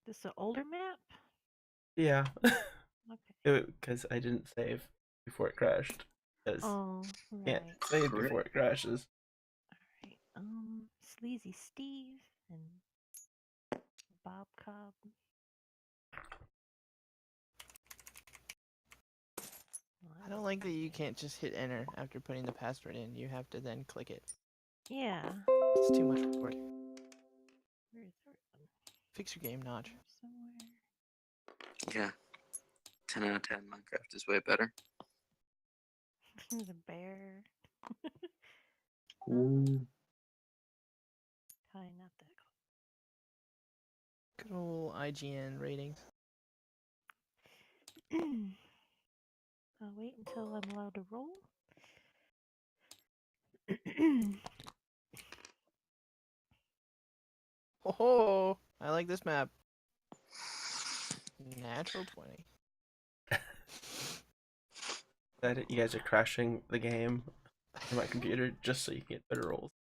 This is an older map? Yeah, Okay. because I didn't save before it crashed. Because Oh, can't right. save before it crashes. Alright. Sleazy Steve and Bob Cobb. I don't like that you can't just hit enter after putting the password in. You have to then click it. Yeah. It's too much work. Where is that one? Fix your game, Notch. Somewhere. Yeah. 10 out of 10. Minecraft is way better. There's a bear. Ooh. Probably not that Good old IGN ratings. close. I'll wait until I'm allowed to roll. Oh, I like this map. Natural 20. That it? You guys are crashing the game on my computer just so you can get better rolls.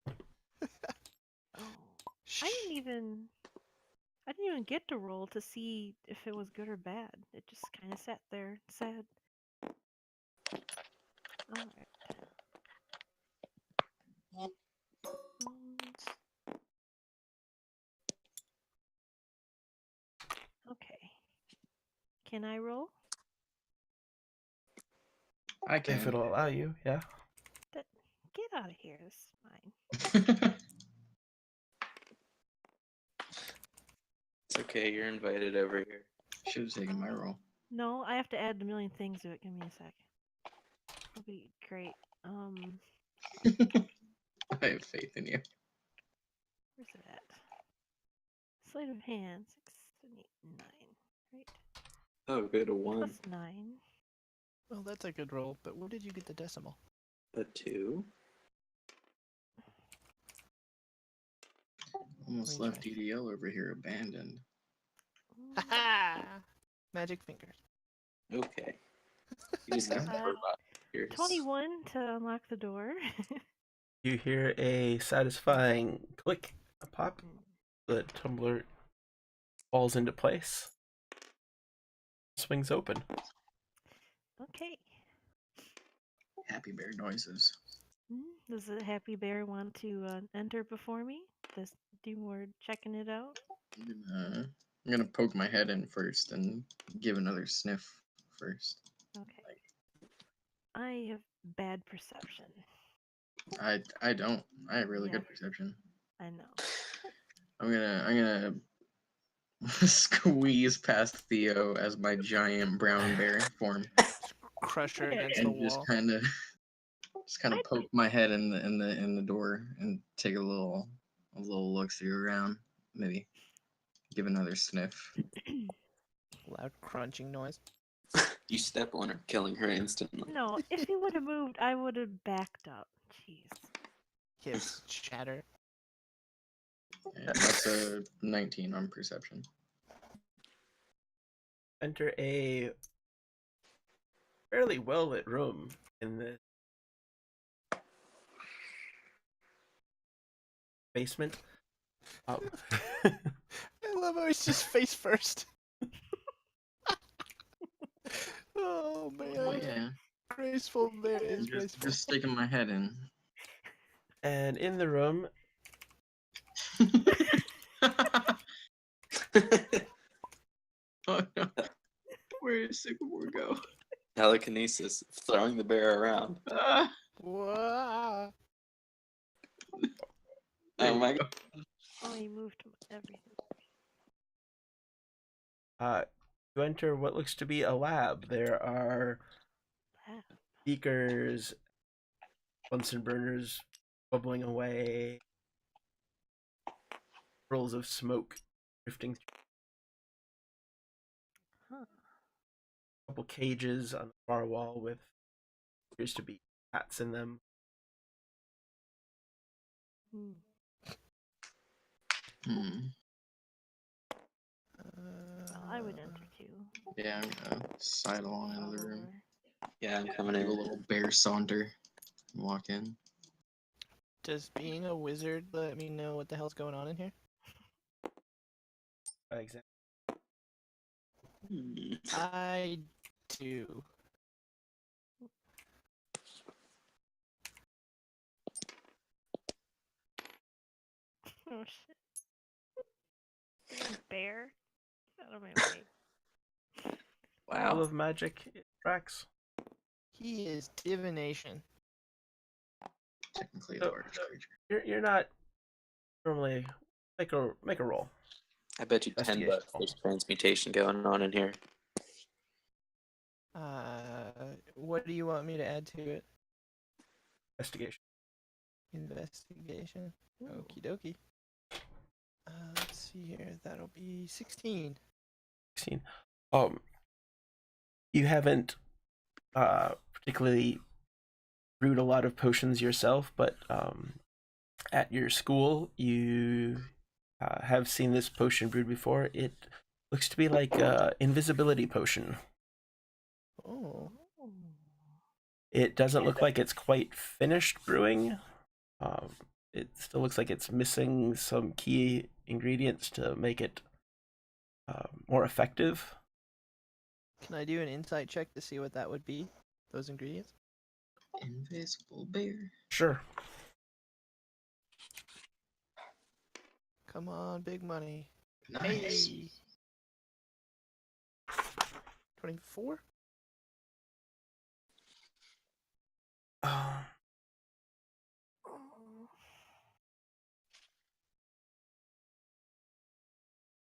Oh, I didn't even get to roll to see if it was good or bad. It just kind of sat there, sad. All right. Okay. Can I roll? I If can. it'll allow you, yeah. Get out of here. This is mine. It's okay, you're invited over here. Should have taken my role. No, I have to add a million things to it. Give me a sec. It'll be great. I have faith in you. Where's it at? Sleight of hand. 6, 7, 8, 9. Right? Oh, good, a 1. Plus 9. Well, that's a good roll, but where did you get the decimal? A 2. Almost Let me left try. EDL over here abandoned. Haha! Magic fingers. Okay. You just got the robot here. 21 to unlock the door. You hear a satisfying click, a pop. The tumbler falls into place. Swings open. Okay. Happy bear noises. Does the happy bear want to enter before me? Just do more checking it out? I'm gonna poke my head in first and give another sniff first. Okay. I have bad perception. I don't. I have really Yeah. good perception. I know. I'm gonna squeeze past Theo as my giant brown bear form. Crush her against And the wall. just kind of poke my head in the door and take a little look through around. Maybe give another sniff. Loud crunching noise. You step on her, killing her instantly. No, if he would have moved, I would have backed up. Jeez. Hiss, chatter. And that's a 19 on perception. Enter a fairly well lit room in the basement. I love how he's just face first. Oh man. Oh yeah. Graceful bear is graceful. Just sticking my head in. And in the room, Oh no. Where did Sycamore go? Telekinesis, throwing the bear around. Whoa. Oh my god. Oh, he moved everything. you enter what looks to be a lab. There are beakers, Bunsen burners bubbling away, rolls of smoke drifting through. Huh. A couple cages on the far wall with appears to be cats in them. Well, I would enter too. Yeah, I'm gonna side along into the room. Yeah, I'm coming Do in. a little bear saunter. Walk in. Does being a wizard let me know what the hell's going on in here? Exactly. I do. Oh shit. Bear? Out of my way. All Wow. of magic it tracks. He is divination. Technically a So- large creature. You're not normally make a roll. I bet you $10 Investigation. there's transmutation going on in here. What do you want me to add to it? Investigation. Investigation. Okie dokie. Let's see here. That'll be 16. 16. You haven't particularly brewed a lot of potions yourself, but at your school you have seen this potion brewed before. It looks to be like a invisibility potion. Oh. It doesn't look like it's quite finished brewing. It still looks like it's missing some key ingredients to make it more effective. Can I do an insight check to see what that would be? Those ingredients? Invisible bear. Sure. Come on, big money. Nice. Hey. 24?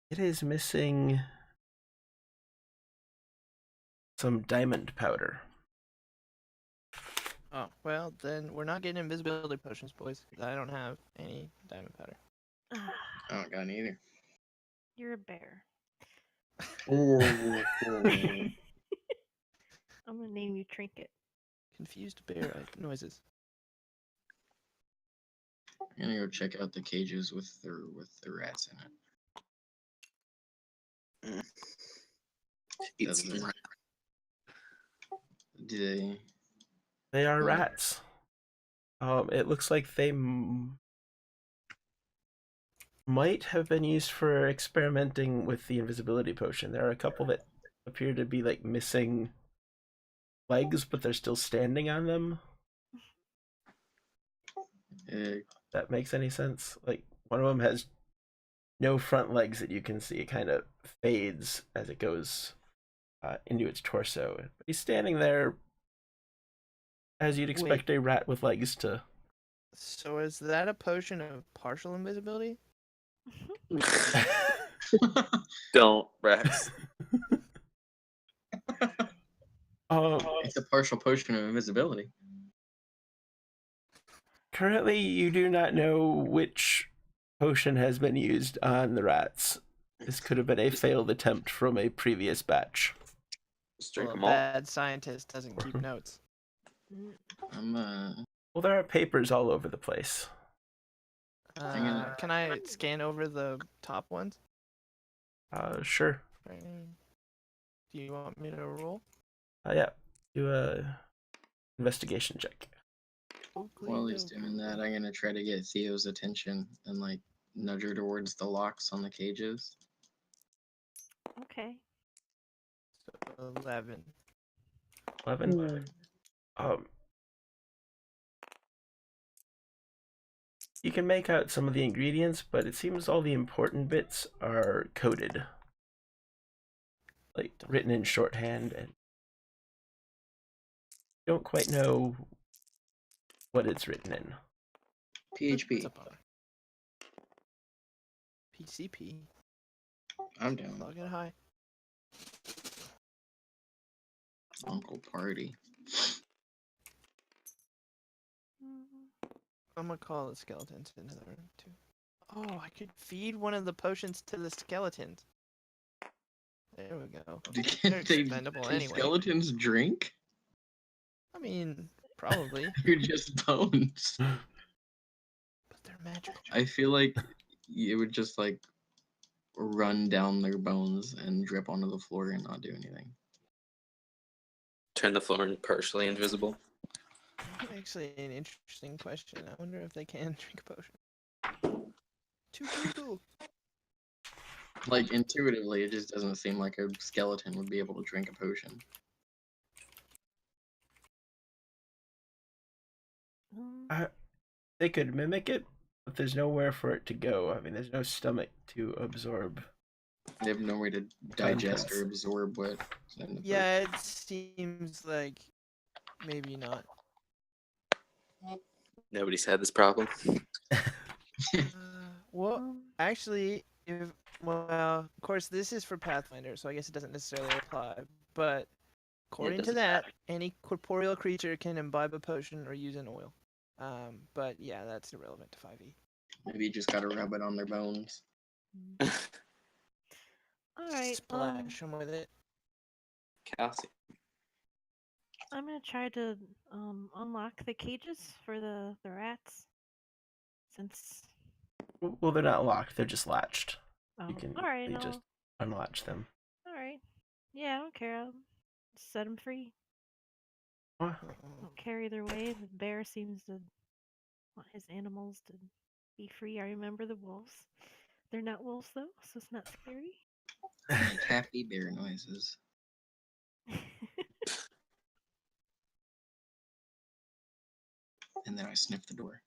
It is missing some diamond powder. Oh, well, then we're not getting invisibility potions, boys. 'Cause I don't have any diamond powder. I don't got any either. You're a bear. Oh, I'm gonna name you Trinket. Confused bear noises. I'm gonna go check out the cages with the rats in it. Eat Doesn't some it? rat. Do they? They are Hmm. rats. It looks like they might have been used for experimenting with the invisibility potion. There are a couple that appear to be like missing legs, but they're still standing on them. That makes any sense? Like one of them has no front legs that you can see. It kind of fades as it goes into its torso. But he's standing there as you'd expect a rat with legs to. So is that a potion of partial invisibility? Don't, Rex. It's a partial potion of invisibility. Currently, you do not know which potion has been used on the rats. This could have been a failed attempt from a previous batch. Just drink Well, a them all. bad scientist doesn't keep notes. I'm Well, there are papers all over the place. gonna- Can I scan over the top ones? Sure. Do you want me to roll? Yeah. Do a investigation check. While he's doing that, I'm gonna try to get Theo's attention and like nudge her towards the locks on the cages. Okay. So 11. 11. You can make out some of the ingredients, but it seems all the important bits are coded, like written in shorthand, and you don't quite know what it's written in. PHP. PCP. I'm down. Log it high. Uncle Party. I'm gonna call the skeletons into the room too. Oh, I could feed one of the potions to the skeletons. There we go. They're expendable Do anyway. skeletons drink? I mean, probably, You're just bones. but they're magical. I feel like it would just like run down their bones and drip onto the floor and not do anything. Turn the floor partially invisible. Actually, an interesting question. I wonder if they can drink a potion. To Google. Like, intuitively, it just doesn't seem like a skeleton would be able to drink a potion. They could mimic it, but there's nowhere for it to go. I mean, there's no stomach to absorb. They have no way to digest or absorb what. Yeah, it seems like maybe not. Nobody's had this problem. Well, actually, of course, this is for Pathfinder, so I guess it doesn't necessarily apply. But according to that, any corporeal creature can imbibe a potion or use an oil. But yeah, that's irrelevant to 5e. Maybe you just gotta rub it on their bones. Alright, Splash them with it. Calcium. I'm gonna try to unlock the cages for the rats. Since Well, they're not locked, they're just latched. You can alright, just unlatch them. Alright. Yeah, I don't care. I'll set them free. What? Don't care either way. The bear seems to want his animals to be free. I remember the wolves. They're not wolves though, so it's not scary. Make happy bear noises. And then I sniff the door.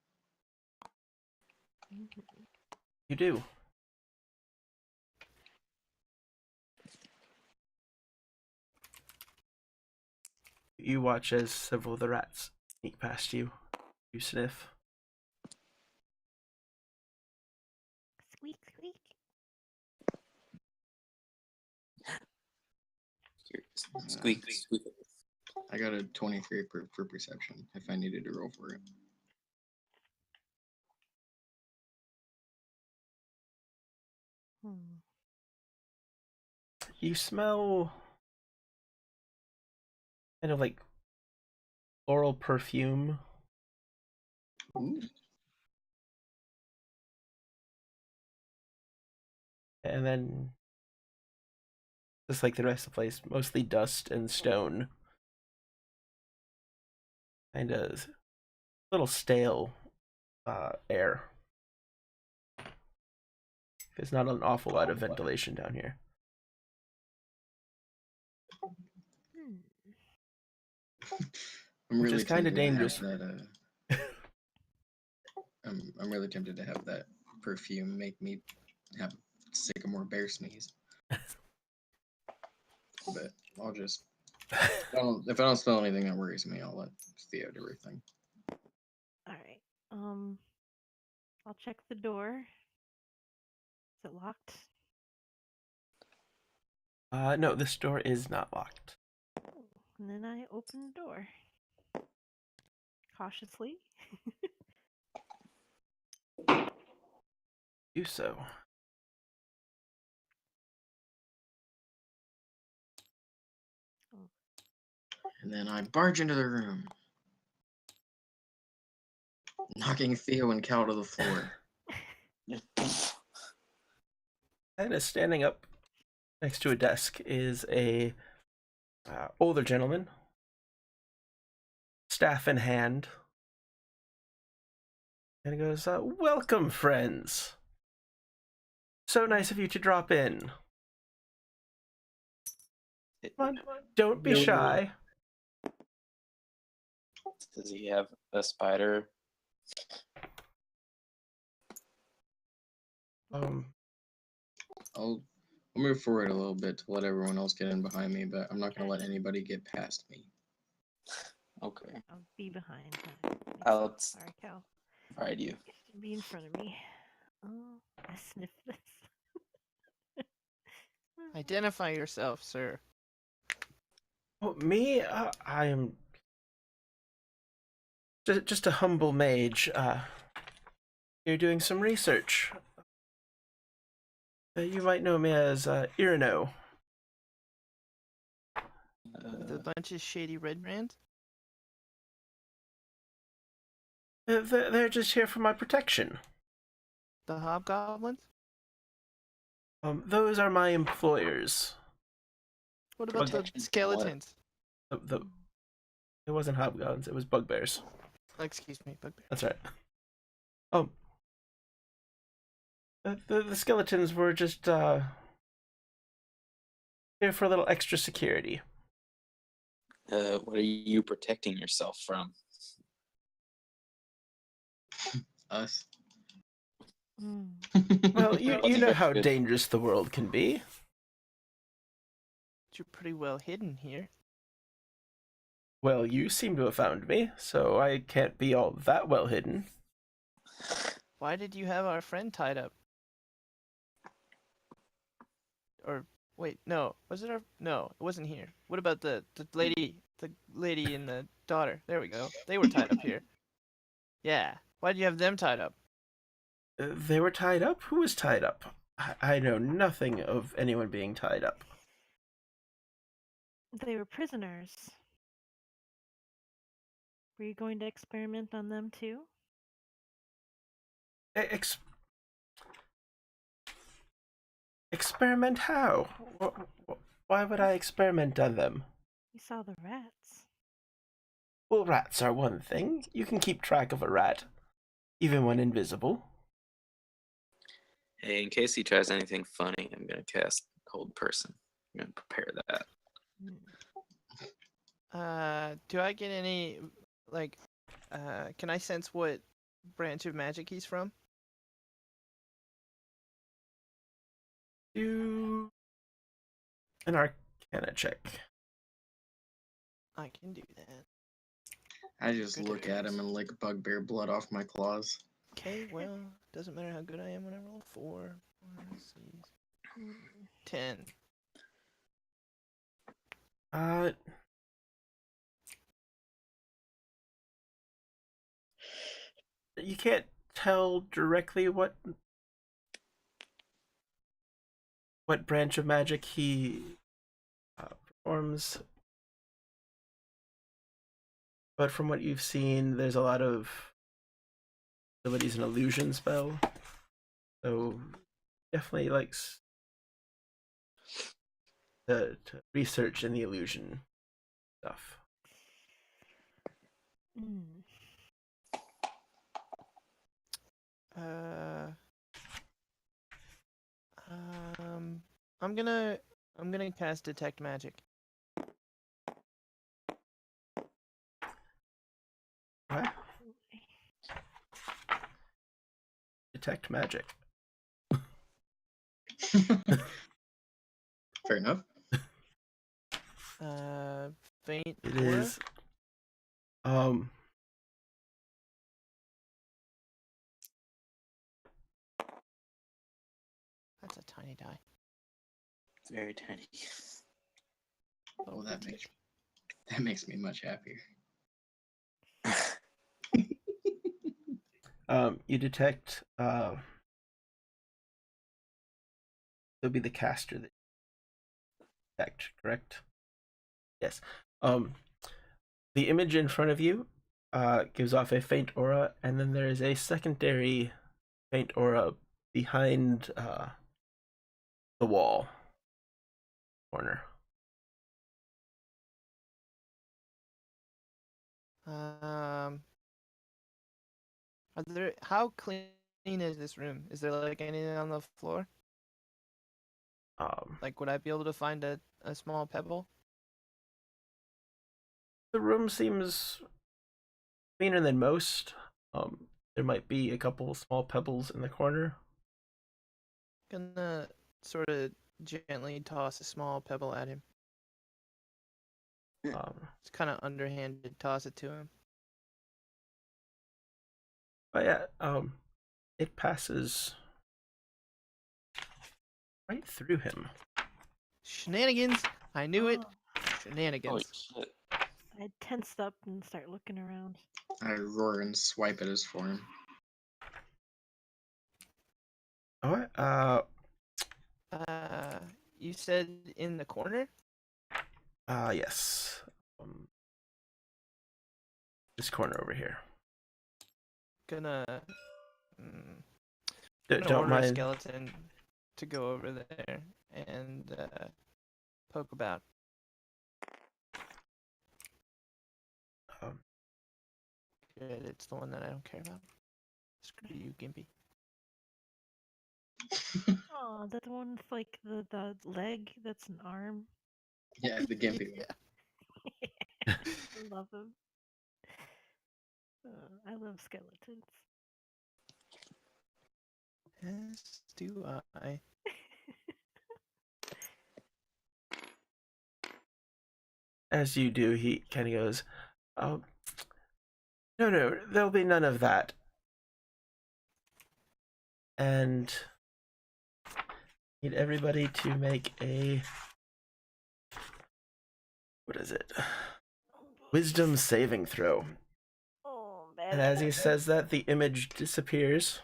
You do. You watch as several of the rats sneak past you. You sniff. Squeak, squeak. Squeak, squeak. I got a 23 for perception if I needed to roll for it. You smell kind of like floral perfume. Ooh. And then, just like the rest of the place, mostly dust and stone. Kind of little stale air. There's not an awful lot of ventilation down here. I'm really Which is kind of dangerous. I'm really tempted to have that perfume make me have sycamore bear sneeze. But I'll just if I don't smell anything that worries me, I'll let Theo do her thing. Alright. I'll check the door. Is it locked? No, this door is not locked. And then I open the door. Cautiously. Do so. And then I barge into the room, knocking Theo and Cal to the floor. And standing up next to a desk is a older gentleman, staff in hand. And he goes, "Welcome, friends. So nice of you to drop in. Come on, don't be shy." Does he have a spider? I'll move forward a little bit to let everyone else get in behind me, but I'm not going to let anybody get past me. Okay. I'll be behind. Sorry, Cal. Alright, you. Be in front of me. Oh, I sniff this. Identify yourself, sir. Oh, me? I am just a humble mage. You're doing some research. You might know me as Irino. With a bunch of shady red brands? They're just here for my protection. The hobgoblins? Those are my employers. What about the skeletons? It wasn't hobgoblins, it was bugbears. Excuse me, bugbear. That's right. The skeletons were just Here for a little extra security. What are you protecting yourself from? Us. Mm. Well, you What's know good- how good? dangerous the world can be. You're pretty well hidden here. Well, you seem to have found me, so I can't be all that well hidden. Why did you have our friend tied up? Or wait, no, was it our? No, it wasn't here. What about the lady and the daughter? There we go. They were tied up here. Yeah. Why did you have them tied up? They were tied up? Who was tied up? I know nothing of anyone being tied up. They were prisoners. Were you going to experiment on them too? Experiment how? Why would I experiment on them? You saw the rats. Well, rats are one thing. You can keep track of a rat, even when invisible. Hey, in case he tries anything funny, I'm gonna cast Hold Person. I'm gonna prepare that. Do I get any, like, can I sense what branch of magic he's from? Do an Arcana check. I can do that. I just Good look at him and lick bugbear blood off my claws. Okay, well, doesn't matter how good I am when I roll 4. Let's see. 10. You can't tell directly what branch of magic he performs, but from what you've seen, there's a lot of abilities and illusion spell. So definitely likes to research in the illusion stuff. Mm. I'm gonna cast detect magic. What? Detect magic. Fair enough. Faint It aura? is. That's a tiny die. It's very tiny. Oh, that makes me much happier. You detect. It'll be the caster that you detect, correct? Yes. The image in front of you gives off a faint aura, and then there is a secondary faint aura behind the wall corner. How clean is this room? Is there like anything on the floor? Like, would I be able to find a small pebble? The room seems cleaner than most. There might be a couple small pebbles in the corner. Gonna sort of gently toss a small pebble at him. It's kind of underhanded. Toss it to him. But yeah, it passes right through him. Shenanigans! I knew it. Oh, Shenanigans. Holy shit. I tensed up and start looking around. I roar and swipe at his form. Alright, You said in the corner? yes. This corner over here. Gonna gonna Don't order a mind. skeleton to go over there and poke about. Good, it's the one that I don't care about. Screw you, Gimpy. Oh, that one with like the leg that's an arm. Yeah, the gimpy one. Yeah. I love them. I love skeletons. As do I. As you do, he kind of goes, "Oh, no, there'll be none of that." And need everybody to make a, what is it? Wisdom saving throw. Oh, bad. And as he says that, the image disappears.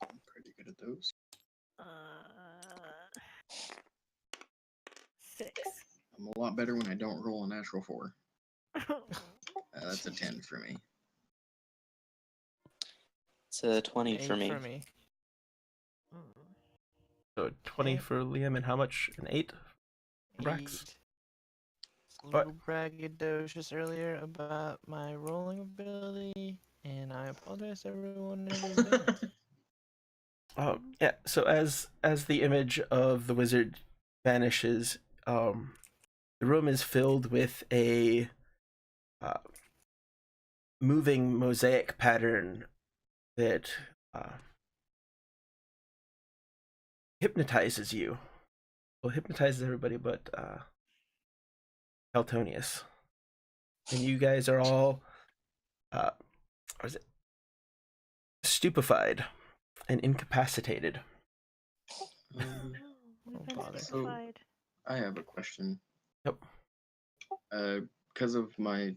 I'm pretty good at those. 6. I'm a lot better when I don't roll a natural 4. That's a 10 for me. It's a 20 for 8 me. for me. So 20 Okay. for Liam, and how much? An 8? Brax? 8. A little braggadocious earlier about my rolling ability, and I apologize to everyone in advance. Yeah. So as the image of the wizard vanishes, the room is filled with a moving mosaic pattern that hypnotizes you. Well, hypnotizes everybody but Caltonius. And you guys are all what is it? Stupefied and incapacitated. We've Oh, been bother. stupefied. I have a question. Yep. Because of my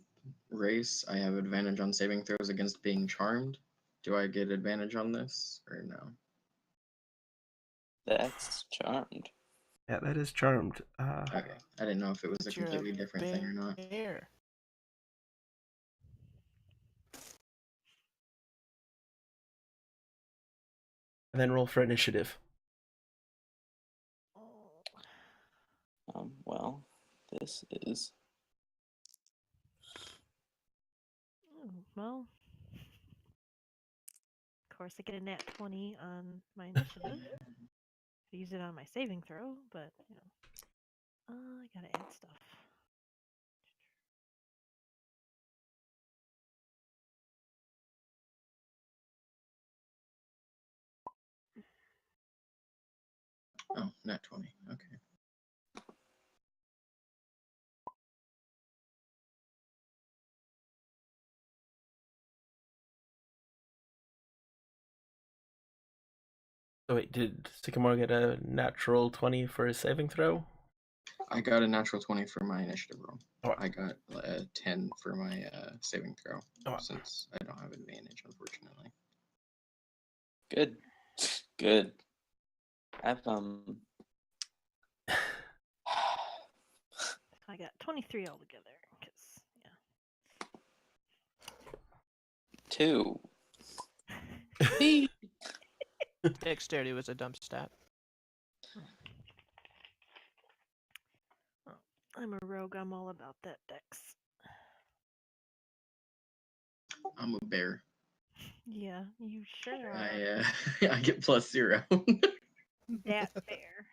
race, I have advantage on saving throws against being charmed. Do I get advantage on this or no? That's charmed. Yeah, that is charmed. Okay, I didn't know if it was a But you're completely different thing or not. bear. And then roll for initiative. Well, this is Well, of course, I get a nat 20 on my initiative. I use it on my saving throw, but you know, I gotta add stuff. Oh, nat 20. Okay. So wait, did Sycamore get a natural 20 for his saving throw? I got a natural 20 for my initiative roll. Oh. I got a 10 for my saving throw, Oh. since I don't have advantage, unfortunately. good. Good. I've I got 23 altogether. Cause yeah. 2. Dexterity was a dump stat. Well, I'm a rogue. I'm all about that dex. I'm a bear. Yeah, you sure are. I get +0. That bear.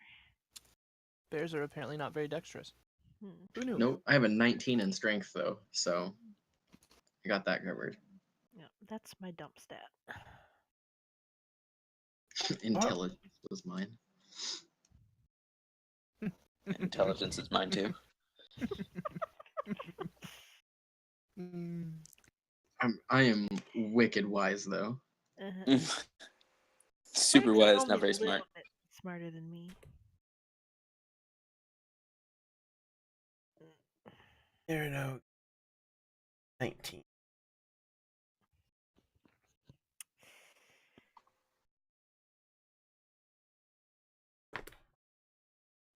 Bears are apparently not very dexterous. Who knew? Nope, I have a 19 in strength though, so I got that covered. Yeah, that's my dump stat. Intelligence was mine. Intelligence is mine too. I am wicked wise though. Super Frank's wise, only not very a little smart. bit smarter than me. There no 19.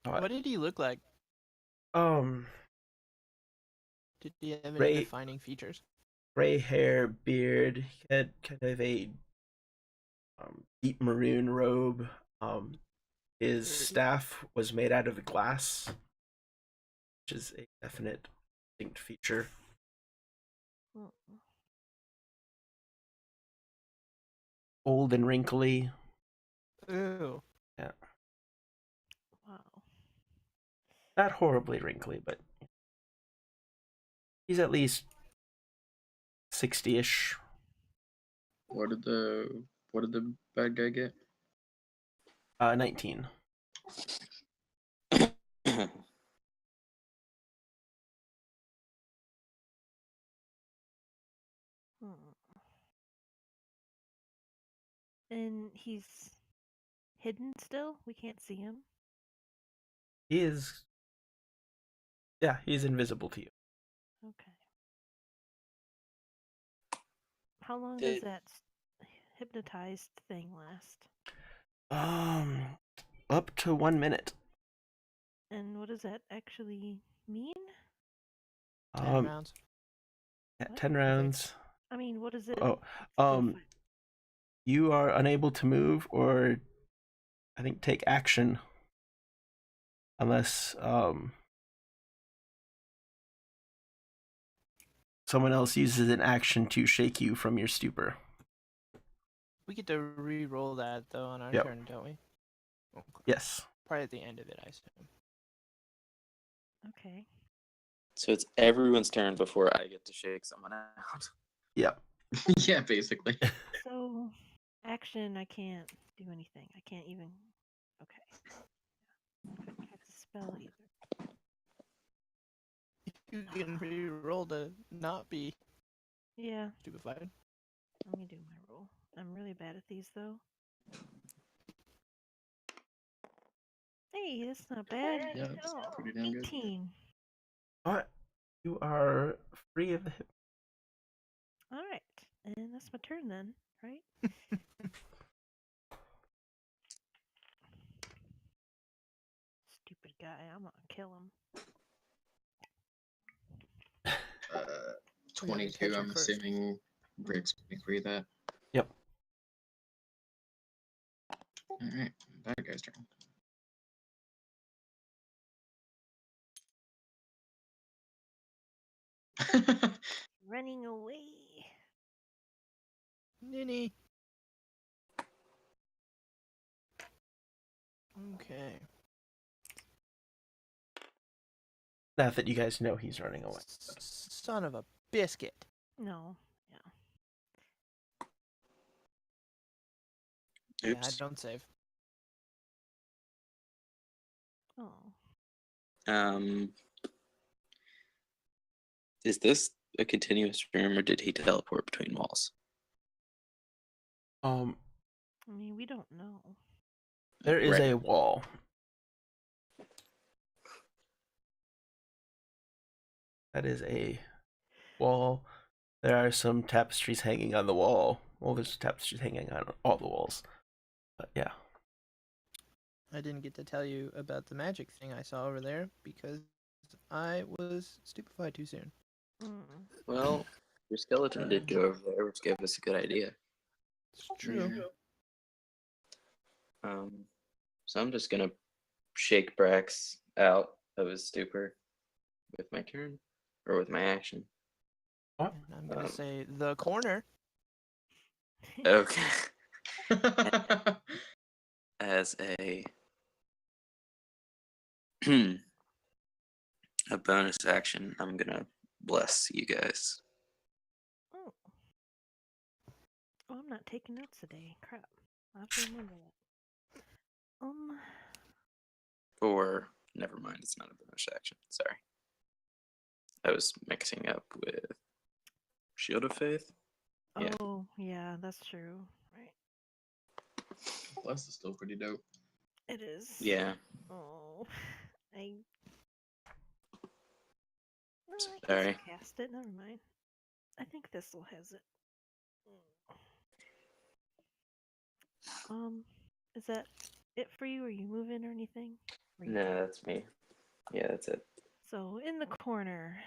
What did he look like? Um, Did he have any Ray- defining features? gray hair, beard. He had kind of a deep maroon robe. His staff was made out of glass, which is a definite distinct feature. Old and wrinkly. Ooh. Yeah. Wow. Not horribly wrinkly, but he's at least 60-ish. What did the bad guy get? 19. Hmm. And he's hidden still? We can't see him? He is. Yeah, he's invisible to you. Okay. How long does that hypnotized thing last? Up to 1 minute. And what does that actually mean? 10 rounds. Yeah, What? 10 rounds. I mean, what is it? Oh, signify? you are unable to move or I think take action unless someone else uses an action to shake you from your stupor. We get to re-roll that though on our Yep. turn, don't we? Okay. Yes. Probably at the end of it, I assume. Okay. So it's everyone's turn before I get to shake someone out. Yep. Yeah, basically. So, action, I can't do anything. I can't even. Okay. Couldn't cast a spell either. You can re-roll to not be Yeah, stupefied. let me do my roll. I'm really bad at these though. Hey, that's not bad Yeah, at that's all. pretty damn good. 18. Alright. You are free of the hip. Alright. And that's my turn then, right? Stupid guy. I'm gonna kill him. 22. catch him I'm first. assuming Rick's gonna agree that. Yep. All right, bad guy's turn. Running away. Ninny. Okay. Now that you guys know he's running away. Son of a biscuit. No. Yeah. Yeah, I Oops. don't save. Oh. Is this a continuous room or did he teleport between walls? I mean, we don't know. There is Right. a wall. That is a wall. There are some tapestries hanging on the wall. Well, there's tapestries hanging on all the walls. But yeah. I didn't get to tell you about the magic thing I saw over there because I was stupefied too soon. Mm. Well, your skeleton did go over there, which gave us a good idea. It's true. So I'm just gonna shake Brax out of his stupor with my turn, or with my action. And I'm gonna say the corner. Okay. As a a bonus action, I'm gonna bless you guys. Oh. Oh, I'm not taking notes today. Crap. I'll have to remember that. Or never mind, it's not a bonus action. Sorry, I was mixing up with Shield of Faith. Yeah. Oh, yeah, that's true. Right. Bless is still pretty dope. It is. Yeah. Oh. I. No, I can Sorry. still cast it. Never mind. I think Thistle has it. Is that it for you? Are you moving or anything? Or you No, good? that's me. Yeah, that's it. So, in the corner.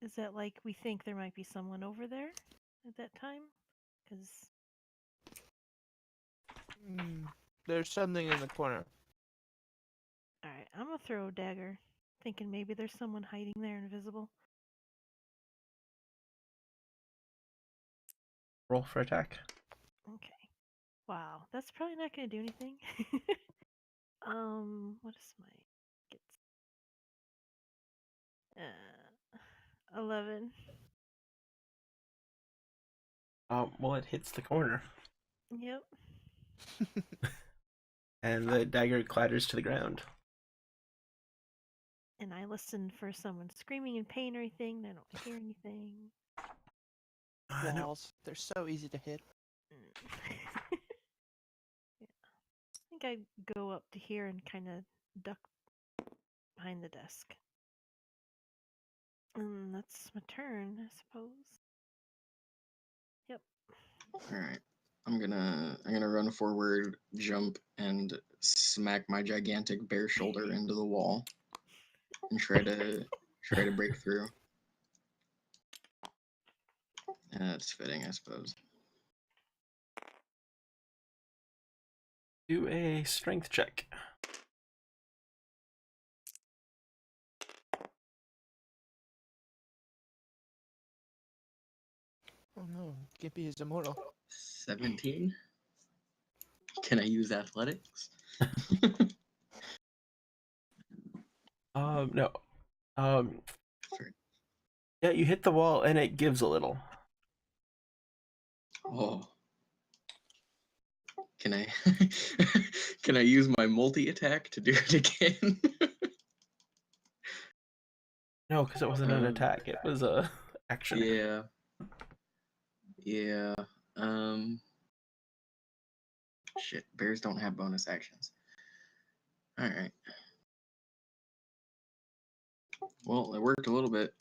Is that like we think there might be someone over there at that time? Because. There's something in the corner. Alright, I'm gonna throw a dagger, thinking maybe there's someone hiding there invisible. Roll for attack. Okay. Wow, that's probably not gonna do anything. What is my gets? 11. Well, it hits the corner, Yep. and the dagger clatters to the ground. And I listen for someone screaming in pain or anything. I don't hear anything. No. Walls. They're so easy to hit. Yeah. I think I'd go up to here and kind of duck behind the desk. And that's my turn, I suppose. Yep. All right. I'm gonna run forward, jump, and smack my gigantic bare shoulder into the wall, and try to break through. That's fitting, I suppose. Do a strength check. Oh no, Gimpy is immortal. 17. Can I use athletics? No. Sure. Yeah, you hit the wall and it gives a little. Oh. Can I can I use my multi attack to do it again? No, because it wasn't an attack. It was a action. Yeah. Yeah. Shit, bears don't have bonus actions. Alright. Well, it worked a little bit.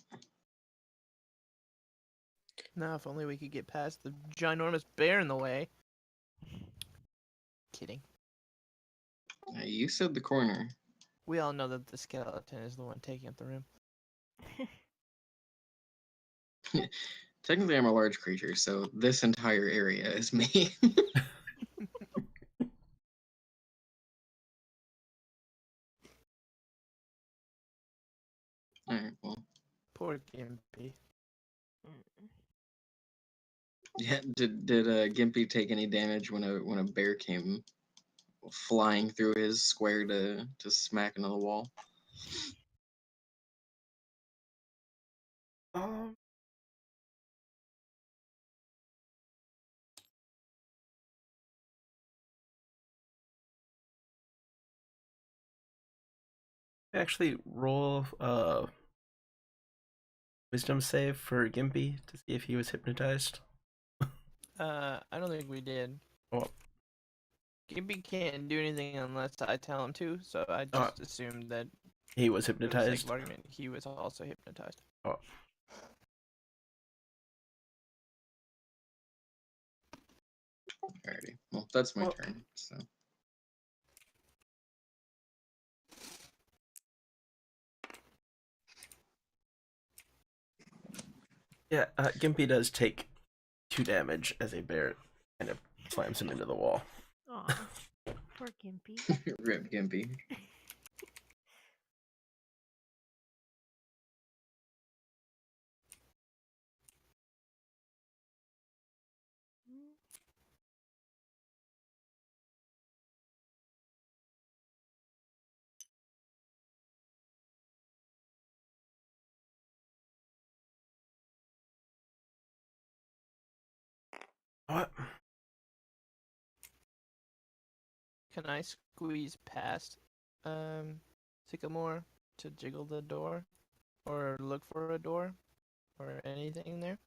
Now, if only we could get past the ginormous bear in the way. Kidding. You said the corner. We all know that the skeleton is the one taking up the room. Technically, I'm a large creature, so this entire area is me. Alright, well. Poor Gimpy. Yeah, did Gimpy take any damage when a bear came flying through his square to smack into the wall? Um, actually roll wisdom save for Gimpy to see if he was hypnotized. I don't think we did. Oh. Gimpy can't do anything unless I tell him to, so I just assumed that He was for the sake hypnotized. of argument, he was also hypnotized. Oh. Alrighty. Well, that's my Well- turn. So Yeah, Gimpy does take 2 damage as a bear kind of slams him into the wall. Aw, poor Gimpy. rip Gimpy. What? Can I squeeze past Sycamore to jiggle the door? Or look for a door? Or anything in there?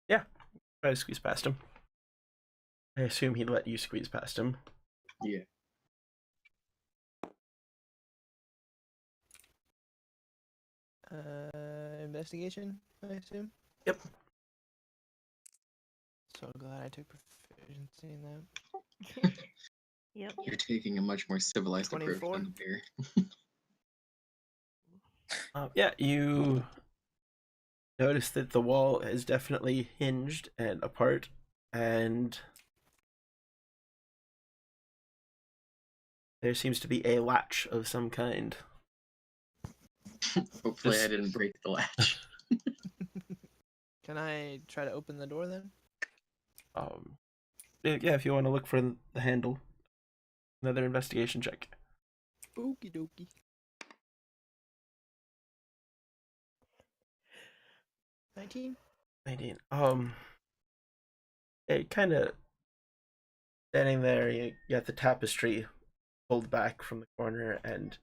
Try to squeeze past him. I assume he'd let you squeeze past him. Yeah. Investigation, I assume? Yep. So glad I took proficiency in that. Yep. You're taking a much more civilized approach 24? than the bear. Yeah, you notice that the wall is definitely hinged and apart, and there seems to be a latch of some kind. Hopefully, Just- I didn't break the latch. Can I try to open the door then? yeah, if you want to look for the handle, another investigation check. Okie dokie. 19. 19. It kind of standing there. You got the tapestry pulled back from the corner, and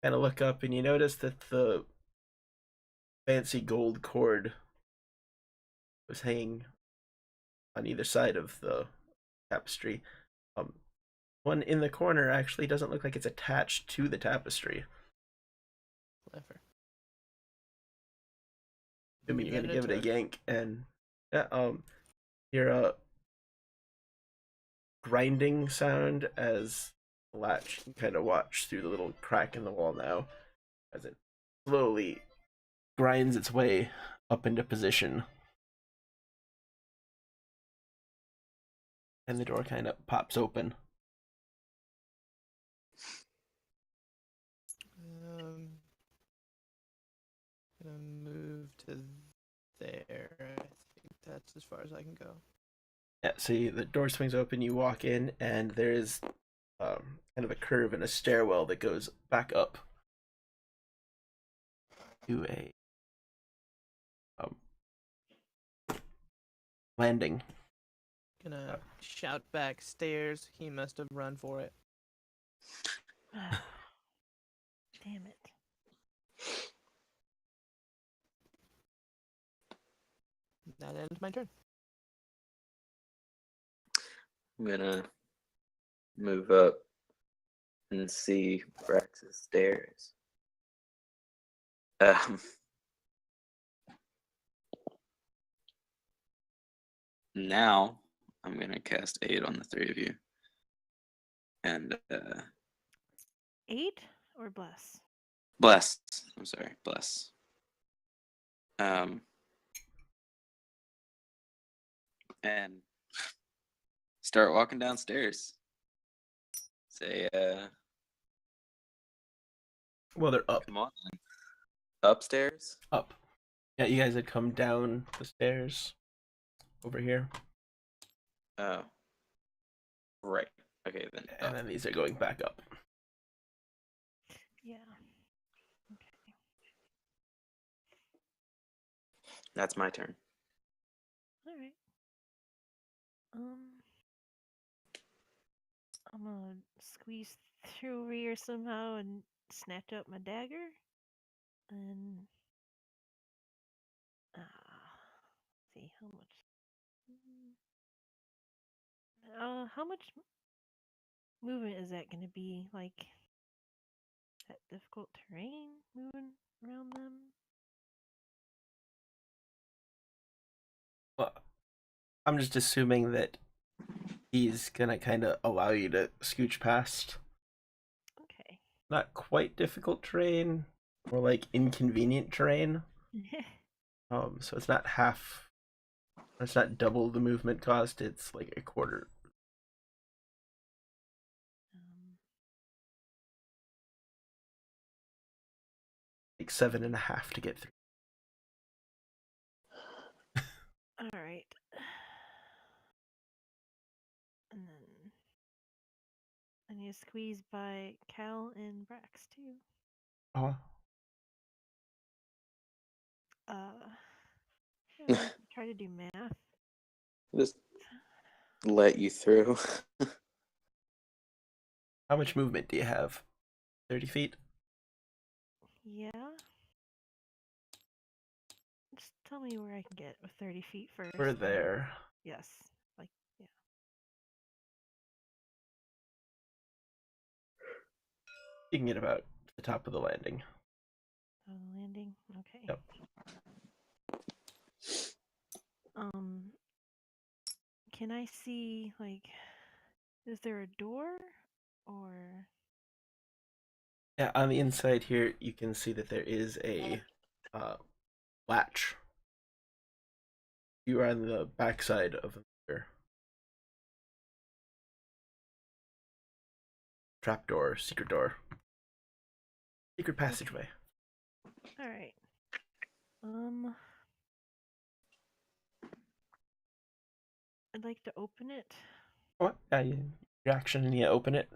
kind of look up, and you notice that the fancy gold cord was hanging on either side of the tapestry. One in the corner actually doesn't look like it's attached to the tapestry. Clever. Assuming you're gonna give it a took. yank, and yeah, hear a grinding sound as the latch kind of watch through the little crack in the wall now, as it slowly grinds its way up into position. And the door kind of pops open. Gonna move to there. I think that's as far as I can go. Yeah, see, the door swings open, you walk in, and there is kind of a curve and a stairwell that goes back up to a landing. Gonna shout back stairs. He must have run for it. Damn it. That ends my turn. I'm gonna move up and see Brax's stairs. Now I'm gonna cast aid on the three of you, and 8 or bless? bless. I'm sorry, bless. And start walking downstairs. Say, Well, they're up. come on, upstairs. Up. Yeah, you guys had come down the stairs over here. Oh, right. Okay, then. And then these are going back up. Yeah. Okay. That's my turn. Alright. I'm gonna squeeze through over here somehow and snatch up my dagger. And see how much. How much movement is that gonna be? Like, is that difficult terrain moving around them? Well, I'm just assuming that he's gonna kind of allow you to scooch past. Okay. Not quite difficult terrain, more like inconvenient terrain. So it's not half. It's not double the movement cost. It's like a quarter. Like 7.5 to get through. All right. And then I need to squeeze by Cal and Brax too. Oh, Try to do math. Just let you through. how much movement do you have? 30 feet? Yeah. Just tell me where I can get with 30 feet first. We're there. Yes. Like, yeah. You can get about the top of the landing. Oh, the landing? Okay. Yep. Can I see, like, is there a door? Or... Yeah, on the inside here, you can see that there is a latch. You are on the backside of the mirror. Trapdoor, secret door. Secret passageway. Alright. I'd like to open it. What? Your action and you open it.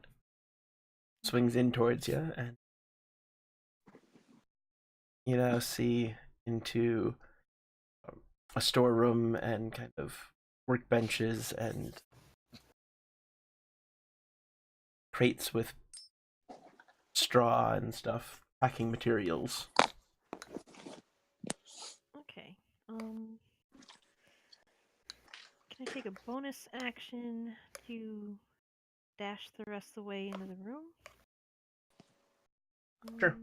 Swings in towards you, and you now see into a storeroom and kind of workbenches and crates with straw and stuff, packing materials. Okay. Can I take a bonus action to dash the rest of the way into the room? Sure.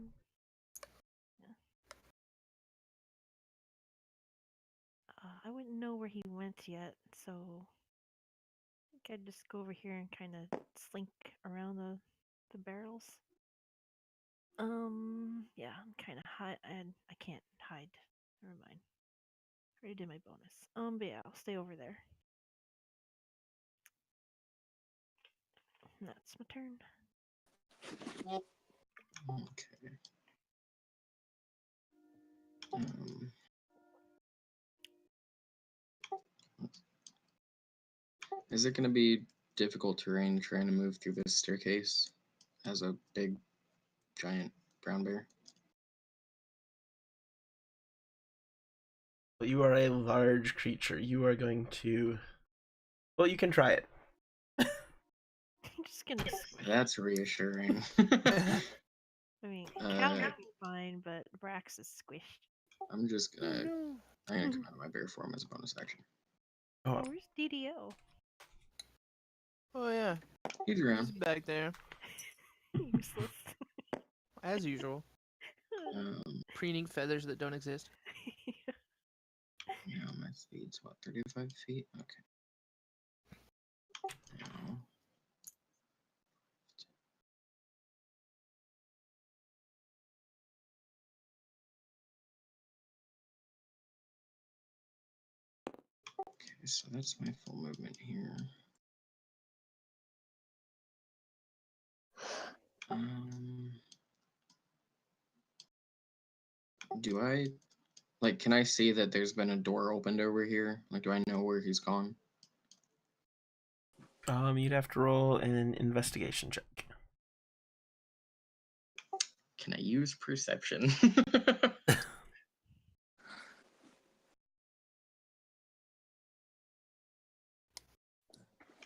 Yeah. I wouldn't know where he went yet, so I think I'd just go over here and kind of slink around the barrels. Yeah, I'm kind of hide. I can't hide. Never mind. I already did my bonus. But yeah, I'll stay over there. And that's my turn. Okay. Um, is it going to be difficult terrain trying to move through this staircase as a big, giant brown bear? You are a large creature. You are going to. Well, you can try it. I'm just gonna squish. That's reassuring. I mean, Cal would be fine, but Brax is squished. I'm just gonna. No. I'm gonna come out of my bear form as a bonus action. Oh, where's DDO? Oh yeah, He's he's around. back there Useless. as usual, preening feathers that don't exist. Yeah, my speed's what, 35 feet? Okay. Now, okay, so that's my full movement here. Do I, like, can I see that there's been a door opened over here? Like, do I know where he's gone? You'd have to roll an investigation check. Can I use perception?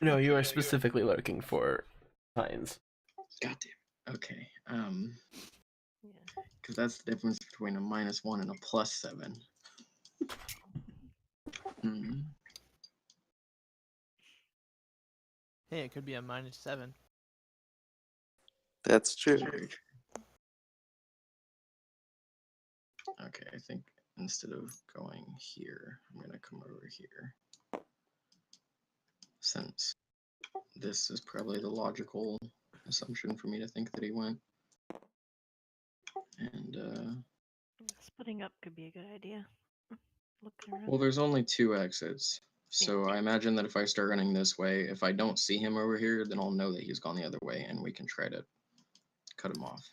No, you are specifically looking for signs. Goddamn. Okay. Yeah. Because that's the difference between a -1 and a +7. Hmm. Hey, it could be a -7. That's true. Very true. Okay, I think instead of going here, I'm gonna come over here. Since this is probably the logical assumption for me to think that he went. And Splitting up could be a good idea. Looking around. well, there's only 2 exits. So I imagine that if I start running this way, if I don't see him over here, then I'll know that he's gone the other way and we can try to cut him off.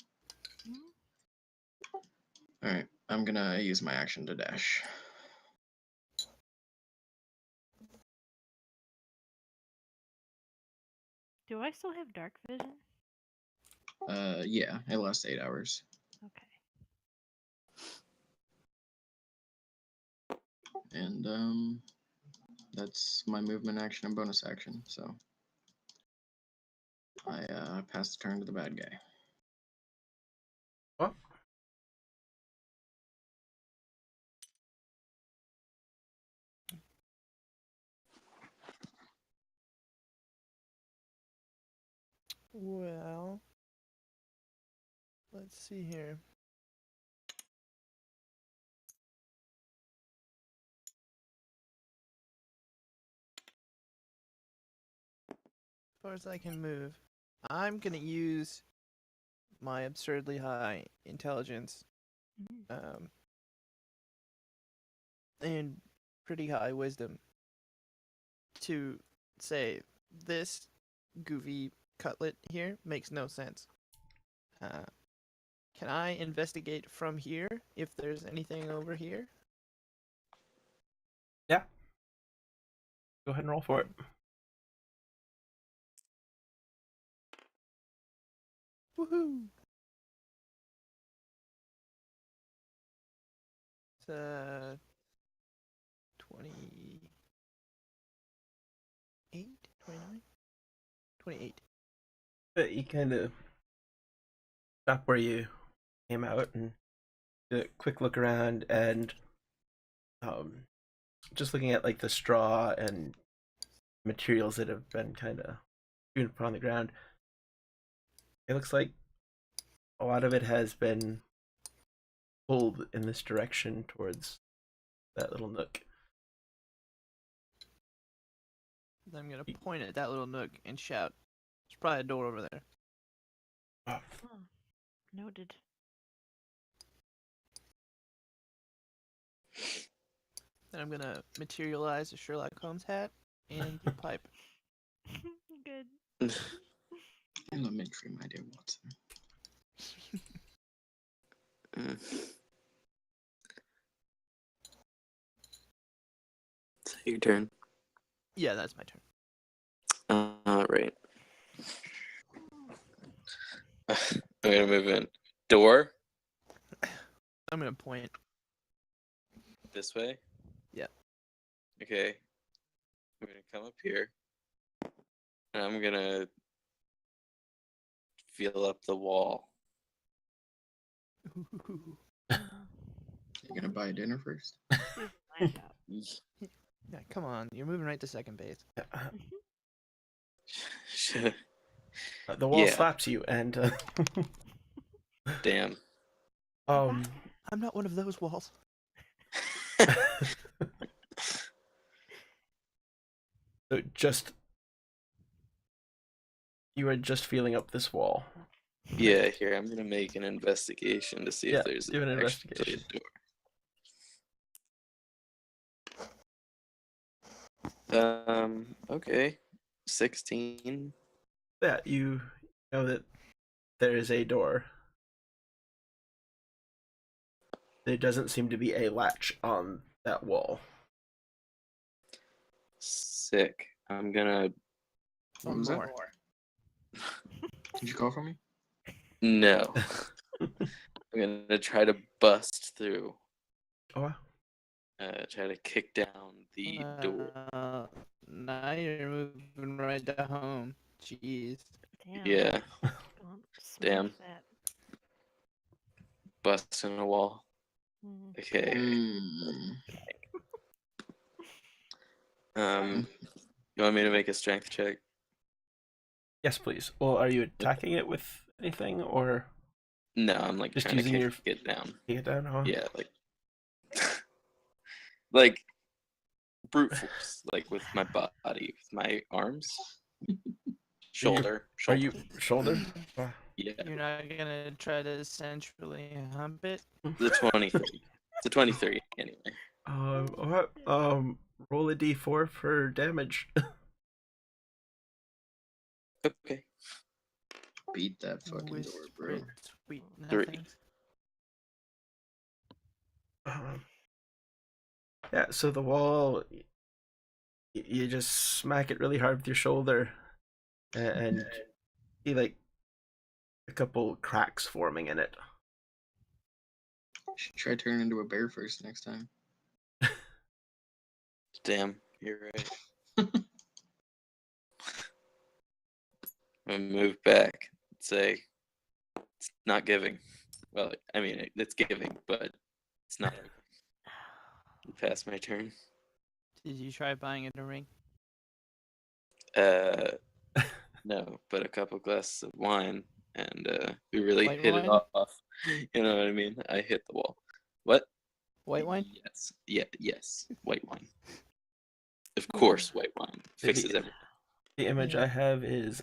Alright, I'm gonna use my action to dash. Do I still have dark vision? Yeah, it lasts 8 hours. Okay. And that's my movement action and bonus action, so I pass the turn to the bad guy. What? Well, let's see here. As far as I can move, I'm gonna use my absurdly high intelligence and pretty high wisdom to say this goofy cutlet here makes no sense. Can I investigate from here if there's anything over here? Yeah. Go ahead and roll for it. Woohoo! It's 28, 29, 28. But you kind of stop where you came out and do a quick look around, and just looking at like the straw and materials that have been kind of strewn upon the ground, it looks like a lot of it has been pulled in this direction towards that little nook. I'm gonna point at that little nook and shout. There's probably a door over there. Oh, noted. Then I'm gonna materialize a Sherlock Holmes hat and your pipe. Good. Elementary, my dear Watson. So your turn. Yeah, that's my turn. Right. I'm gonna move in. Door I'm gonna point. this way. Yeah. Okay. I'm gonna come up here. And I'm gonna feel up the wall. You're gonna buy dinner first? Find out. Yeah, come on. You're moving right to second base. Should The wall Yeah. slaps you, and damn. I'm not one of those walls. so just you are just feeling up this wall. Yeah, here I'm gonna make an investigation to see Yeah, if there's do an actually investigation. a door. Okay. 16. Yeah, you know that there is a door. There doesn't seem to be a latch on that wall. Sick. I'm gonna What One was that? more. Did you call for me? no. I'm gonna try to bust through. Oh, wow. Try to kick down the door. Now you're moving right to home. Jeez. Damn. Yeah, Smash damn. that. busting a wall. Mm. Okay. You want me to make a strength check? Yes, please. Well, are you attacking it with anything, or No, I'm like Just trying to using your- kick it down. take it down? Huh? Yeah, like like brute force, like with my body, with my arms, shoulder. Are you shoulder? Yeah, You're not gonna try to centrally hump it? the 23. It's a 23 anyway. Alright, roll a d4 for damage. Okay. Beat that fucking door, bro. Whispered sweet 3. nothings. Yeah, so the wall, you just smack it really hard with your shoulder, and see like a couple cracks forming in it. Should try turning into a bear first next time. Damn, you're right. I'm gonna move back. Say it's not giving. Well, I mean it's giving, but it's not. Past my turn. Did you try buying it a ring? No, but a couple glasses of wine, and we really White hit wine? it off. You know what I mean? I hit the wall. What? White wine? Yes. Yeah. Yes. White wine. Of course, white wine fixes everything. The image Yeah. I have is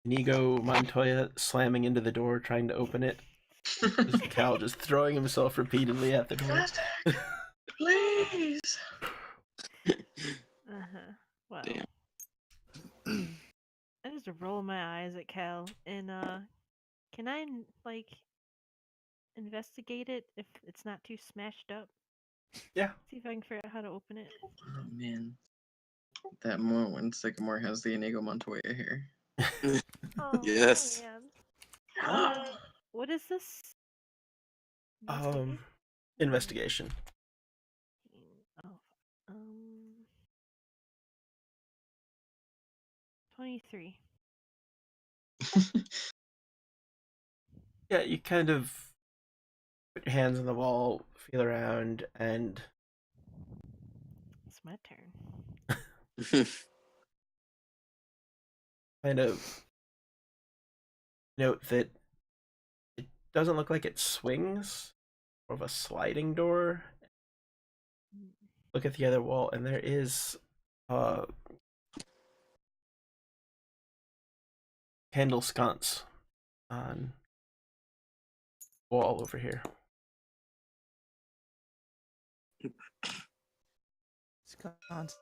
Inigo Montoya slamming into the door, trying to open it. Just Cal just throwing himself repeatedly at the door. Please. Wow. Damn. I just roll my eyes at Cal, and can I like investigate it if it's not too smashed up? Yeah. See if I can figure out how to open it. Oh man. That moment when Sycamore has the Inigo Montoya here. Oh, Yes. man. What is this? Investigate? Investigation. Oh, um, 23. Yeah, you kind of put your hands on the wall, feel around, and It's my turn. kind of note that it doesn't look like it swings, more of a sliding door. Look at the other wall, and there is a candle sconce on the wall over here. Sconce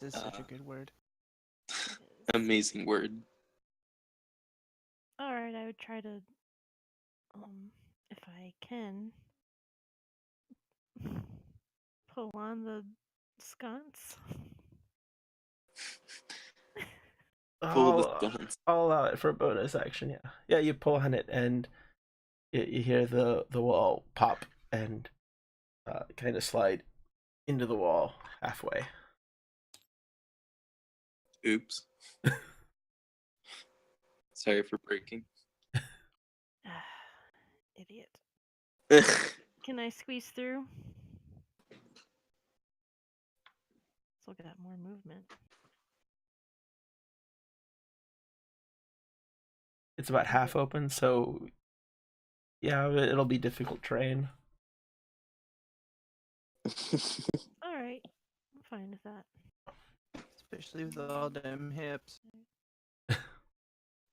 is such a good word. Amazing word. Alright, I would try to, if I can, pull on the sconce. Pull the I'll, guns. I'll allow it for a bonus action. Yeah, yeah. You pull on it, and you hear the wall pop and kind of slide into the wall halfway. Oops. Sorry for breaking. Idiot. Can I squeeze through? Let's look at that more movement. It's about half open, so yeah, it'll be difficult terrain. Alright, I'm fine with that. Especially with all them hips.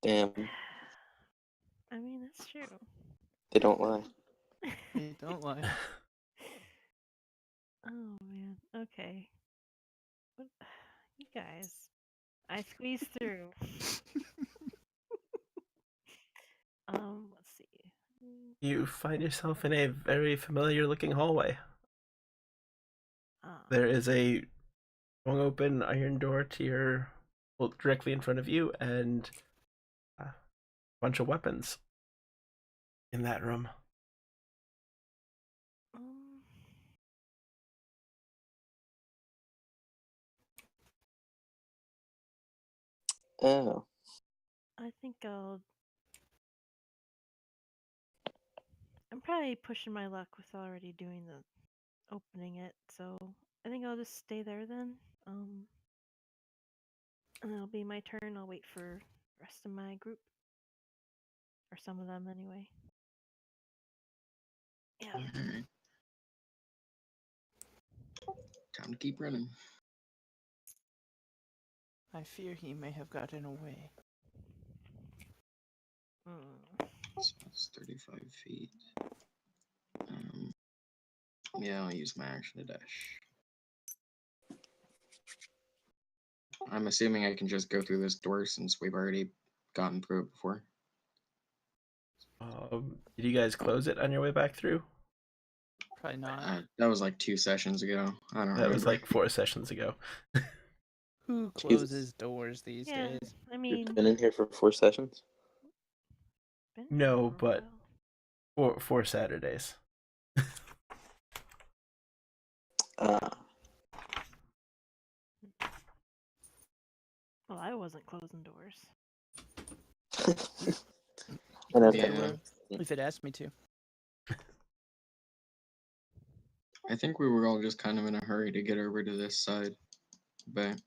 Damn, I mean, that's true. they don't lie. You don't lie. Oh man. Okay. What? You guys. I squeezed through. Let's see. You find yourself in a very familiar-looking hallway. Ah, There is a swung open iron door to your, well, directly in front of you, and a bunch of weapons in that room. um, Oh. I think I'm probably pushing my luck with already doing the opening it, so I think I'll just stay there then. And it'll be my turn. I'll wait for the rest of my group. Or some of them anyway. Yeah. Alright. Time to keep running. I fear he may have gotten away. So that's 35 feet. Yeah, I'll use my action to dash. I'm assuming I can just go through this door since we've already gotten through it before. Did you guys close it on your way back through? Probably not. That was like 2 sessions ago. I don't That remember. was like 4 sessions ago. Who Jesus. closes doors these Yeah, days? I mean, You've been in here for 4 sessions? been No, for a but while. 4 Saturdays. Well, I wasn't closing doors. I never Yeah. know. If it asked me to. I think we were all just kind of in a hurry to get over to this side. But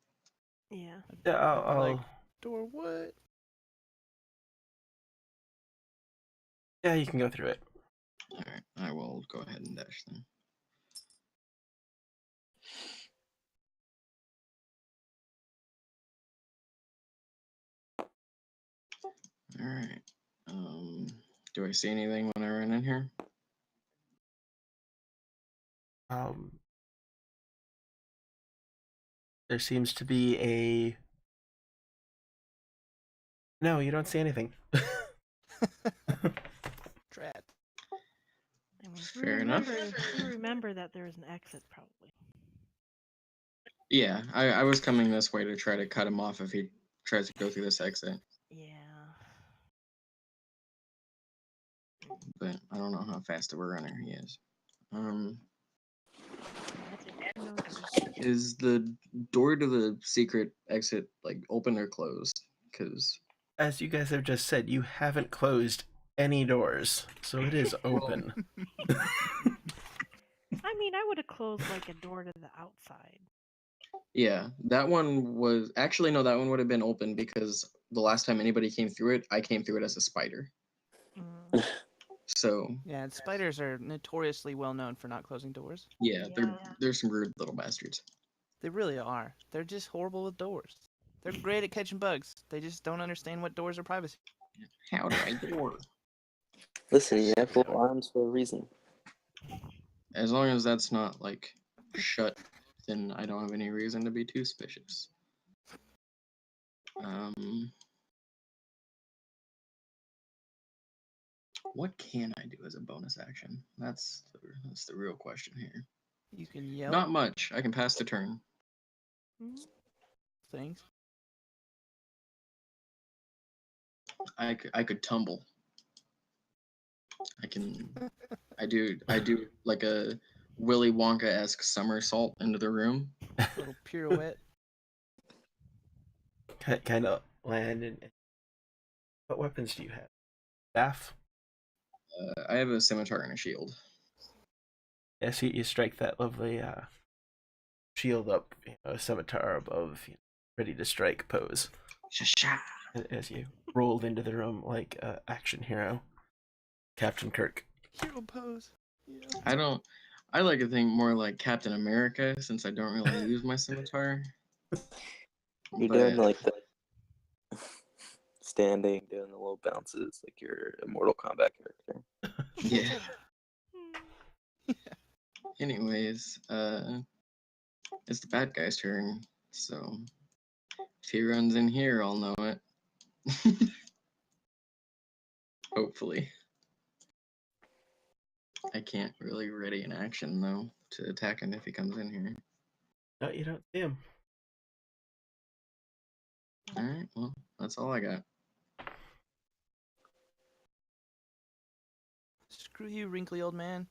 Yeah. Yeah, I'd be like, I'll door what? yeah, you can go through it. alright, I will go ahead and dash then. Alright. Do I see anything when I run in here? There seems to be a... No, you don't see anything. Drat. I mean, Fair enough. You remember that there was an exit, probably. Yeah, I was coming this way to try to cut him off if he tries to go through this exit, Yeah. but I don't know how fast of a runner he is. That's it. No doors. Is the door to the secret exit like open or closed? Because As you guys have just said, you haven't closed any doors, so it is open. I mean, I would have closed like a door to the outside. yeah, that one was actually no, that one would have been open because the last time anybody came through it, I came through it as a spider. Mm. So Yeah, and spiders are notoriously well known for not closing doors. yeah, Yeah. they're some rude little bastards. They really are. They're just horrible with doors. They're great at catching bugs. They just don't understand what doors are privacy. How do I door? Listen, you have little arms for a reason. As long as that's not like shut, then I don't have any reason to be too suspicious. What can I do as a bonus action? That's the real question here. You can yell Not much. I can pass the turn. Mm. things. I could tumble. I do like a Willy Wonka-esque somersault into the room. Little pirouette. Kind of land and. What weapons do you have? Staff? I have a scimitar and a shield. Yes, you strike that lovely shield up, scimitar above, ready to strike pose. Sha-sha. As you rolled into the room like action hero, Captain Kirk. Hero pose. Yeah. I like to think more like Captain America since I don't really use my scimitar. You're doing like the standing, doing the little bounces like you're a Mortal Kombat character. Yeah. Hmm. Anyways, it's the bad guy's turn, so if he runs in here, I'll know it. Hopefully. I can't really ready an action though to attack him if he comes in here. No, you don't see him. Alright, well, that's all I got. Screw you, wrinkly old man.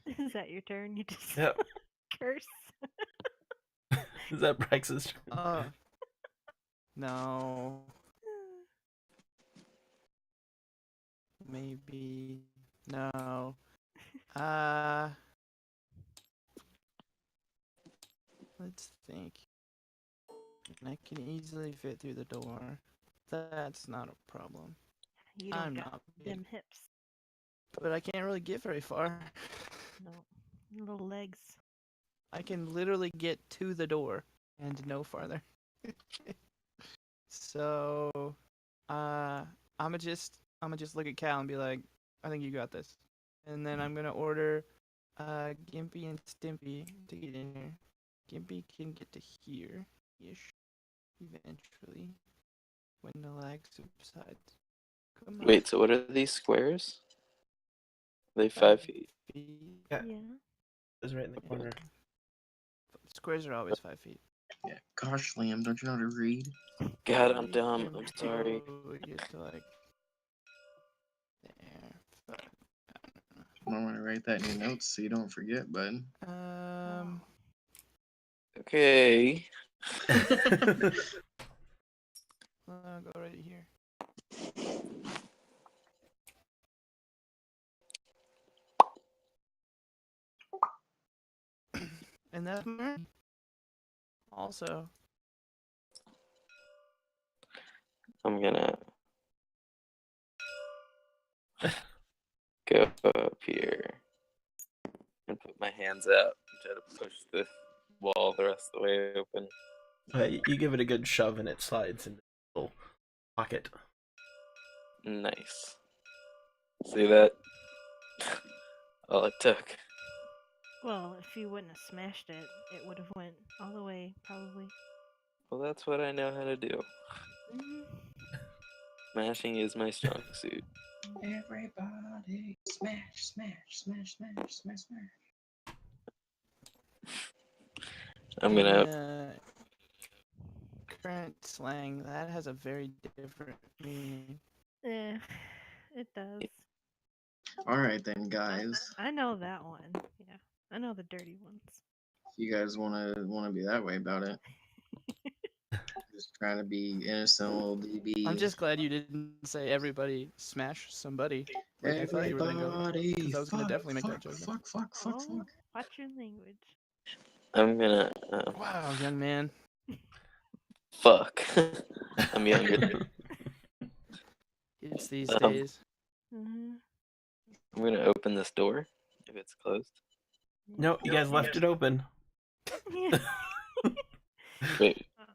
Is that your turn? You just Yep. curse. Is that Brex's turn? No. Maybe. No. Let's think. And I can easily fit through the door. That's not a problem. You don't I'm got not big, them hips. but I can't really get very far. No. Little legs. I can literally get to the door and no farther. So, I'ma just look at Cal and be like, I think you got this. And then I'm gonna order Gimpy and Stimpy to get in here. Gimpy can get to here-ish eventually when the lag subsides. Come on. Wait, so what are these squares? Are they 5 feet? Yeah. Yeah. It's right in the corner. Squares are always 5 feet. Yeah. Gosh, Liam, don't you know how to read? God, I'm dumb. I'm Until sorry. we get to like there. Fuck. I want to write that in your notes so you don't forget, bud. Okay. I'll go right here. And that's my turn. Also, I'm gonna go up here and put my hands out and try to push the wall the rest of the way open. You give it a good shove and it slides into the little pocket. Nice. See that? All it took Well, if you wouldn't have smashed it, it would have went all the way, probably. Well, that's what I know how to do. Mhm. Smashing is my strong suit. Everybody smash, smash, smash, smash, smash, smash. I'm gonna. In, current slang, that has a very different meaning. Yeah, it does. All right then, guys. I know that one. Yeah, I know the dirty ones. If you guys wanna be that way about it, just trying to be innocent little DB. I'm just glad you didn't say everybody smash somebody. Like I thought you were gonna go. Everybody, 'Cause I was gonna fuck, definitely make that fuck, joke. fuck, fuck, fuck, Oh, fuck. watch your language. I'm gonna. Wow, young man. Fuck. I'm younger. It's these Um, days. Mhm. I'm gonna open this door if it's closed. No, you guys left it open. Yeah. Wait. Wow.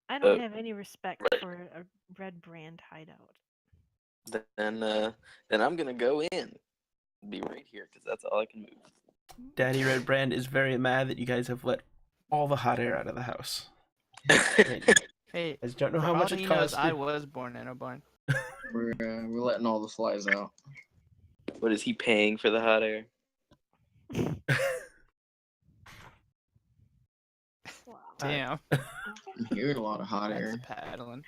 I don't Uh, have any respect right. for a red brand hideout. Then I'm gonna go in. Be right here because that's all I can move. Daddy Red Brand is very mad that you guys have let all the hot air out of the house. Hey, I just don't know for how all much he it knows, costs. I was born in a barn. We're letting all the flies out. What is he paying for the hot air? Wow. Damn, I'm hearing a lot of hot that's air. paddling.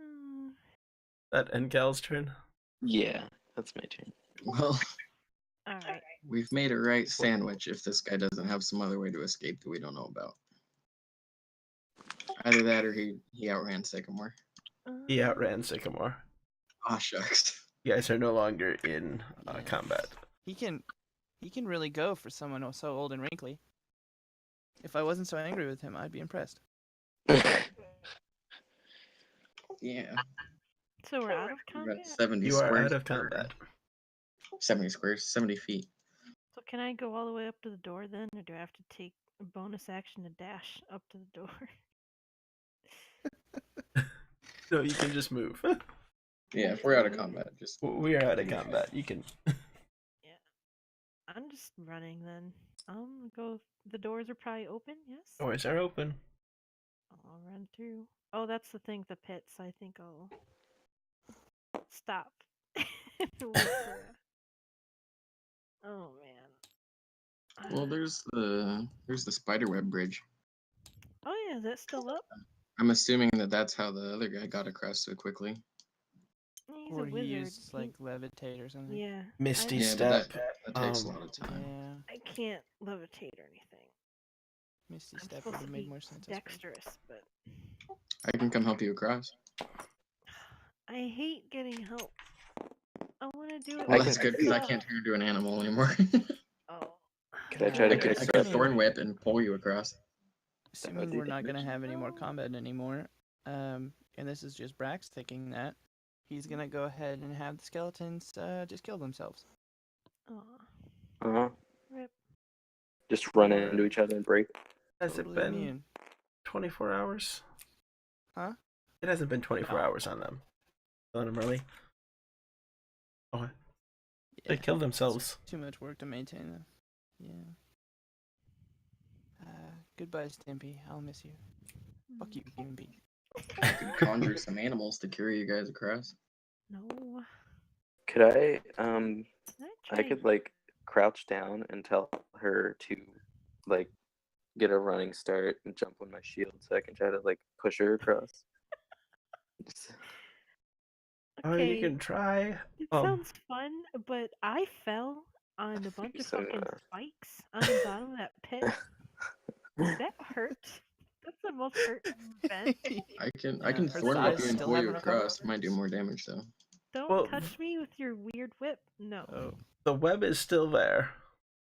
Mm, That Engel's turn. Yeah, that's my turn. Well, all right. we've made a right sandwich if this guy doesn't have some other way to escape that we don't know about. Either that or he outran Sycamore. He outran Sycamore. Aw, shucks. You guys are no longer in Yeah. combat. He can really go for someone so old and wrinkly. If I wasn't so angry with him, I'd be impressed. Yeah. So we're out of We're combat. at 70 You are squares. out of or combat. 70 squares, 70 feet. So can I go all the way up to the door then, or do I have to take a bonus action to dash up to the door? No, you can just move. Yeah, if we're out of combat, just We are out of combat. You can. I'm just running then. Go. The doors are probably open. Yes. Doors are open. I'll run through. Oh, that's the thing. The pits. I think I'll stop. Look for a- Oh man. well, there's the spiderweb bridge. Oh yeah, is that still up? I'm assuming that that's how the other guy got across so quickly. He's Or a he wizard. used like levitate or something. Yeah. Misty I, Yeah, Step. but that takes a lot of time. Yeah, I can't levitate or anything. Misty I'm Step supposed would have to made be more sense. I suppose. dexterous, but I can come help you across. I hate getting help. I want to do it. Well, I that's can- good because I can't turn into an animal anymore. Oh. Could I try to I get could across? thorn whip and pull you across. Assuming do we're not gonna damage. have any more combat anymore, and this is just Brax thinking that, he's gonna go ahead and have the skeletons just kill themselves. Aw. Uh-huh. Rip. Just run Or into each other and break. Has totally it been immune. 24 hours? Huh? It hasn't been 24 No. hours on them. Killing them early. Oh, they Yeah, killed themselves. too much work to maintain them. Yeah. Goodbye, Stimpy. I'll miss you. Fuck you, human being. I could conjure some animals to carry you guys across. No. Could I I I could like crouch down and tell her to like get a running start and jump on my shield so I can try to like push her across. Just- Oh, you can try. It sounds fun, but I fell on a bunch of some, fucking spikes on the bottom of that pit. That hurt. That's the most hurt you've been. I can Her thorn whip thighs you and still pull you haven't recovered? across. Might do more damage though. Don't Well, touch me with your weird whip. No. Oh. The web is still there,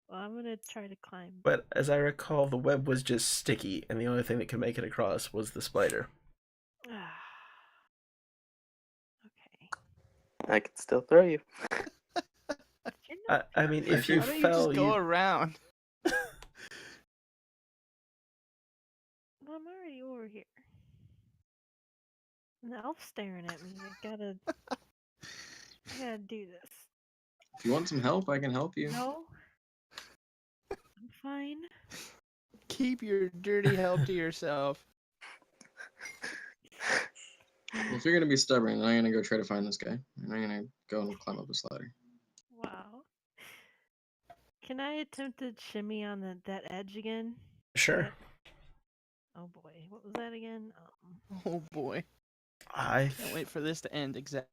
Well, I'm gonna try to climb. but as I recall, the web was just sticky, and the only thing that could make it across was the spider. Okay. I could still throw you. You're not I mean, if you Why don't you fell, just go around? I'm already over here. And the elf's staring at me. I gotta do this. If you want some help, I can help you. No. I'm fine. Keep your dirty help to yourself. Well, if you're gonna be stubborn, then I'm gonna go try to find this guy, and I'm gonna go and climb up this ladder. Wow. Can I attempt to shimmy on that edge again? Sure. That- Oh boy, what was that again? Oh boy. I Can't wait for this to end Just,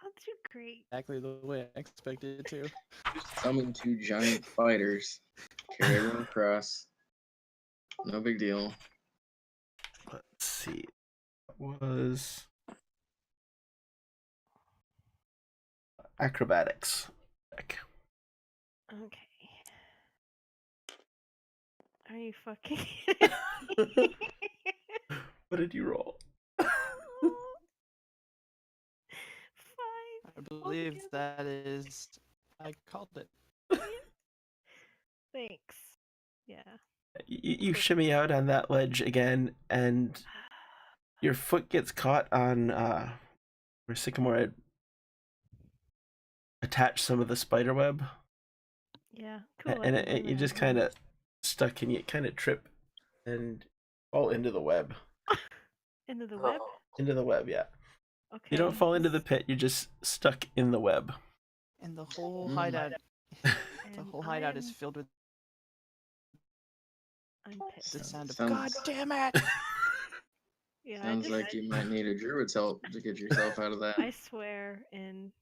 I'll do great. exactly the way I expected it to. Summon 2 giant spiders. Carry everyone across. No big deal. let's see. That was acrobatics check. Okay. Are you fucking kidding me? What did you roll? 5. I believe Altogether. that is. I called it. Thanks. Yeah. You shimmy out on that ledge again, and your foot gets caught on where Sycamore had attached some of the spider web, Yeah. Cool. and you just kind of stuck, and you kind of trip and fall into the web. into the web. Into the web, yeah. Okay. You don't fall into the pit. You're just stuck in the web. And the whole Mm. hideout. The And whole hideout is I'm- filled with I'm pissed. the sound of Sounds- "God damn it!" Yeah. Sounds like you might need a druid's help to get yourself out of that. I swear, and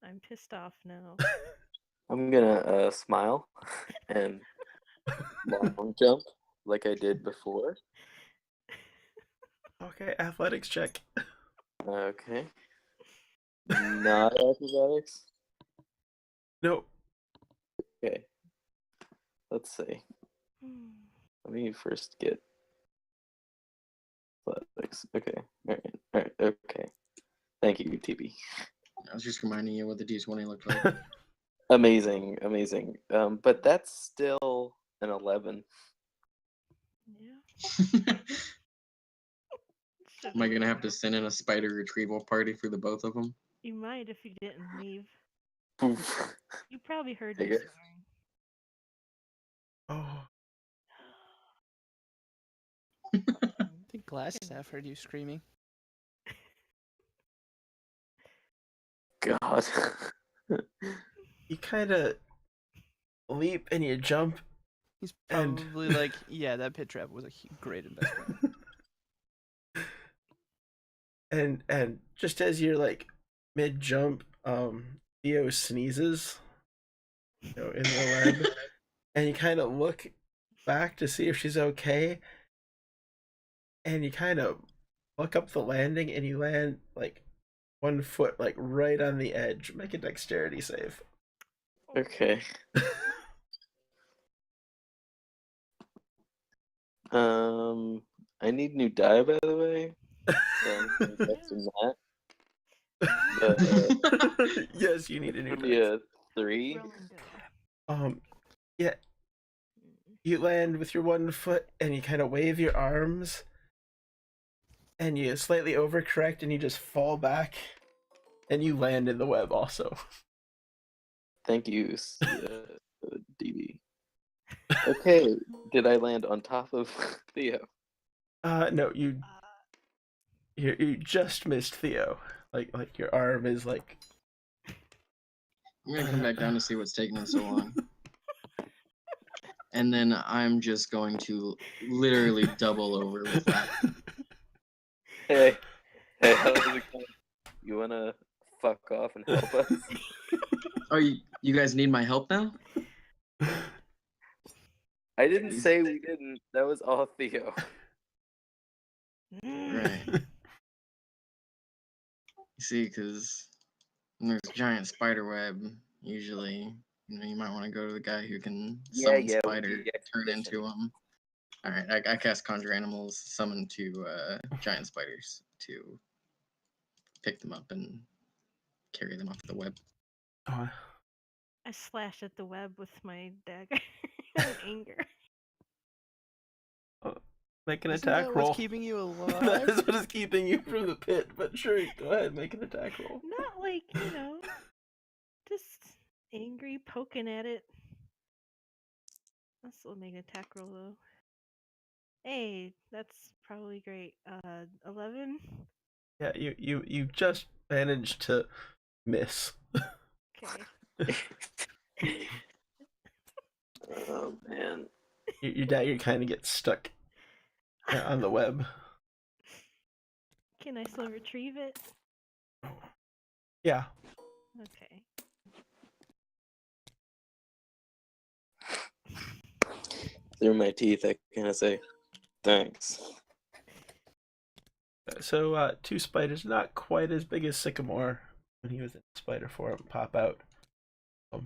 I'm pissed off now. I'm gonna smile and long jump like I did before. Okay, athletics check. Okay. Not acrobatics. Nope. Okay. Let's see. Let me first get athletics. Okay. Alright. Okay. Thank you, TB. I was just reminding you what the D20 looked like. Amazing. But that's still an 11. Yeah. Am I gonna have to send in a spider retrieval party for the both of them? You might if you didn't leave. Poof. You probably heard Take me it. snoring. Oh, I think Glassstaff heard you screaming. God. you kind of leap and you jump, He's And- probably like, "Yeah, that pit trap was a great investment." and just as you're like mid jump, Theo sneezes, in the web, and you kind of look back to see if she's okay, and you kind of look up the landing, and you land like 1 foot like right on the edge. Make a dexterity save. Okay. I need new die, by the way. So I'm investing that. But, Yes, you need a new it'll be dex. a 3. Roll and go. Yeah, you land with your 1 foot, and you kind of wave your arms, and you slightly overcorrect, and you just fall back, and you land in the web also. Thank you, DB. Okay, did I land on top of Theo? No, you just missed Theo. Like your arm is like. I'm gonna come back down to see what's taking us so long. And then I'm just going to literally double over with that. Hey, how's it going? You wanna fuck off and help us? Oh, you guys need my help now? I didn't say we didn't. That was all Theo. Right. You see, because when there's giant spider web, usually, you might want to go to the guy who can summon we spider, do the turn expedition. into them. All right, I cast conjure animals, summon 2 giant spiders to pick them up and carry them off the web. Oh, I slash at the web with my dagger in anger. make an Isn't attack that roll. what's keeping you That alive? is what is keeping you from the pit. But sure, go ahead, make an attack roll. Not like, Just angry, poking at it. I'll still make an attack roll though. Hey, that's probably great. 11. Yeah, you just managed to miss. Okay. Oh man. Your dagger kind of gets stuck on the web. Can I still retrieve it? Yeah. Okay. Through my teeth, I kind of say, thanks. So two spiders, not quite as big as Sycamore when he was in spider form, pop out. Oh,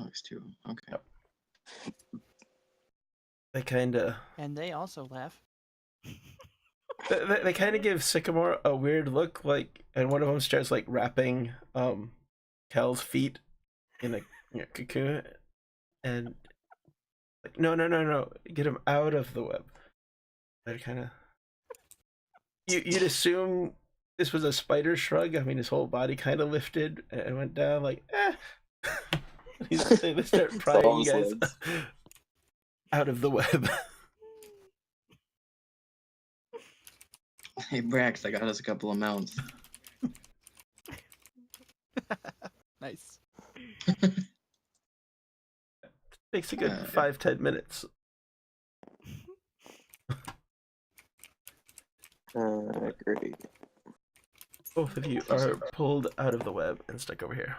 it's two. Okay. Yep. They kind of And they also laugh. they kind of give Sycamore a weird look, like, and one of them starts like wrapping Kel's feet in a cocoon, and like, no, get him out of the web. They're kind of you'd assume this was a spider shrug. I mean, his whole body kind of lifted and went down, like, eh. They start prying you guys out of the web. Hey, Brax, I got us a couple of mounts. Nice. Takes a good Uh, 5-10 minutes. Great. Both of you are pulled out of the web and stuck over here.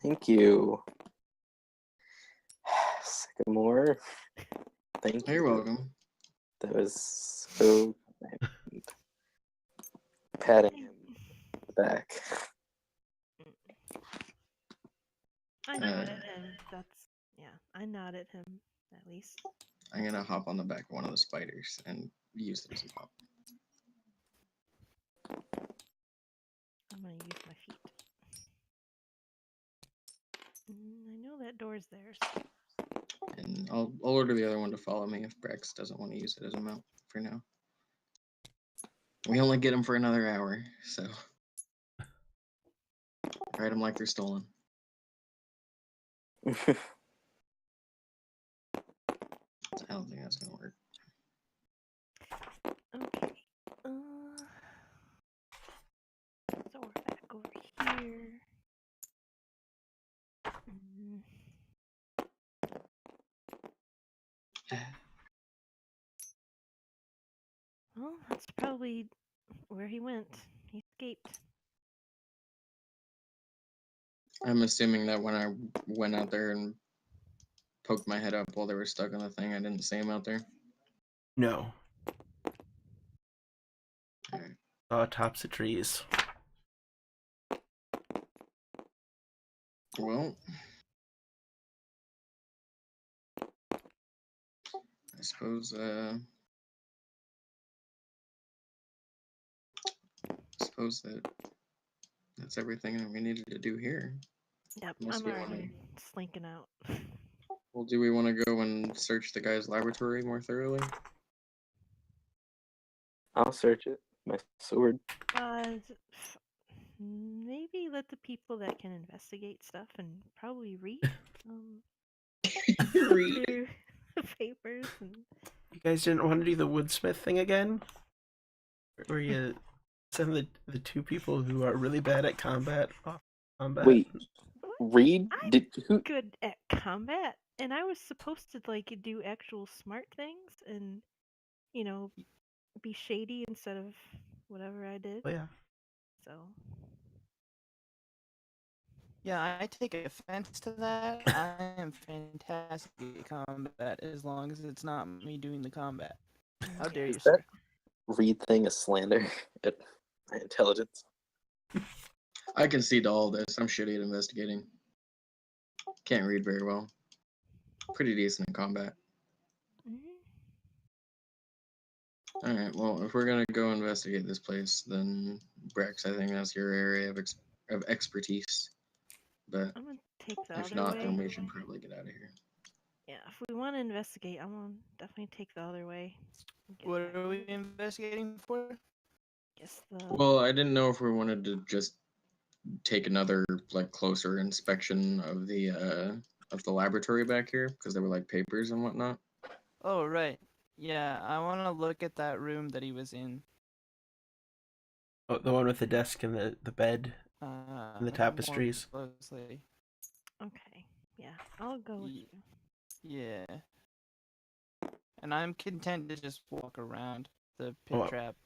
Thank you. Sycamore. Thank you. You're welcome. That was so kind. Patting him on the back. I nod at him. I nod at him at least. I'm gonna hop on the back of one of the spiders and use it as a hop. I'm gonna use my feet. I know that door's there. So. And I'll order the other one to follow me if Brax doesn't want to use it as a mount for now. We only get them for another hour, so ride them like they're stolen. I don't think that's gonna work. Okay. So we're back over here. Well, that's probably where he went. He escaped. I'm assuming that when I went out there and poked my head up while they were stuck on the thing, I didn't see him out there. No. Alright. Tops of trees. Well, I suppose that's everything that we needed to do here. Yep, Unless I'm we already wanna- slinking out. Well, do we want to go and search the guy's laboratory more thoroughly? I'll search it. My sword. Maybe let the people that can investigate stuff and probably read Read. through the papers and You guys didn't want to do the woodsmith thing again? Where you send the two people who are really bad at combat off combat? Wait, Reed? I'm Who? good at combat, and I was supposed to like do actual smart things and be shady instead of whatever I did. Oh, yeah. So Yeah, I take offense to that. I am fantastic at combat as long as it's not me doing the combat. How dare you, Is sir? that Reed thing a slander at my intelligence? I concede to all this. I'm shitty at investigating. Can't read very well. Pretty decent in combat. Alright, well, if we're gonna go investigate this place, then Brex, I think that's your area of expertise. But I'm gonna take the if other not, way. then we should probably get out of here. Yeah, if we want to investigate, I'm gonna definitely take the other way. and get What back are we over. investigating for? guess the. Well, I didn't know if we wanted to just take another like closer inspection of the laboratory back here because there were like papers and whatnot. Oh, right. Yeah, I want to look at that room that he was in. Oh, the one with the desk and the bed and the More tapestries. closely. Okay. Yeah, I'll go with Ye- you. Yeah. And I'm content to just walk around the pit Oh, wow. trap.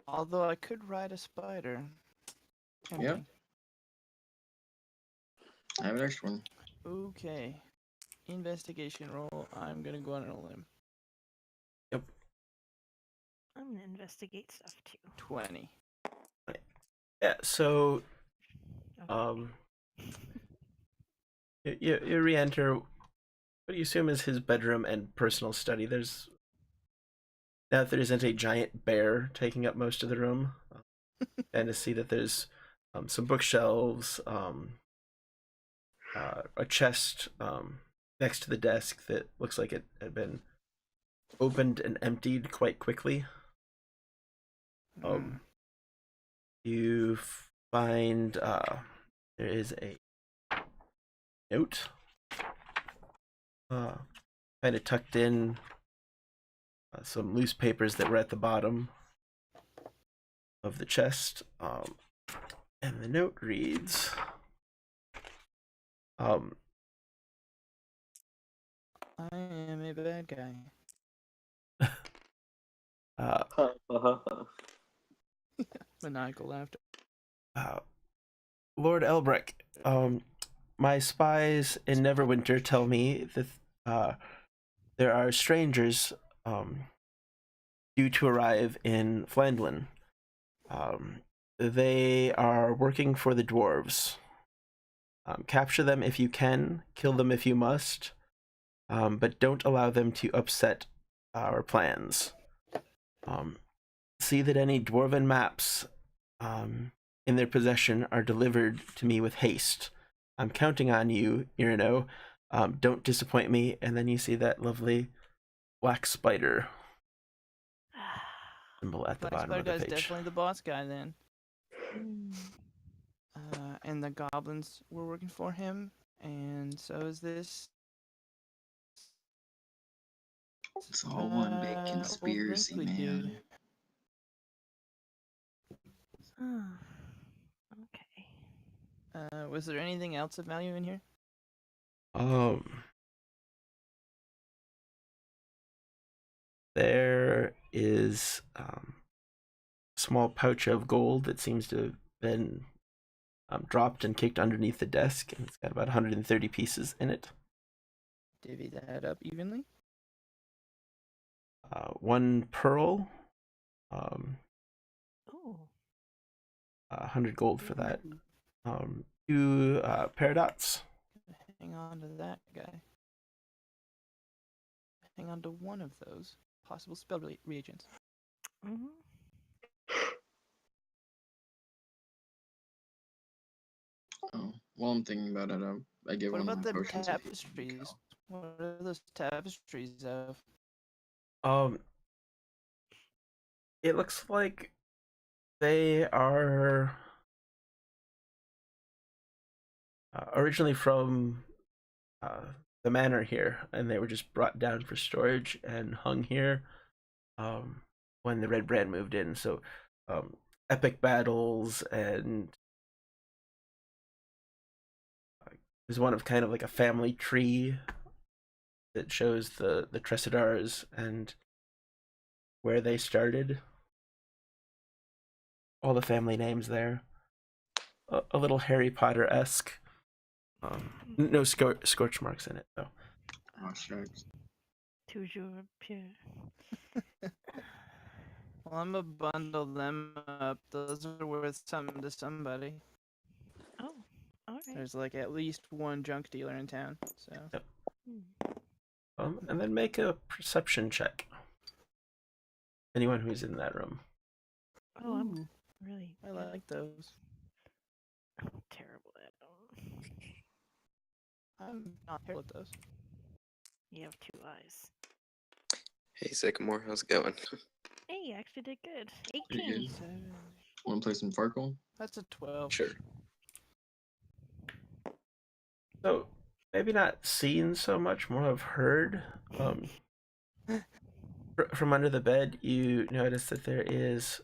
Although I could ride a spider. Yep. Tempting. I have an extra one. Okay. Investigation roll. I'm gonna go on a limb. I'm gonna investigate stuff too. 20. Yeah. So, Okay. you re-enter what you assume is his bedroom and personal study. There's now that there isn't a giant bear taking up most of the room, and to see that there's some bookshelves, a chest next to the desk that looks like it had been opened and emptied quite quickly. You find there is a note kind of tucked in, some loose papers that were at the bottom of the chest, and the note reads, I am a bad guy. Maniacal laughter. Lord Elbrick, my spies in Neverwinter tell me that there are strangers due to arrive in Flandlin. They are working for the dwarves. Capture them if you can, kill them if you must, but don't allow them to upset our plans. See that any dwarven maps in their possession are delivered to me with haste. I'm counting on you, Irino. Don't disappoint me. And then you see that lovely black spider symbol at the Black bottom Spider of the Guy's page. definitely the boss guy then. Hmm. And the goblins were working for him, and so is this. It's all one big old conspiracy, wrinkly man. dude. Okay. Was there anything else of value in here? There is a small pouch of gold that seems to have been dropped and kicked underneath the desk, and it's got about 130 pieces in it. Divvy that up evenly. One pearl, Oh. 100 gold for that. 2 paradots. Hang on to that guy. Hang on to one of those possible spell reagents. Mm-hmm. Oh, while I'm thinking about it, I give What one of about my the potions a haste tapestries? What are those tapestries of? It looks like they are originally from the manor here, and they were just brought down for storage and hung here when the Red Brand moved in. So, epic battles, and there's one of kind of like a family tree that shows the Tressidars and where they started. All the family names there. A little Harry Potter-esque. No scorch marks in it, though. Oh, shucks. Toujours pure. Well, I'm gonna bundle them up. Those are worth something to somebody. Oh, alright. There's like at least one junk dealer in town, so. Yep. Hmm. And then make a perception check. Anyone who's in that room. Oh, I'm Ooh, really I like those. I'm terrible at them. I'm not terrible at those. You have 2 eyes. Hey, Sycamore, how's it going? Hey, you actually did good. Pretty 18. good. Want to play some Farkle? That's a 12. Sure. So maybe not seen so much, more have heard. From under the bed, you notice that there is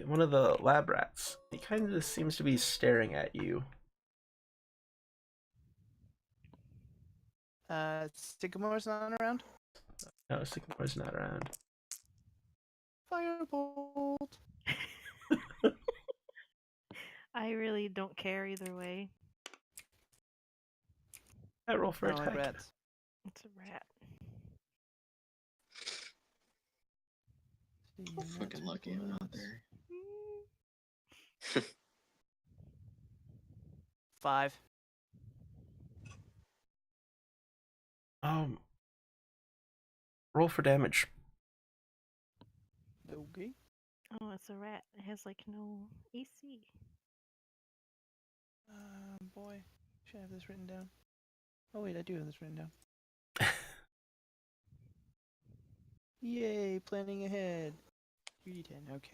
one of the lab rats. He kind of just seems to be staring at you. Sycamore's not around? No, Sycamore's not around. Firebolt. I really don't care either way. I roll for I don't like attack. rats. It's a rat. Fucking lucky I'm not there. 5. Roll for damage. Okay. Oh, it's a rat. It has like no AC. Boy. Should I have this written down? Oh wait, I do have this written down. Yay, planning ahead. 3d10, okay.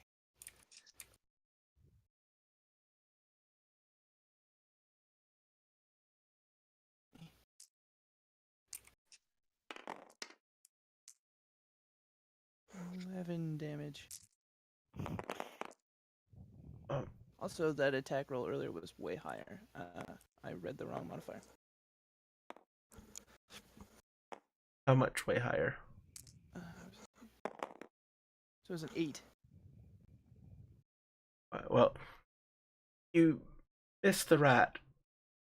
$11 damage. Also, that attack roll earlier was way higher. I read the wrong modifier. How much way higher? So it was an 8. Well, you missed the rat,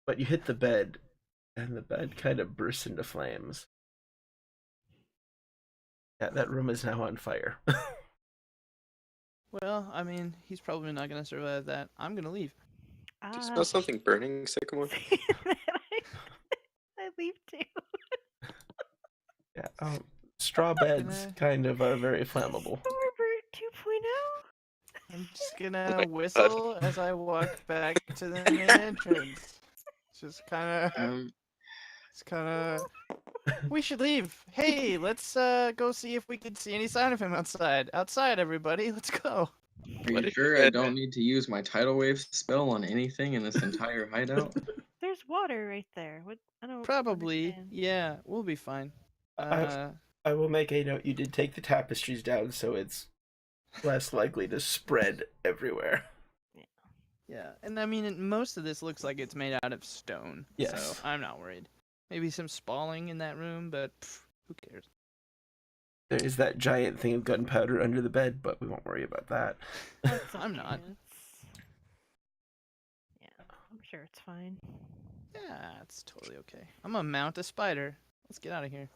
but you hit the bed, and the bed kind of bursts into flames. Yeah, that room is now on fire. Well, I mean, he's probably not going to survive that. I'm going to leave. Do you smell something burning, Sycamore? I leave too. Yeah, straw beds kind of are very flammable. Norbert 2.0. I'm just going to whistle as I walk back to the main entrance. Just kind of... It's kind of... We should leave. Hey, let's go see if we can see any sign of him outside. Outside, everybody. Let's go. Are you sure I don't need to use my tidal wave spell on anything in this entire hideout? There's water right there. What? I don't. Probably. understand. Yeah, we'll be fine. I will make a note. You did take the tapestries down, so it's less likely to spread everywhere. Yeah, and I mean, most of this looks like it's made out of stone. Yes. So I'm not worried. Maybe some spalling in that room, but who cares? There is that giant thing of gunpowder under the bed, but we won't worry about that. That's I'm not. okay. Yeah, I'm sure it's fine. Yeah, it's totally okay. I'm gonna mount a spider. Let's get out of here.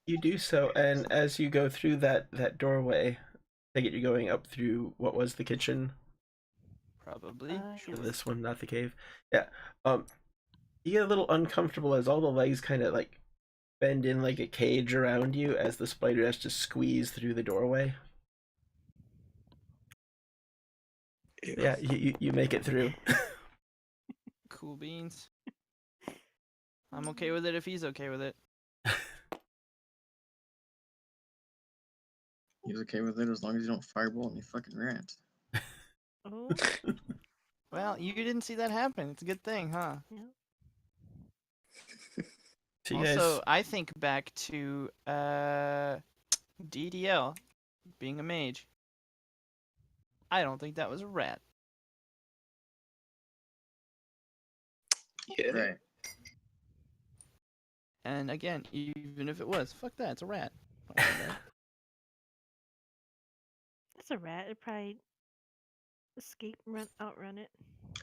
You do so, and as you go through that doorway, I get you going up through what was the kitchen. Probably. Sure. This one, not the cave. Yeah. You get a little uncomfortable as all the legs kind of like bend in like a cage around you as the spider has to squeeze through the doorway. Yeah, you make it through. Cool beans. I'm okay with it if he's okay with it. He's okay with it as long as you don't fireball any fucking rats. Oh. Well, you didn't see that happen. It's a good thing, huh? Yeah. So you Also, guys, I think back to DDL being a mage. I don't think that was a rat. Yeah. Right. And again, even if it was, fuck that, it's a rat. Don't worry about it. It's a rat. It probably escape, outrun it.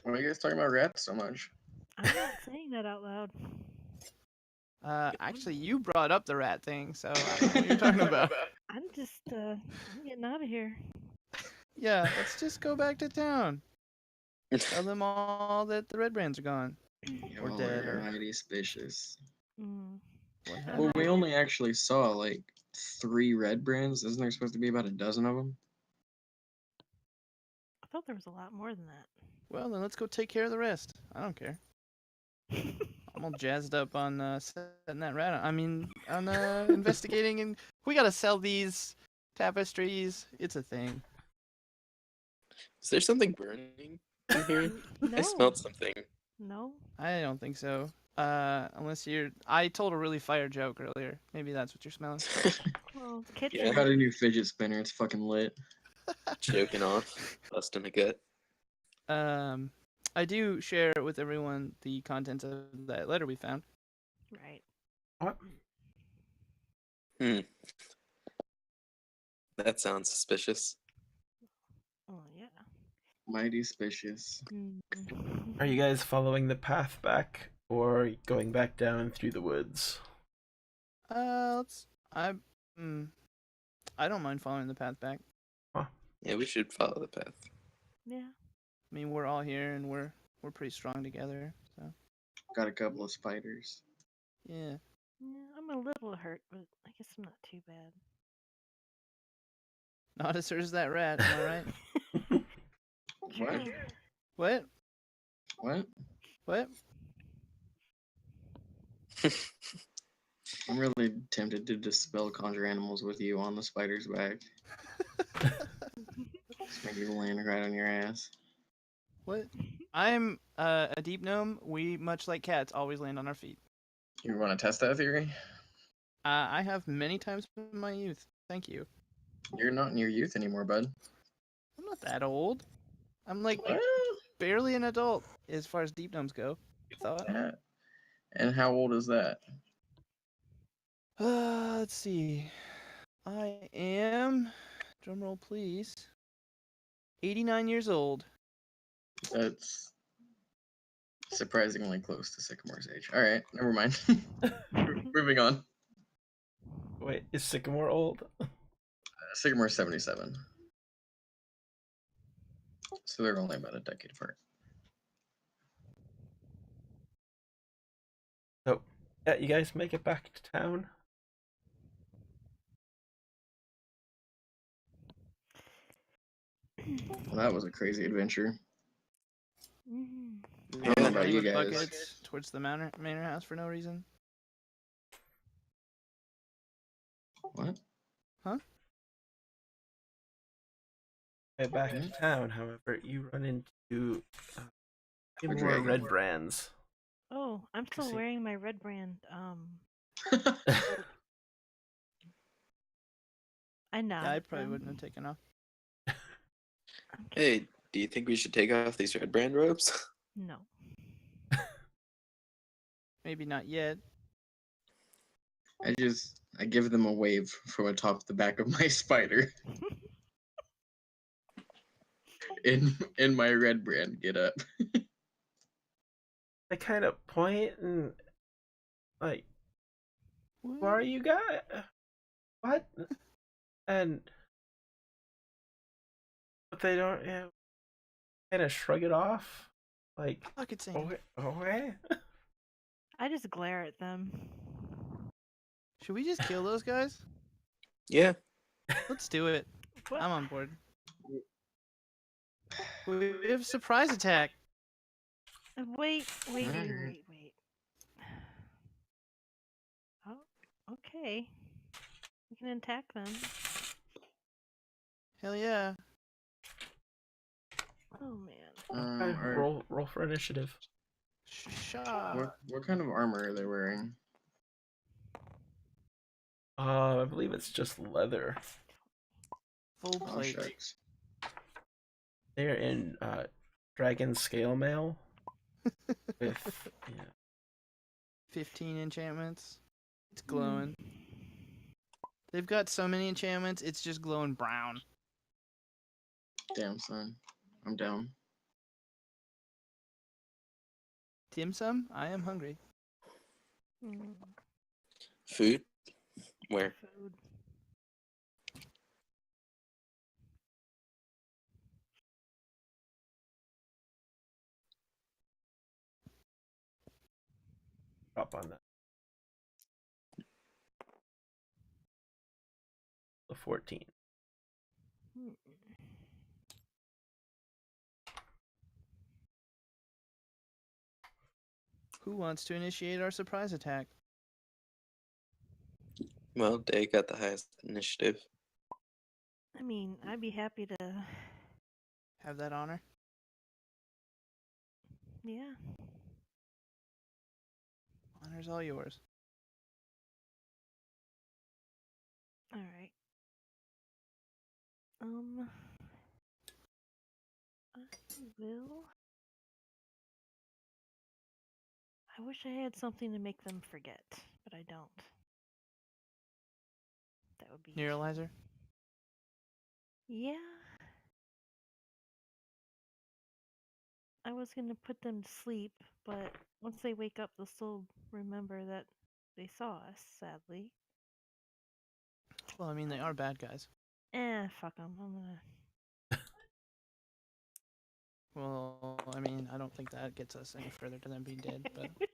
Why are you guys talking about rats so much? I'm not saying that out loud. Actually, you brought up the rat thing, so I don't know what you're talking about. I'm just I'm getting out of here. Yeah, let's just go back to town. Tell them all that the red brands are gone. Or Y'all dead, are or mighty suspicious. Mm. what I'm happened. Well, not we here. only actually saw like 3 red brands. Isn't there supposed to be about a dozen of them? thought there was a lot more than that. Well, then let's go take care of the rest. I don't care. I'm all jazzed up on setting that rat. On investigating, and we gotta sell these tapestries. It's a thing. Is there something burning in here? No. I smelled something. No. I don't think so. Unless you're. I told a really fire joke earlier. Maybe that's what you're smelling. Well, I kitchen. got a new fidget spinner. It's fucking lit. Joking off, busting a gut. I do share with everyone the contents of that letter we found. Right. What? That sounds suspicious. Oh yeah. Mighty suspicious. Are you guys following the path back, or going back down through the woods? I don't mind following the path back. Yeah, we should follow the path. Yeah. I mean, we're all here and we're pretty strong together. So Got a couple of spiders. yeah. Yeah, I'm a little hurt, but I guess I'm not too bad. Not as hurt as that rat. Am I right? What? What? What? What? I'm really tempted to dispel conjure animals with you on the spider's back. Just make you land right on your ass. What? I'm a deep gnome. We, much like cats, always land on our feet. You want to test that theory? I have many times in my youth. Thank you. You're not in your youth anymore, bud. I'm not that old. I'm like Well, barely an adult as far as deep gnomes go. Thought. yeah. And how old is that? Let's see. I am, drumroll please, 89 years old. That's surprisingly close to Sycamore's age. All right, never mind. Moving on. Wait, is Sycamore old? Sycamore's 77. So they're only about a decade apart. So, yeah, you guys make it back to town. Well, that was a crazy adventure. Mhm. I don't know about Playing you with guys. buckets towards the manor house for no reason. What? Back Mhm. to town, however, you run into a few A more dragon. red brands. Oh, I'm still see. wearing my red brand. I nod. Yeah, I at probably them. wouldn't have taken off. Hey, do you think we should take off these red brand robes? No. Maybe not yet. I give them a wave from atop the back of my spider in my red brand get up. They kind of point and like, who are you guys? What? And but they don't, yeah, kind of shrug it off, like, Pocket sand. okay. I just glare at them. Should we just kill those guys? Yeah. Let's do it. What? I'm on board. We have surprise attack. Wait. Alright. Oh, okay. We can attack them. Hell yeah. Oh man. Roll for initiative. Shot. What kind of armor are they wearing? I believe it's just leather. Full Oh, plate. shucks. They're in dragon scale mail with 15 enchantments. It's glowing. They've got so many enchantments, it's just glowing brown. Damn, son. I'm down. Dim sum? I am hungry. Mm, Food? Where? food. drop on that. The 14. Hmm. Who wants to initiate our surprise attack? Well, Day got the highest initiative. I mean, I'd be happy to. Have that honor. Yeah. Honor's all yours. All right. I will. I wish I had something to make them forget, but I don't. That would be. Neuralizer. Yeah. I was gonna put them to sleep, but once they wake up, they'll still remember that they saw us, sadly. Well, I mean, they are bad guys. Fuck them. I'm gonna. Well, I mean, I don't think that gets us any further to them being dead, but it's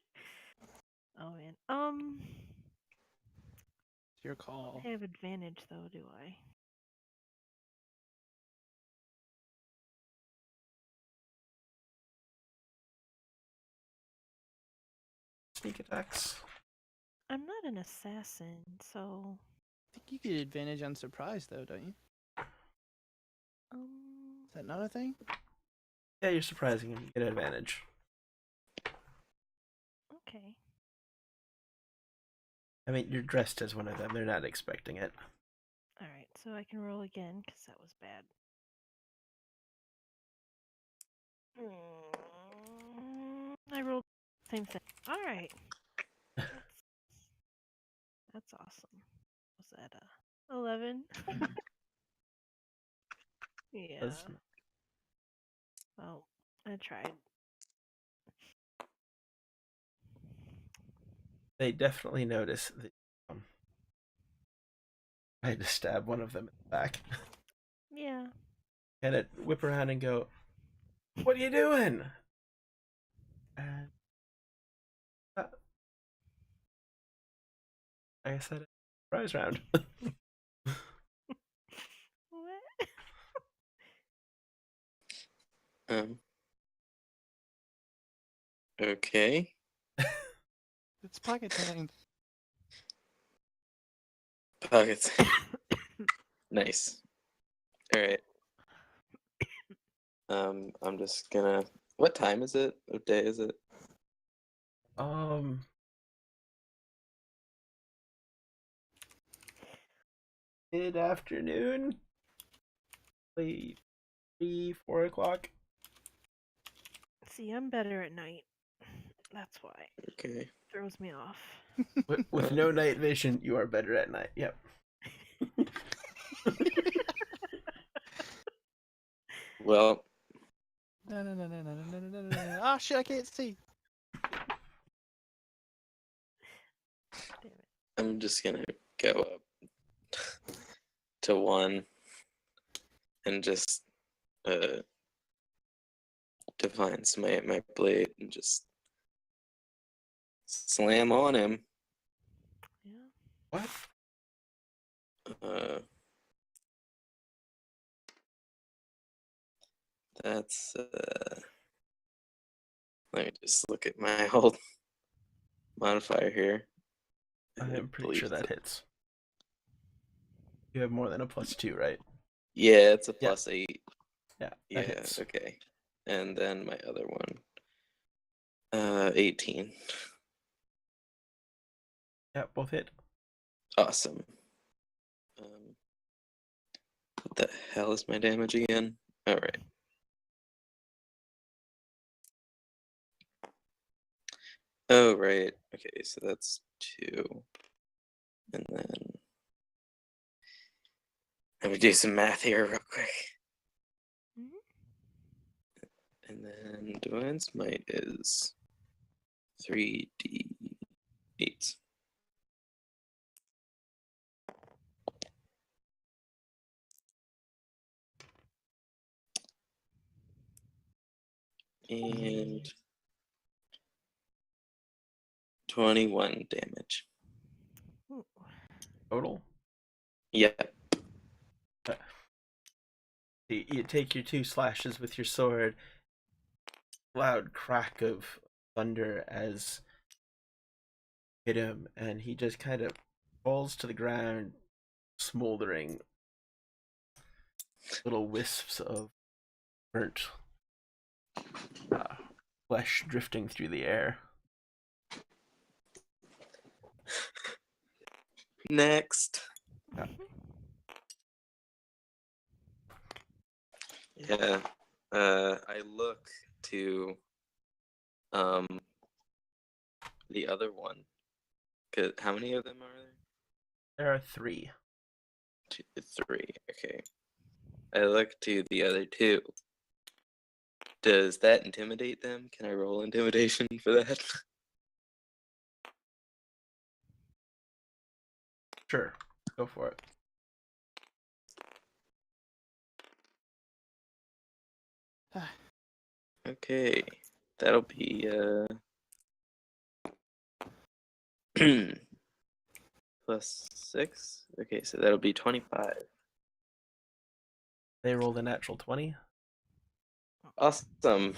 Oh man. your I call. don't have advantage though, do I? Sneak attacks. I'm not an assassin, so I think you get advantage on surprise, though, don't you? Is that not a thing? Yeah, you're surprising him. You get advantage. okay. I mean, you're dressed as one of them. They're not expecting it. All right, so I can roll again because that was bad. I rolled the same thing. All right. That's awesome. Was that 11? Yeah. That's- Well, I tried. They definitely notice that I had to stab one of them in the back. Yeah. And it whip around and go, "What are you doing?" And like I said, surprise round. What? Okay. It's pocket time. Pockets. Nice. All right. I'm just gonna. What time is it? What day is it? Mid-afternoon, late 3-4 o'clock. See, I'm better at night. That's why. Okay. Throws me off. With no night vision, you are better at night. Yep. Well, No. Ah, shit, I can't see. Damn it. I'm just gonna go up to 1 and just divine smite my blade and just slam on him. Yeah. What? That's let me just look at my old modifier here. I am pretty sure believe that hits. You have more than a +2, right? Yeah, it's a Yeah. +8. Yeah, that Yeah, hits. okay. And then my other one. 18. Yeah, both hit. Awesome. What the hell is my damage again? Alright. Oh, right. Okay, so that's 2. And then let me do some math here real quick. Mhm. And then divine smite is 3d8. And 21 damage. Ooh. Total. Yeah. You take your 2 slashes with your sword. Loud crack of thunder as hit him, and he just kind of falls to the ground, smoldering, little wisps of burnt flesh drifting through the air. Next. Yeah. I look to the other one. How many of them are there? There are 3. 2, 3. Okay. I look to the other 2. Does that intimidate them? Can I roll intimidation for that? Sure, go for it. Okay. That'll be plus 6. Okay, so that'll be 25. They rolled a natural 20. Awesome.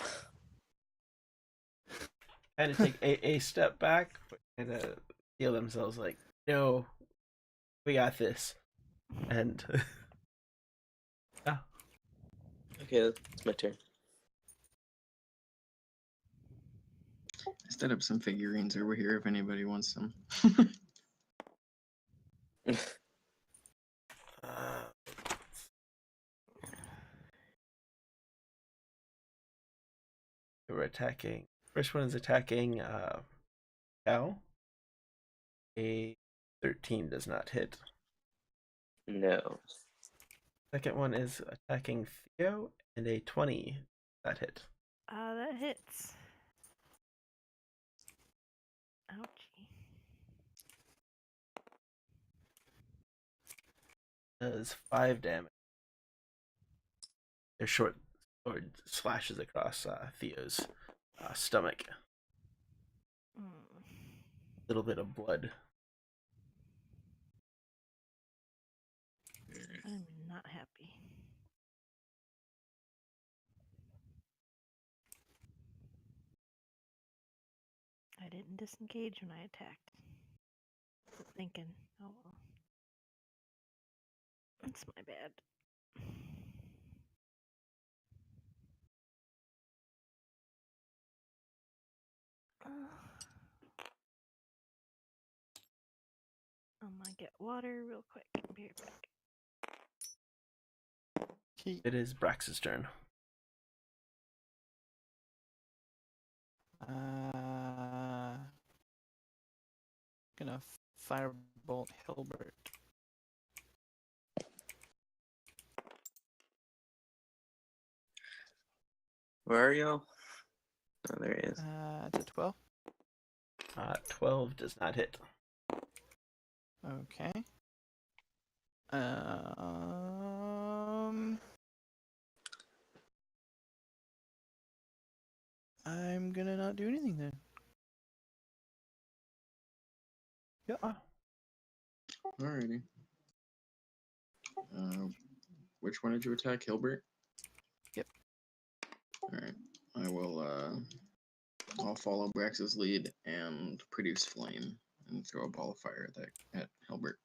Kind of take a step back, but kind of feel themselves like, no, we got this. And yeah, Okay, that's my turn. I set up some figurines over here if anybody wants them. they were attacking. First one is attacking Cal. A 13 does not hit. No. Second one is attacking Theo, and a 20 that hit. That hits. Ouchie. Does 5 damage. Their short sword slashes across Theo's stomach. Little bit of blood. I'm not happy. I didn't disengage when I attacked. Thinking, oh well. That's my bad. I'm gonna get water real quick. Be right back. It is Brax's turn. Gonna firebolt Hilbert. Where are y'all? Oh, there he is. It's a 12. 12 does not hit. Okay. I'm gonna not do anything then. Yeah. Alrighty. Which one did you attack, Hilbert? Yep. Alright. I'll follow Brax's lead and produce flame and throw a ball of fire at Hilbert.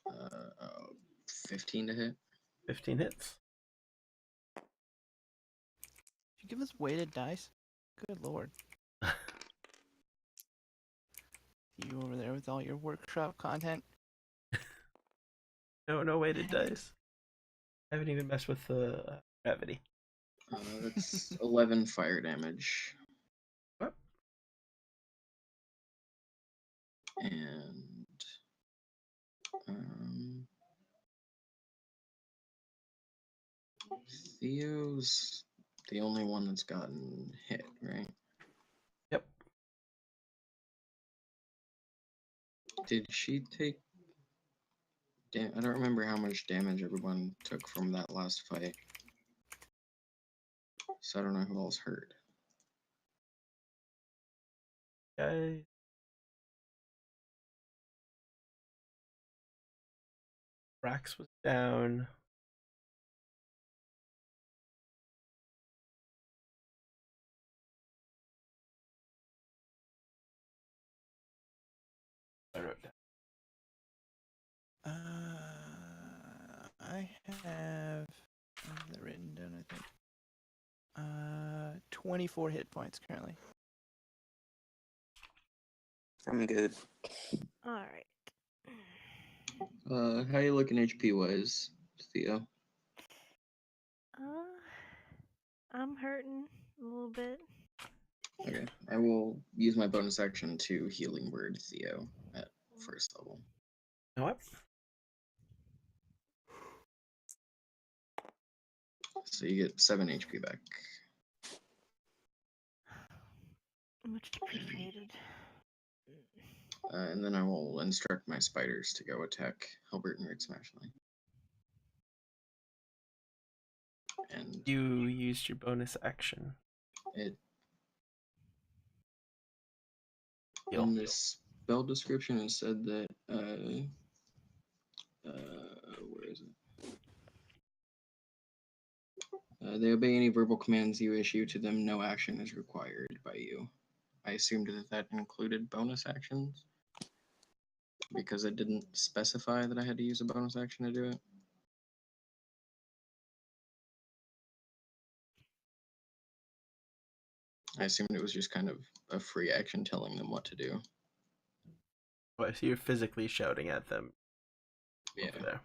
Uh, 15 to hit. 15 hits. Did you give us weighted dice? Good lord. You over there with all your workshop content? No weighted dice. I haven't even messed with the gravity. That's 11 fire damage. What? And Theo's the only one that's gotten hit, right? Yep. Did she take I don't remember how much damage everyone took from that last fight. So I don't know who else hurt. Okay. Brax was down. 24 hit points currently. I'm good. All right. How you looking HP wise, Theo? I'm hurting a little bit. Okay, I will use my bonus action to healing word Theo at first level. You know what? So you get 7 HP back. Much appreciated. And then I will instruct my spiders to go attack Hilbert and Rick Smashley. And You used your bonus action. it Heal. in this spell description it said that where is it? They obey any verbal commands you issue to them. No action is required by you. I assumed that that included bonus actions because it didn't specify that I had to use a bonus action to do it. I assumed it was just kind of a free action telling them what to do. Oh, so you're physically shouting at them. Yeah. Over there.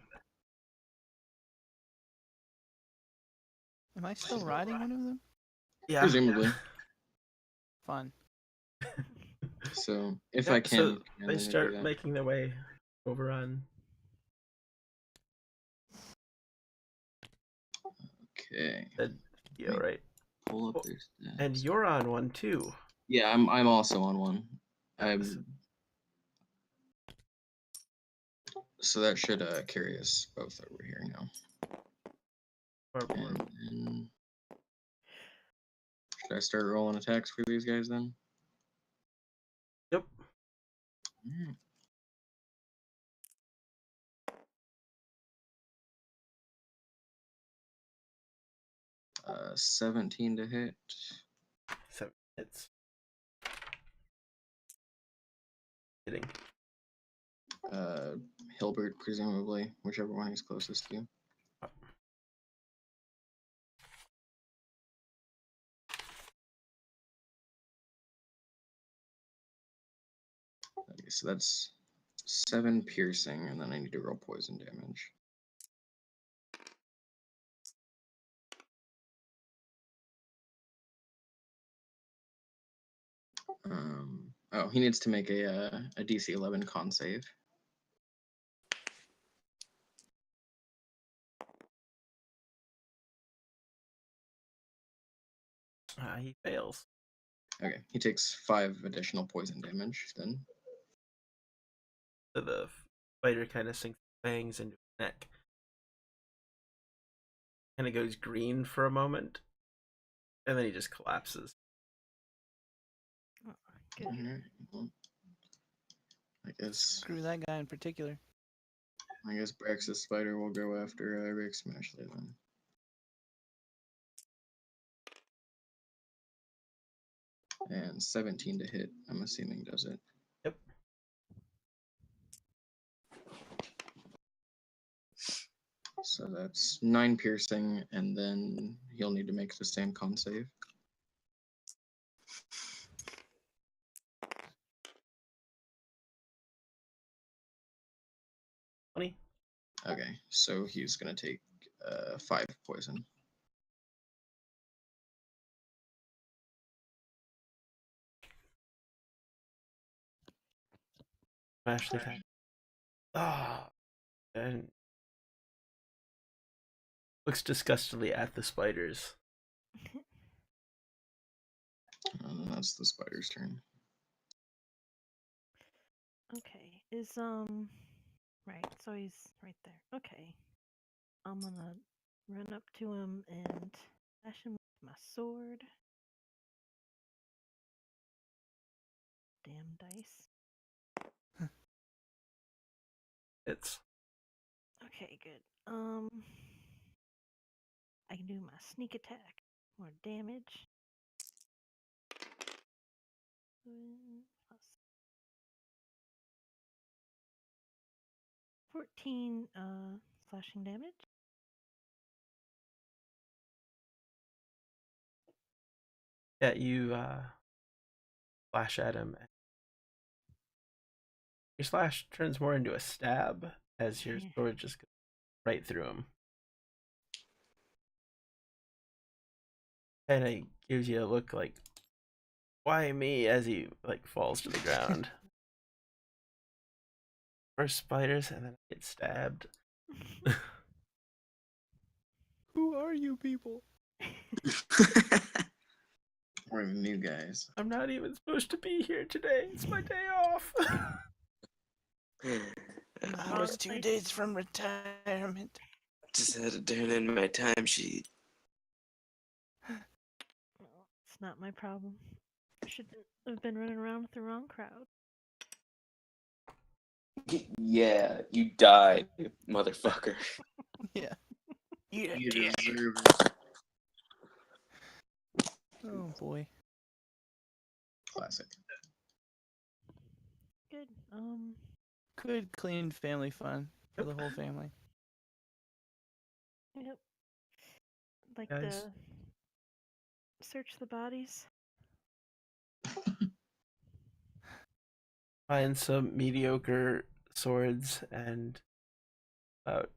Am I still riding one of them? Yeah. Presumably. Fun. So if Yep, I can, so I'm they gonna do start that. making their way over on. Okay. Yeah, right. Pull up Oh, their stats. And you're on one too. Yeah, I'm also on one. So that should carry us both over here now. And then should I start rolling attacks for these guys then? Yep. Alright. 17 to hit. 7 hits. Hitting. Hilbert, presumably, whichever one he's closest to. Okay, so that's 7 piercing, and then I need to roll poison damage. Oh, he needs to make a DC 11 con save. He fails. Okay, he takes 5 additional poison damage then. So the spider kind of sinks fangs into his neck. Kind of goes green for a moment, and then he just collapses. Oh, good. Alright, well, I guess Screw that guy in particular. Brax's spider will go after Rick Smashley then. And 17 to hit, I'm assuming does it. Yep. So that's 9 piercing, and then he'll need to make the same con save. Funny. Okay, so he's gonna take 5 poison. Smash the attack. Ah. And looks disgustedly at the spiders. And that's the spider's turn. Okay. Right, so he's right there. Okay. I'm gonna run up to him and slash him with my sword. Damn dice. It's Okay, good. I can do my sneak attack. More damage. Plus 14 slashing damage. Yeah, you slash at him. Your slash turns more into a stab as your Yeah. sword just goes right through him. Kind of gives you a look like, why me? As he like falls to the ground. First spiders, and then I get stabbed. Who are you people? We're the new guys. I'm not even supposed to be here today. It's my day off. I was 2 days from retirement. Just had to turn in my timesheet. Well, it's not my problem. I shouldn't have been running around with the wrong crowd. Yeah, you died, motherfucker. Yeah. You deserve it. Oh boy. Classic. Good. Good, clean family fun for the whole family. Yep. Like Guys. to search the bodies. Find some mediocre swords and about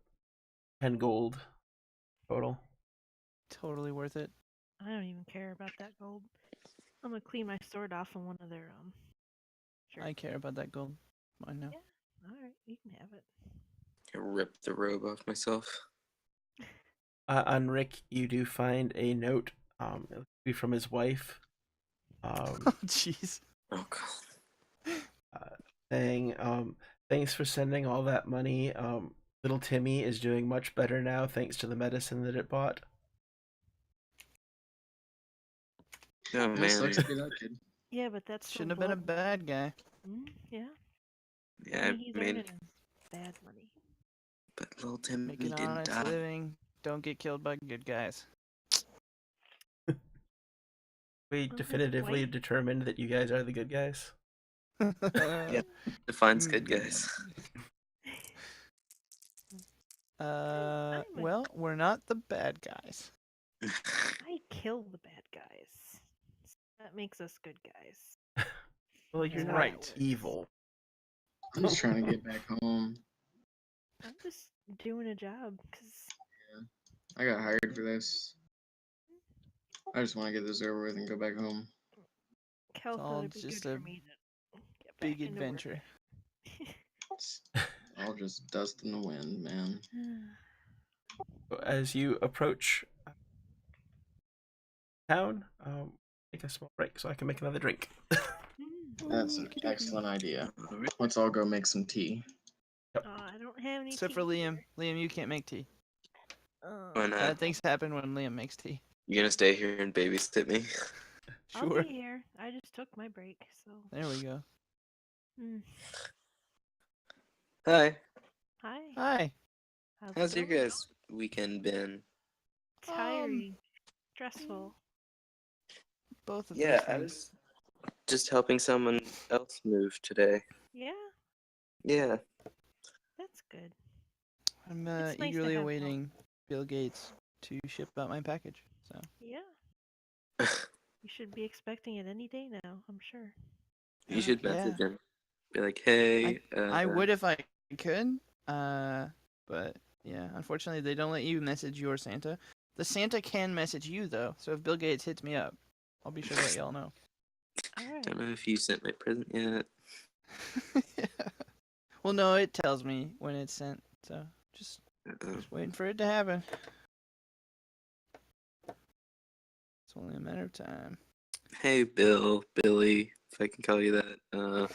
10 gold total. Totally worth it. I don't even care about that gold. I'm gonna clean my sword off on one of their I shirts. care about that gold. Mine now. Yeah. All right, you can have it. I ripped the robe off myself. On Rick, you do find a note. It would be from his wife. Oh jeez. Oh god. Saying, thanks for sending all that money. Little Timmy is doing much better now thanks to the medicine that it bought. Oh That man. sucks to be that kid. Yeah, but that's still Shouldn't have been a blood. bad guy. Yeah. Yeah, I He's mean, earning bad money. but little Timmy Make an didn't honest die. living. Don't get killed by good guys. We Well, definitively wait. determined that you guys are the good guys. Yeah. Defines good guys. Well, we're not the bad guys. I kill the bad guys. That makes us good guys. Well, you're not Right. evil. I'm just trying to get back home. I'm just doing a job because I got hired for this. I just want to get this over with and go back home. Kel It's thought all it'd be just good a for me to get back big into work. adventure. It's all just dust in the wind, man. As you approach town, take a small break so I can make another drink. That's an excellent idea. Let's all go make some tea. I don't have any. Except tea for Liam. here. Liam, you can't make tea. Why not? Bad things happen when Liam makes tea. You gonna stay here and babysit me? I'll Sure. be here. I just took my break, so. There we go. Hi. Hi. Hi. How's your going? guys' weekend been? Tiring. Stressful. Both of Yeah, those I things. was just helping someone else move today. Yeah, Yeah. that's good. I'm It's nice to eagerly have awaiting Bill Gates to ship out my package. So Yeah. You should be expecting it any day now, I'm sure. You should yeah. message him. Be like, hey. I would if I could. But yeah, unfortunately they don't let you message your Santa. The Santa can message you though. So if Bill Gates hits me up, I'll be sure to let y'all know. Alright. Don't know if you sent my present yet. Yeah. Well, no, it tells me when it's sent. So just waiting for it to happen. It's only a matter of time. Hey, Billy, if I can call you that.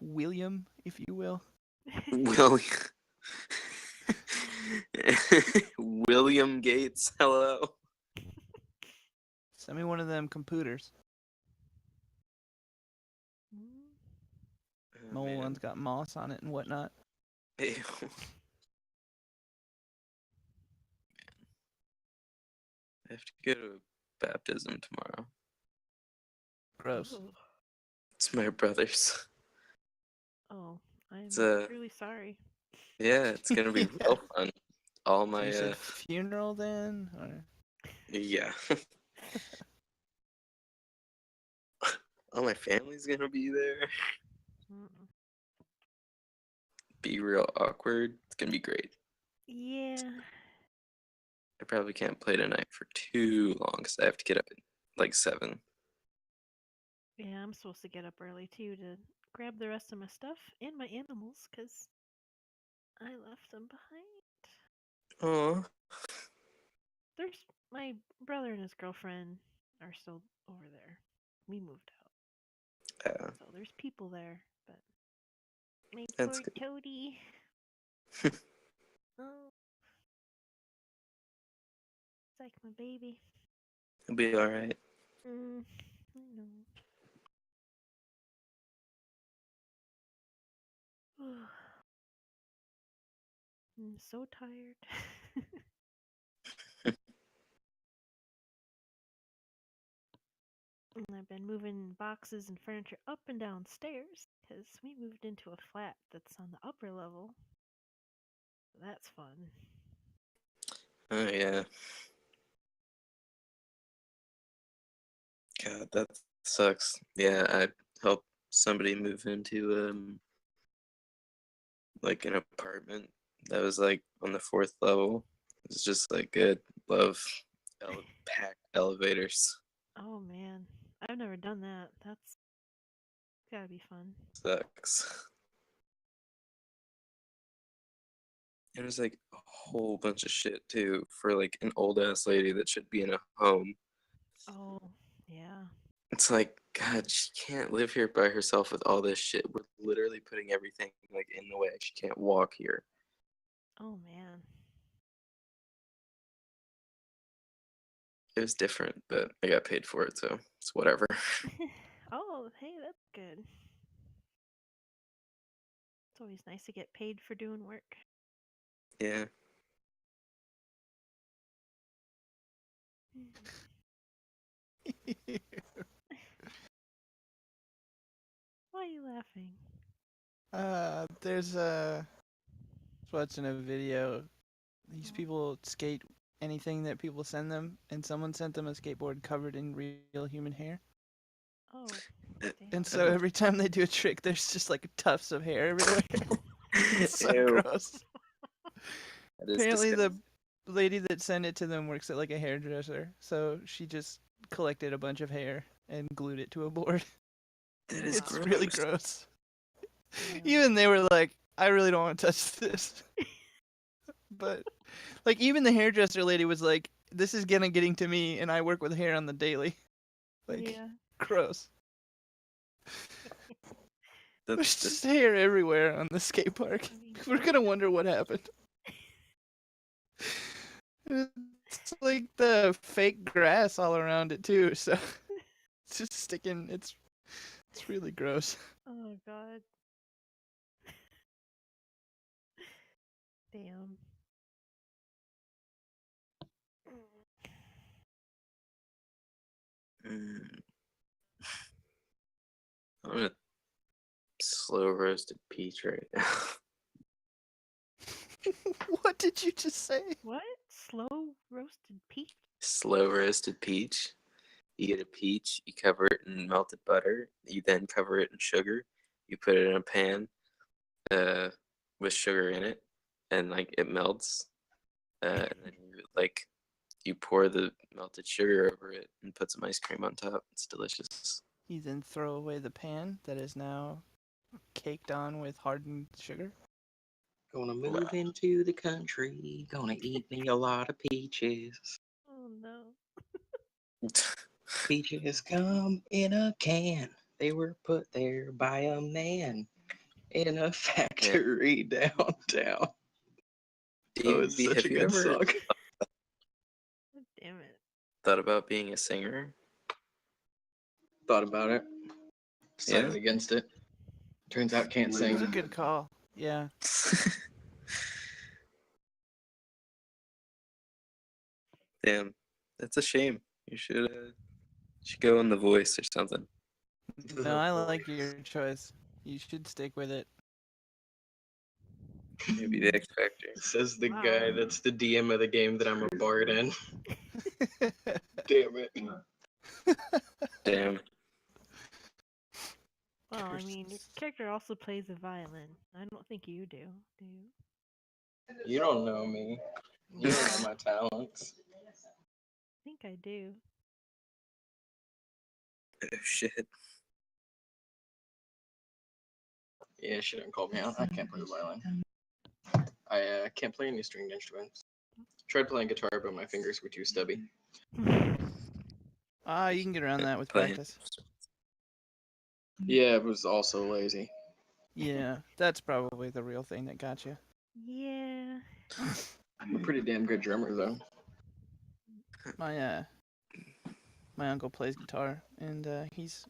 William, if you will. William. William Gates, hello. Send me one of them computers. Oh, My man. one's got moss on it and whatnot. Ew. I have to go to baptism tomorrow. Gross. Ooh. It's my brother's. Oh, I'm It's truly sorry. Yeah, it's gonna be real fun. All So my you said funeral then? Or... yeah. All my family's gonna be there. Mm. Be real awkward. It's gonna be great. Yeah. I probably can't play tonight for too long because I have to get up at like 7. Yeah, I'm supposed to get up early too to grab the rest of my stuff and my animals because I left them behind. Oh, There's my brother and his girlfriend are still over there. We moved out, so there's people there. But my That's poor good. toady. Oh, it's like my baby. It'll be all right. I know. I'm so tired. And I've been moving boxes and furniture up and down stairs because we moved into a flat that's on the upper level. That's fun. Oh yeah. God, that sucks. Yeah, I helped somebody move into like an apartment that was like on the 4th level. It's just like good. Love packed elevators. Oh man, I've never done that. That's gotta be fun. Sucks. It was like a whole bunch of shit too for like an old ass lady that should be in a home. Oh yeah. It's like, God, she can't live here by herself with all this shit. We're literally putting everything like in the way. She can't walk here. Oh man. It was different, but I got paid for it, so it's whatever. Oh hey, that's good. It's always nice to get paid for doing work. Yeah. Why are you laughing? There's a. Watching a video. These people skate anything that people send them, and someone sent them a skateboard covered in real human hair. Oh. Uh, Damn. And so every time they do a trick, there's just like tufts of hair everywhere. It's so Ew, gross. that is Apparently, disgusting. the lady that sent it to them works at like a hairdresser, so she just collected a bunch of hair and glued it to a board. That is It's really gross. gross. Damn. Even they were like, I really don't want to touch this. But like even the hairdresser lady was like, this is getting to me, and I work with hair on the daily. Like, Yeah. gross. There's That's just hair everywhere on the skate park. I mean, We're gonna wonder what happened. It's like the fake grass all around it too, so it's just sticking. It's really gross. Oh god. Damn. mm, I'm a slow roasted peach right now. What did you just say? What? Slow roasted peach? Slow roasted peach. You get a peach, you cover it in melted butter, you then cover it in sugar, you put it in a pan with sugar in it, and like it melts, and then you pour the melted sugar over it and put some ice cream on top. It's delicious. You then throw away the pan that is now caked on with hardened sugar. Gonna move into the country, gonna eat me a lot of peaches. Oh no. Peaches come in a can. They were put there by a man in a factory downtown. Oh, it's Davey, such have a you good ever song. God damn it. thought about being a singer? Thought about it. Decided Yeah? against it. Turns out can't It was a sing. good call. Yeah. Damn, that's a shame. You should go on The Voice or something. No, I like your choice. You should stick with it. Maybe the X Factor. Says the Wow. guy that's the DM of the game that I'm a bard in. Damn it. Damn. Well, I mean, your character also plays the violin. I don't think you do. Do you? You don't know me. You don't know Yeah, my talents. I think I do. Oh shit. Yeah, she didn't call me out. I can't play the violin. I can't play any stringed instruments. Tried playing guitar, but my fingers were too stubby. You can get around that with Playing. practice. Yeah, it was also lazy. Yeah, that's probably the real thing that got you. Yeah. I'm a pretty damn good drummer, though. My uncle plays guitar, and he's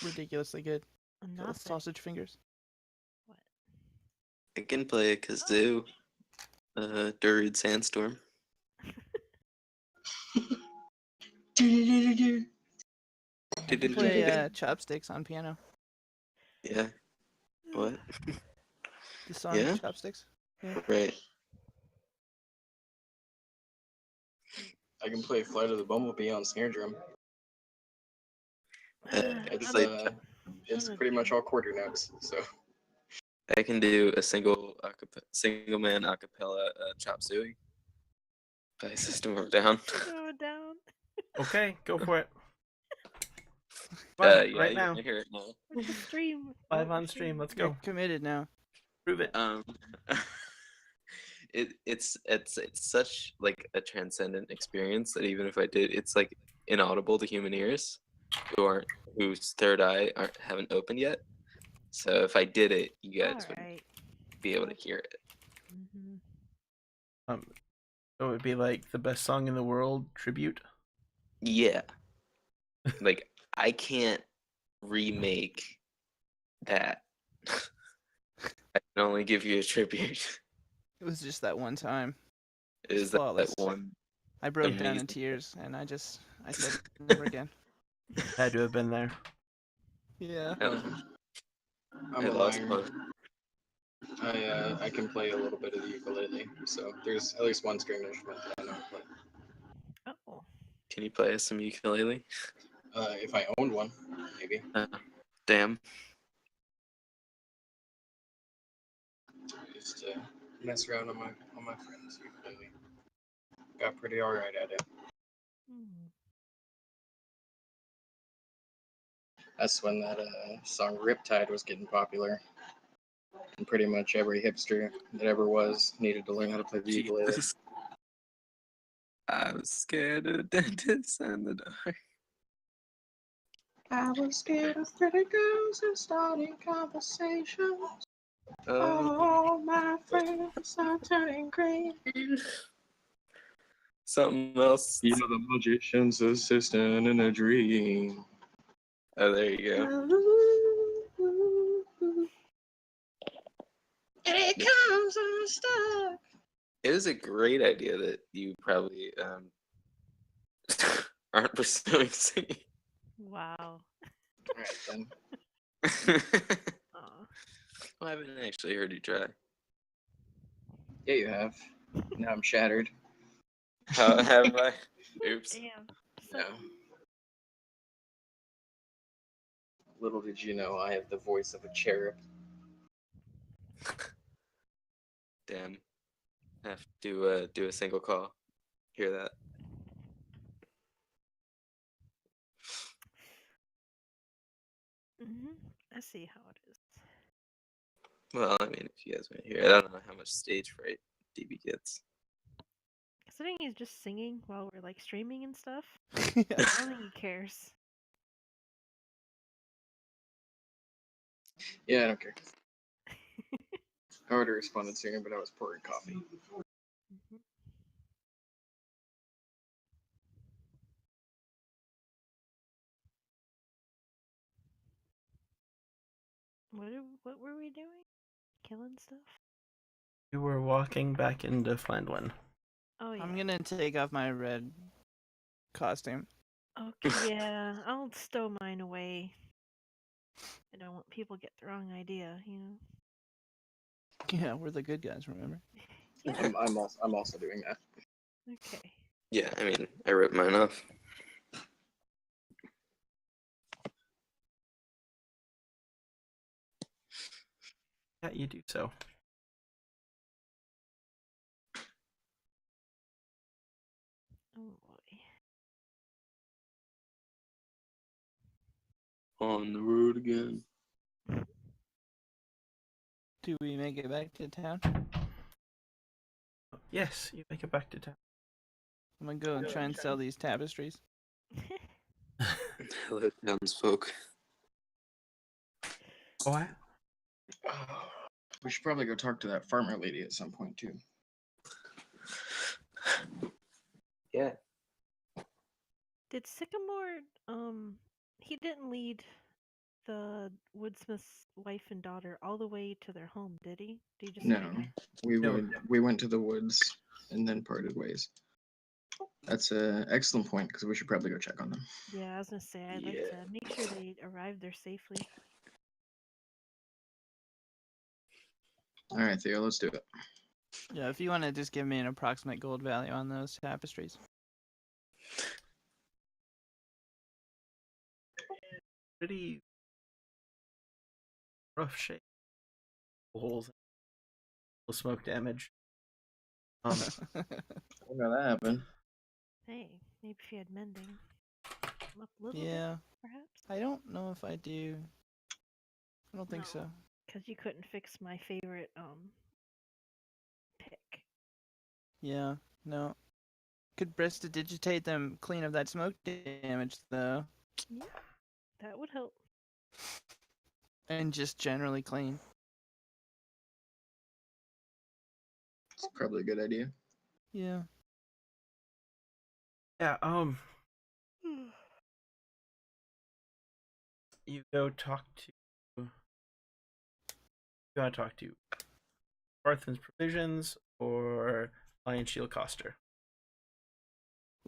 ridiculously good. Little Nothing. sausage fingers. What? I can play a kazoo. Durid Sandstorm. I can play chopsticks on piano. Yeah. What? The song Yeah? Chopsticks. Right. I can play Flight of the Bumblebee on snare drum. It's Like- it's pretty much all quarter notes. So I can do a single man acapella chop suey by System of a Down. Go down. Okay, go for it. Right, Yeah, right you now. wanna hear it now. What's the stream? Live Oh, on stream. Let's You're go. committed now. Prove it. It's such like a transcendent experience that even if I did, it's like inaudible to human ears whose third eye haven't opened yet. So if I did it, you guys would Alright. be able to hear it. Mm-hmm. So it would be like the best song in the world tribute. Yeah. Like I can't remake that. I can only give you a tribute. It was just that one time. Is flawless. that one? I broke down in Amazing. tears, and I said never again. Had to have been there. Yeah. I'm I a lost liar. both. I can play a little bit of the ukulele. So there's at least one stringed instrument that I know how to play. Oh. Can you play us some ukulele? If I owned one, maybe. Damn. Just to mess around on my friends' ukulele. Got pretty alright at it. Hmm. That's when that song Riptide was getting popular. And pretty much every hipster that ever was needed to learn how to play the ukulele. Jesus. I was scared of dentists in the dark. I was scared of pretty girls and starting conversations. All my friends are turning green. Something else. You're the magician's assistant in a dream. Oh, there you go. And it comes unstuck. It is a great idea that you probably aren't pursuing singing. Wow. Alright then. Aw. I haven't actually heard you try. Yeah, you have. Now I'm shattered. How have I? Oops. Damn. So, No. Little did you know, I have the voice of a cherub. Damn. Have to do a single call. Hear that? I see how it is. Well, I mean, if you guys want to hear it, I don't know how much stage fright DB gets. Considering he's just singing while we're like streaming and stuff, Yeah. I don't think he cares. Yeah, I don't care. I would have responded sooner, but I was pouring coffee. Mhm. What were we doing? Killing stuff? We were walking back into Flandwin. Oh yeah. I'm gonna take off my red costume. Okay, yeah, I'll stow mine away. I don't want people to get the wrong idea, you know. Yeah, we're the good guys, remember? Yeah. I'm also doing that. Okay. Yeah, I mean, I ripped mine off. Yeah, you do so. Oh boy. On the road again. Do we make it back to town? Yes, you make it back to town. I'm gonna go and try and sell these tapestries. Hello, townsfolk. Oh, I... We should probably go talk to that farmer lady at some point too. Yeah. Did Sycamore, he didn't lead the woodsmith's wife and daughter all the way to their home, did he? Did he just No, leave? we went to the woods and then parted ways. That's an excellent point because we should probably go check on them. Yeah, I was gonna say, I'd like Yeah. to make sure they arrived there safely. All right, Theo, let's do it. Yeah, if you want to just give me an approximate gold value on those tapestries. Pretty rough shape. Holes, smoke damage. I know that happened. Hey, maybe if you had mending. Come up a little Yeah, bit, perhaps? I don't know if I do. I don't think No. so. Because you couldn't fix my favorite, pick. Yeah, no. Could prestidigitate them clean of that smoke damage, though. Yeah, that would help. And just generally clean. It's probably a good idea. Yeah. Yeah, you go talk to... You gotta talk to Barthen's Provisions or Lion Shield Coster.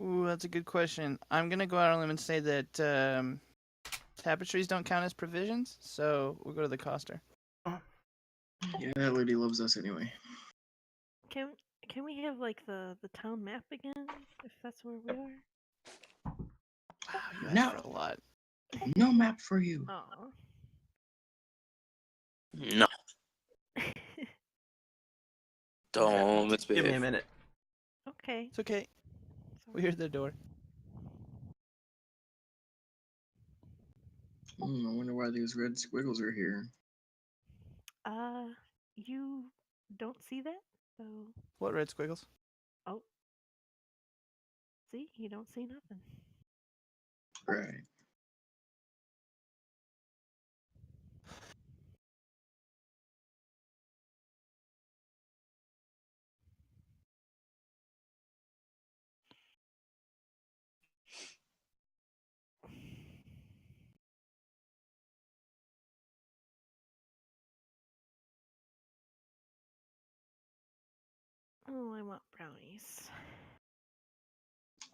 Ooh, that's a good question. I'm gonna go out on a limb and say that tapestries don't count as provisions, so we'll go to the coster. Yeah, that lady loves us anyway. Can we have like the town map again, if that's where we are? Wow, you asked No. for a lot. No map for you. Aw. No. Don't Give me a misbehave. minute. Okay. It's okay. So- We hear the door. I wonder why these red squiggles are here. You don't see that? So, What red squiggles? oh. See, you don't see nothing. Right. Oh, I want brownies.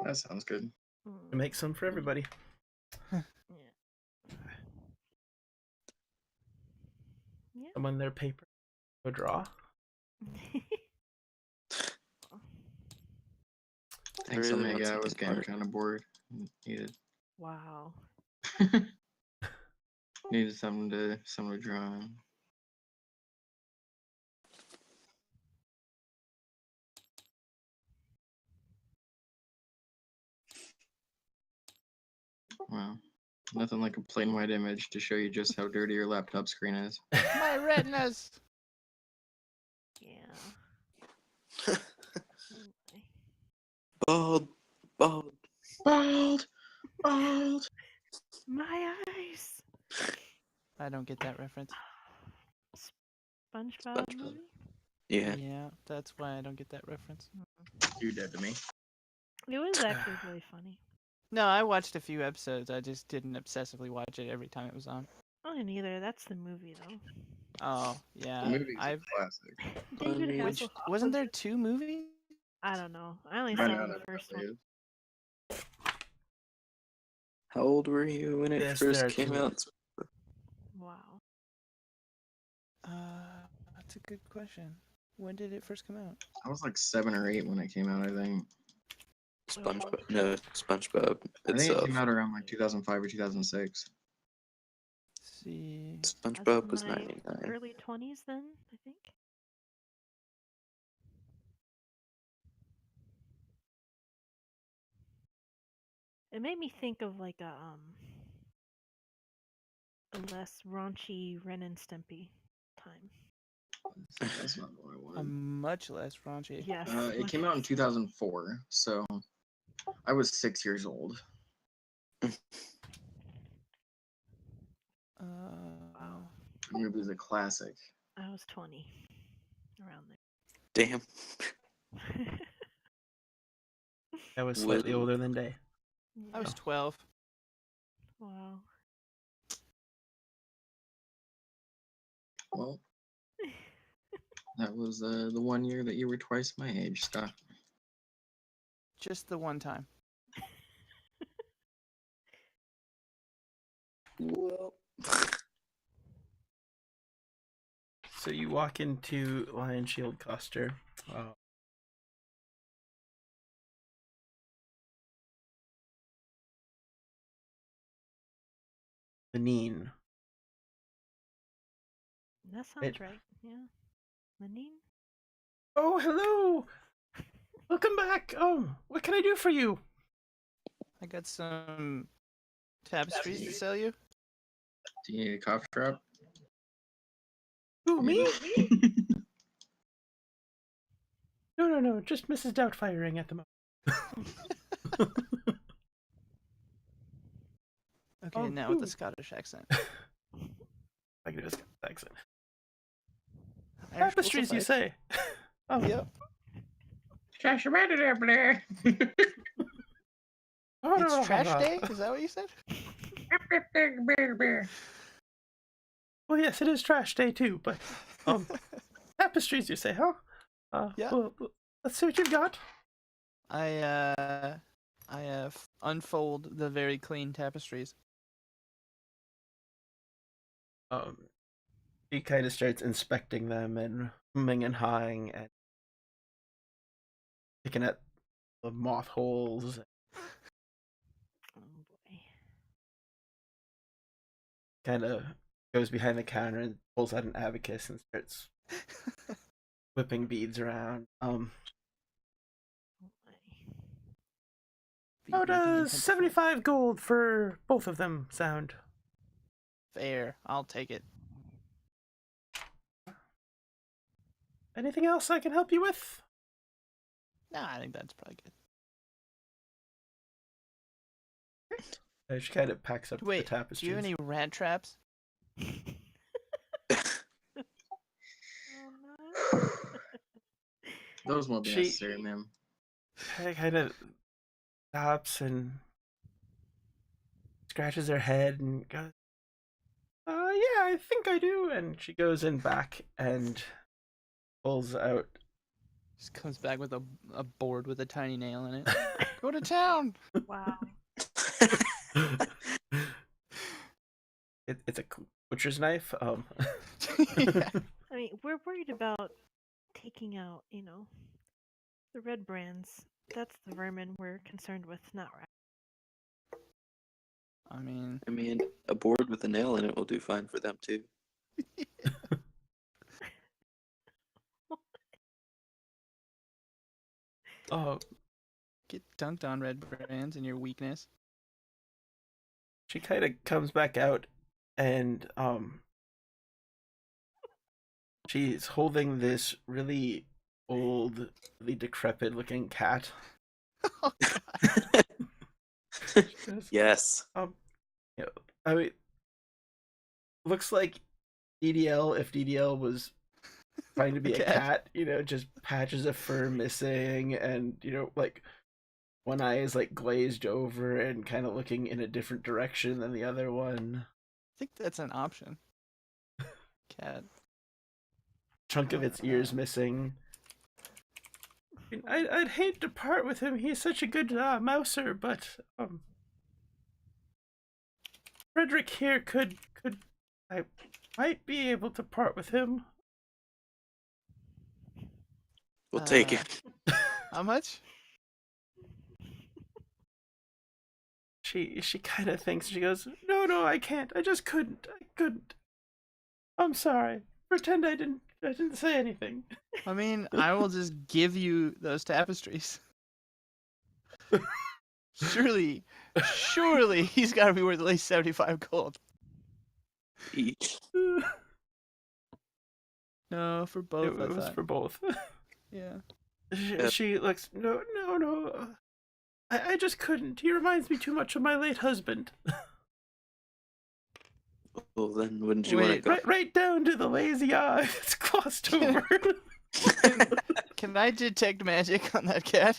That sounds good. Make some for everybody. Yeah. Yeah. Someone their paper. Go draw. Thanks, really Omega. want I was something getting hard. kind of bored. Needed Wow. needed something to draw on. Wow. Nothing like a plain white image to show you just how dirty your laptop screen is. My retinas! Yeah. Oh, Bald. Bald. Bald! Bald! my eyes. I don't get that reference. SpongeBob SpongeBob. movie? Yeah. Yeah, that's why I don't get that reference. You dead to me. It was actually really funny. No, I watched a few episodes. I just didn't obsessively watch it every time it was on. I didn't either. That's the movie, though. Oh, The yeah. movie's I've a classic. David Which- Which Hasselhoff. wasn't there 2 movies? I don't know. I only I saw know the that first probably one. is. How old were you when it Yes, first there are came two. out? Wow. That's a good question. When did it first come out? I was like 7 or 8 when it came out, I think. SpongeBob. No, SpongeBob I think it itself. came out around like 2005 or 2006. see. I was SpongeBob in was my 99. early 20s then, I think. It made me think of like a less raunchy Ren and Stimpy time. That's not what I A wanted. much less raunchy. Yes. It much came out in less. 2004, so I was 6 years old. Wow. The movie was a classic. I was 20. Around Damn. there. I was slightly Will- older than Day. I was Yeah. 12. Wow. Well, that was the 1 year that you were twice my age, Scott. Just the one time. Well. So you walk into Lion Shield Cluster. Benin. That sounds right. Yeah. Lenine? Oh, hello! Welcome back. What can I do for you? I got some tapestries to sell you. Do you need a cough drop? Who, me? No. Just Mrs. Doubtfiring at the moment. Okay, now with the Scottish accent. I can do a Scottish accent. Irish will Tapestries, you suffice. say? Oh, Yep. It's trash day? Is that what you said? Well, yes, it is trash day too, but tapestries, you say, huh? Yeah. Well, let's see what you've got. I unfold the very clean tapestries. He kind of starts inspecting them and humming and hawing and picking at the moth holes. Oh boy. Kind of goes behind the counter and pulls out an abacus and starts whipping beads around. Oh my. How Bead making does intensifies. 75 gold for both of them sound? Fair. I'll take it. Anything else I can help you with? Nah, I think that's probably good. She kind of packs up the Wait, do tapestries. you have any rat traps? Oh no. Those won't be She- necessary, ma'am. Kind of stops and scratches her head and goes, yeah, I think I do. And she goes in back and pulls out. Just comes back with a board with a tiny nail in it. Go to town. Wow. It's a butcher's knife. Yeah. I mean, we're worried about taking out, the red brands. That's the vermin we're concerned with, not rats. I mean, I mean, a board with a nail in it will do fine for them too. Oh, get dunked on, red brands, in your weakness. she kind of comes back out and she's holding this really old, really decrepit looking cat. Oh, God. She goes, Yes. I mean, looks like DDL if DDL was trying to be a cat, just patches of fur missing and, like one eye is like glazed over and kind of looking in a different direction than the other one. I think that's an option. Cat. Chunk of its ears missing. I mean, I'd hate to part with him. He's such a good mouser, but Frederick here I might be able to part with him. We'll take it. How much? she kind of thinks, she goes, no, I can't. I just couldn't. I couldn't. I'm sorry. Pretend I didn't say anything. I mean, I will just give you those tapestries. Surely he's got to be worth at least 75 gold. Each. No, for both. It was I thought. for both. Yeah. She looks, no. I just couldn't. He reminds me too much of my late husband. Well, then wouldn't you want to Wait, go? Right down to the lazy eye. It's glossed over. Can I detect magic on that cat?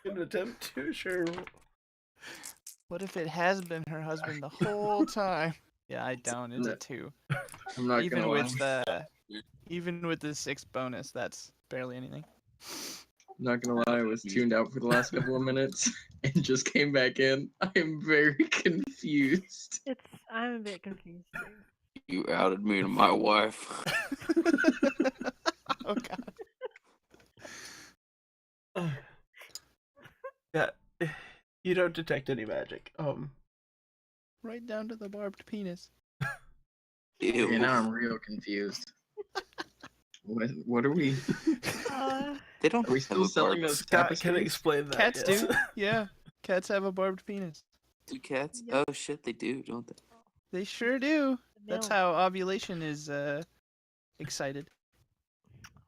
An attempt to, sure. What if it has been her husband the whole time? Yeah, I don't. It's a 2. I'm not Even gonna with lie. even with the 6 bonus, that's barely anything. I'm not gonna lie, I was tuned out for the last couple of minutes and just came back in. I am very confused. I'm a bit confused too. You outed me to my wife. Oh god. Yeah, you don't detect any magic. Right down to the barbed penis. Ew. Okay, now I'm real confused. What are we? They don't Are we have still a selling barb- those Scott can tapestries? explain that. Cats yes. do. Yeah. Cats have a barbed penis. Do cats? Yep. Oh shit, they do, don't they? They sure do. The That's male- how ovulation is excited.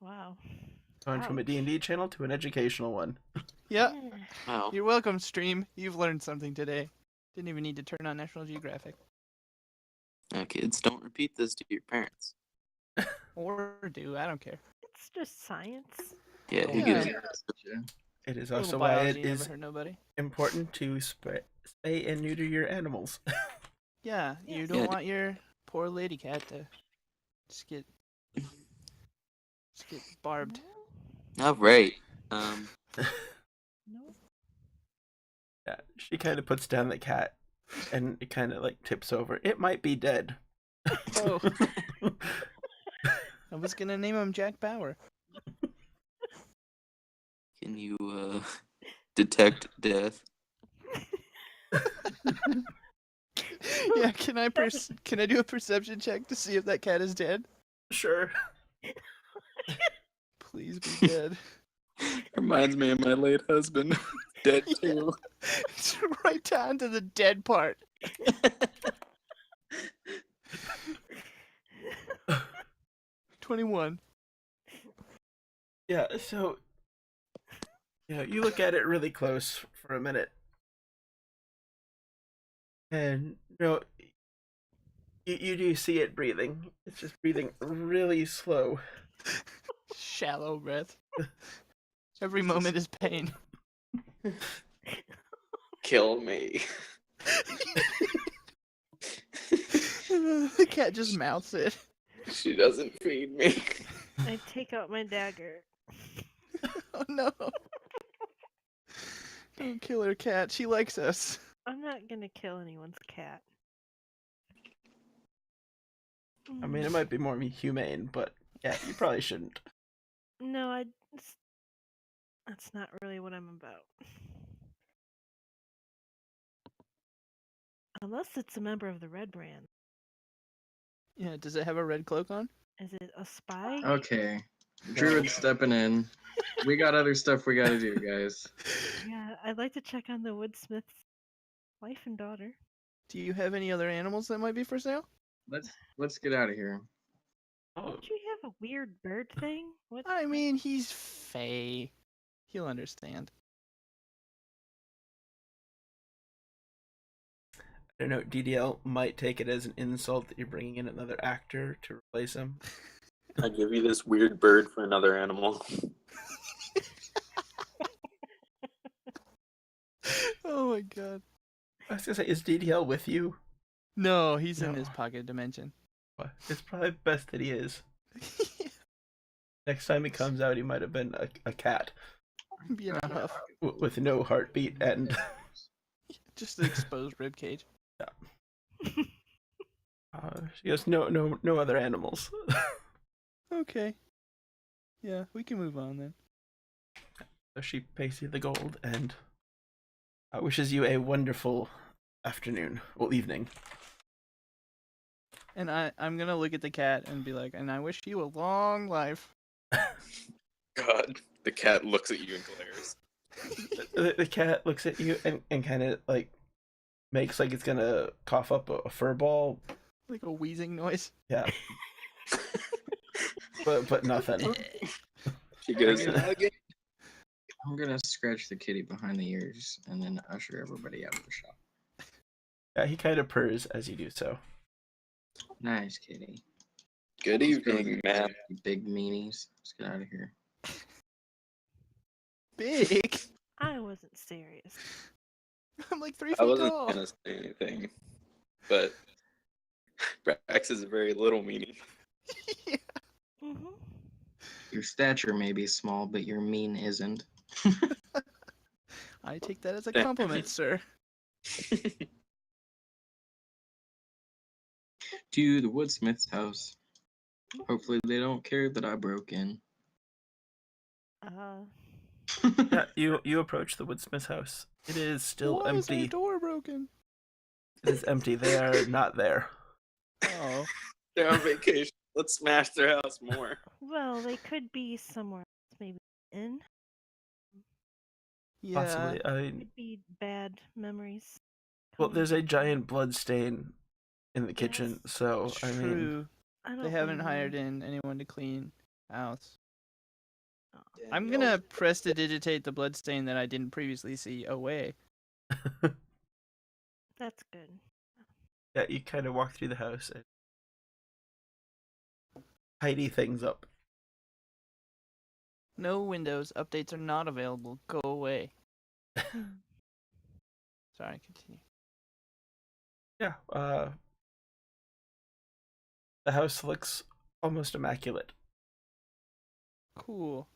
Wow. Going from a Ouch. D&D channel to an educational one. Yeah. Wow. You're welcome, stream. You've learned something today. Didn't even need to turn on National Geographic. Now, kids, don't repeat this to your parents. Or do. I don't care. It's just science. Yeah, who Yeah. gives Yeah, a It is A little also why biology it never is hurt nobody. important to spay and neuter your animals. Yeah, you Yes. don't Yeah, want your poor lady cat to just get barbed. All right. No. Yeah, she kind of puts down the cat, and it kind of like tips over. It might be dead. Oh, I was gonna name him Jack Bauer. Can you detect death? Yeah, can I do a perception check to see if that cat is dead? Sure. Please be dead. Reminds me of my late husband. Dead too. It's right down to the dead part. 21. Yeah, so you look at it really close for a minute. And you do see it breathing. It's just breathing really slow. Shallow breath. Every moment is pain. Kill me. The cat just mouths it. She doesn't feed me. I take out my dagger. Oh no. Don't kill her cat. She likes us. I'm not gonna kill anyone's cat. I mean, it might be more humane, but yeah, you probably shouldn't. No, that's not really what I'm about. Unless it's a member of the Red Brand. Yeah, does it have a red cloak on? Is it a spy? Okay, Druid stepping in. We got other stuff we gotta do, guys. Yeah, I'd like to check on the woodsmith's wife and daughter. Do you have any other animals that might be for sale? Let's get out of here. Oh, Don't you have a weird bird thing? What? I mean, he's Fey. He'll understand. I don't know. DDL might take it as an insult that you're bringing in another actor to replace him. I give you this weird bird for another animal. Oh my god. I was gonna say, is DDL with you? No, he's in No. his pocket dimension. It's probably best that he is. Next time he comes out, he might have been a cat Being a huff. with no heartbeat and. Just an exposed rib cage. She goes, no other animals. Okay. Yeah, we can move on then. So she pays you the gold, and wishes you a wonderful afternoon, well, evening. And I'm gonna look at the cat and be like, and I wish you a long life. God, the cat looks at you and glares. The cat looks at you and kind of like makes like it's gonna cough up a fur ball. Like a wheezing noise. Yeah. but nothing. She goes, I'm gonna scratch the kitty behind the ears and then usher everybody out of the shop. Yeah, he kind of purrs as you do so. Nice kitty. good Let's go, evening, man. you big meanies. Let's get out of here. Big. I wasn't serious. I'm like 3 I feet wasn't tall. gonna say anything, but Brax is a very little meanie. Yeah. Mm-hmm. Your stature may be small, but your mean isn't. I take that as a compliment, sir. To the woodsmith's house. Hopefully they don't care that I broke in. Yeah, you approach the woodsmith's house. It is still Why is their empty. door broken? It is empty. They are not there. Oh. They're on vacation. Let's smash their house more. Well, they could be somewhere else, maybe in. Yeah. Possibly. I mean, Could be bad memories. well, coming there's a back. giant blood stain in the kitchen, so I mean, True. I don't They haven't blame hired them. in anyone to clean house. Oh, I'm gonna prestidigitate the bloodstain that I didn't previously see away. that's good. yeah, you kind of walk through the house and tidy things up. No Windows updates are not available. Go away. Sorry, continue. Yeah, the house looks almost immaculate. Cool.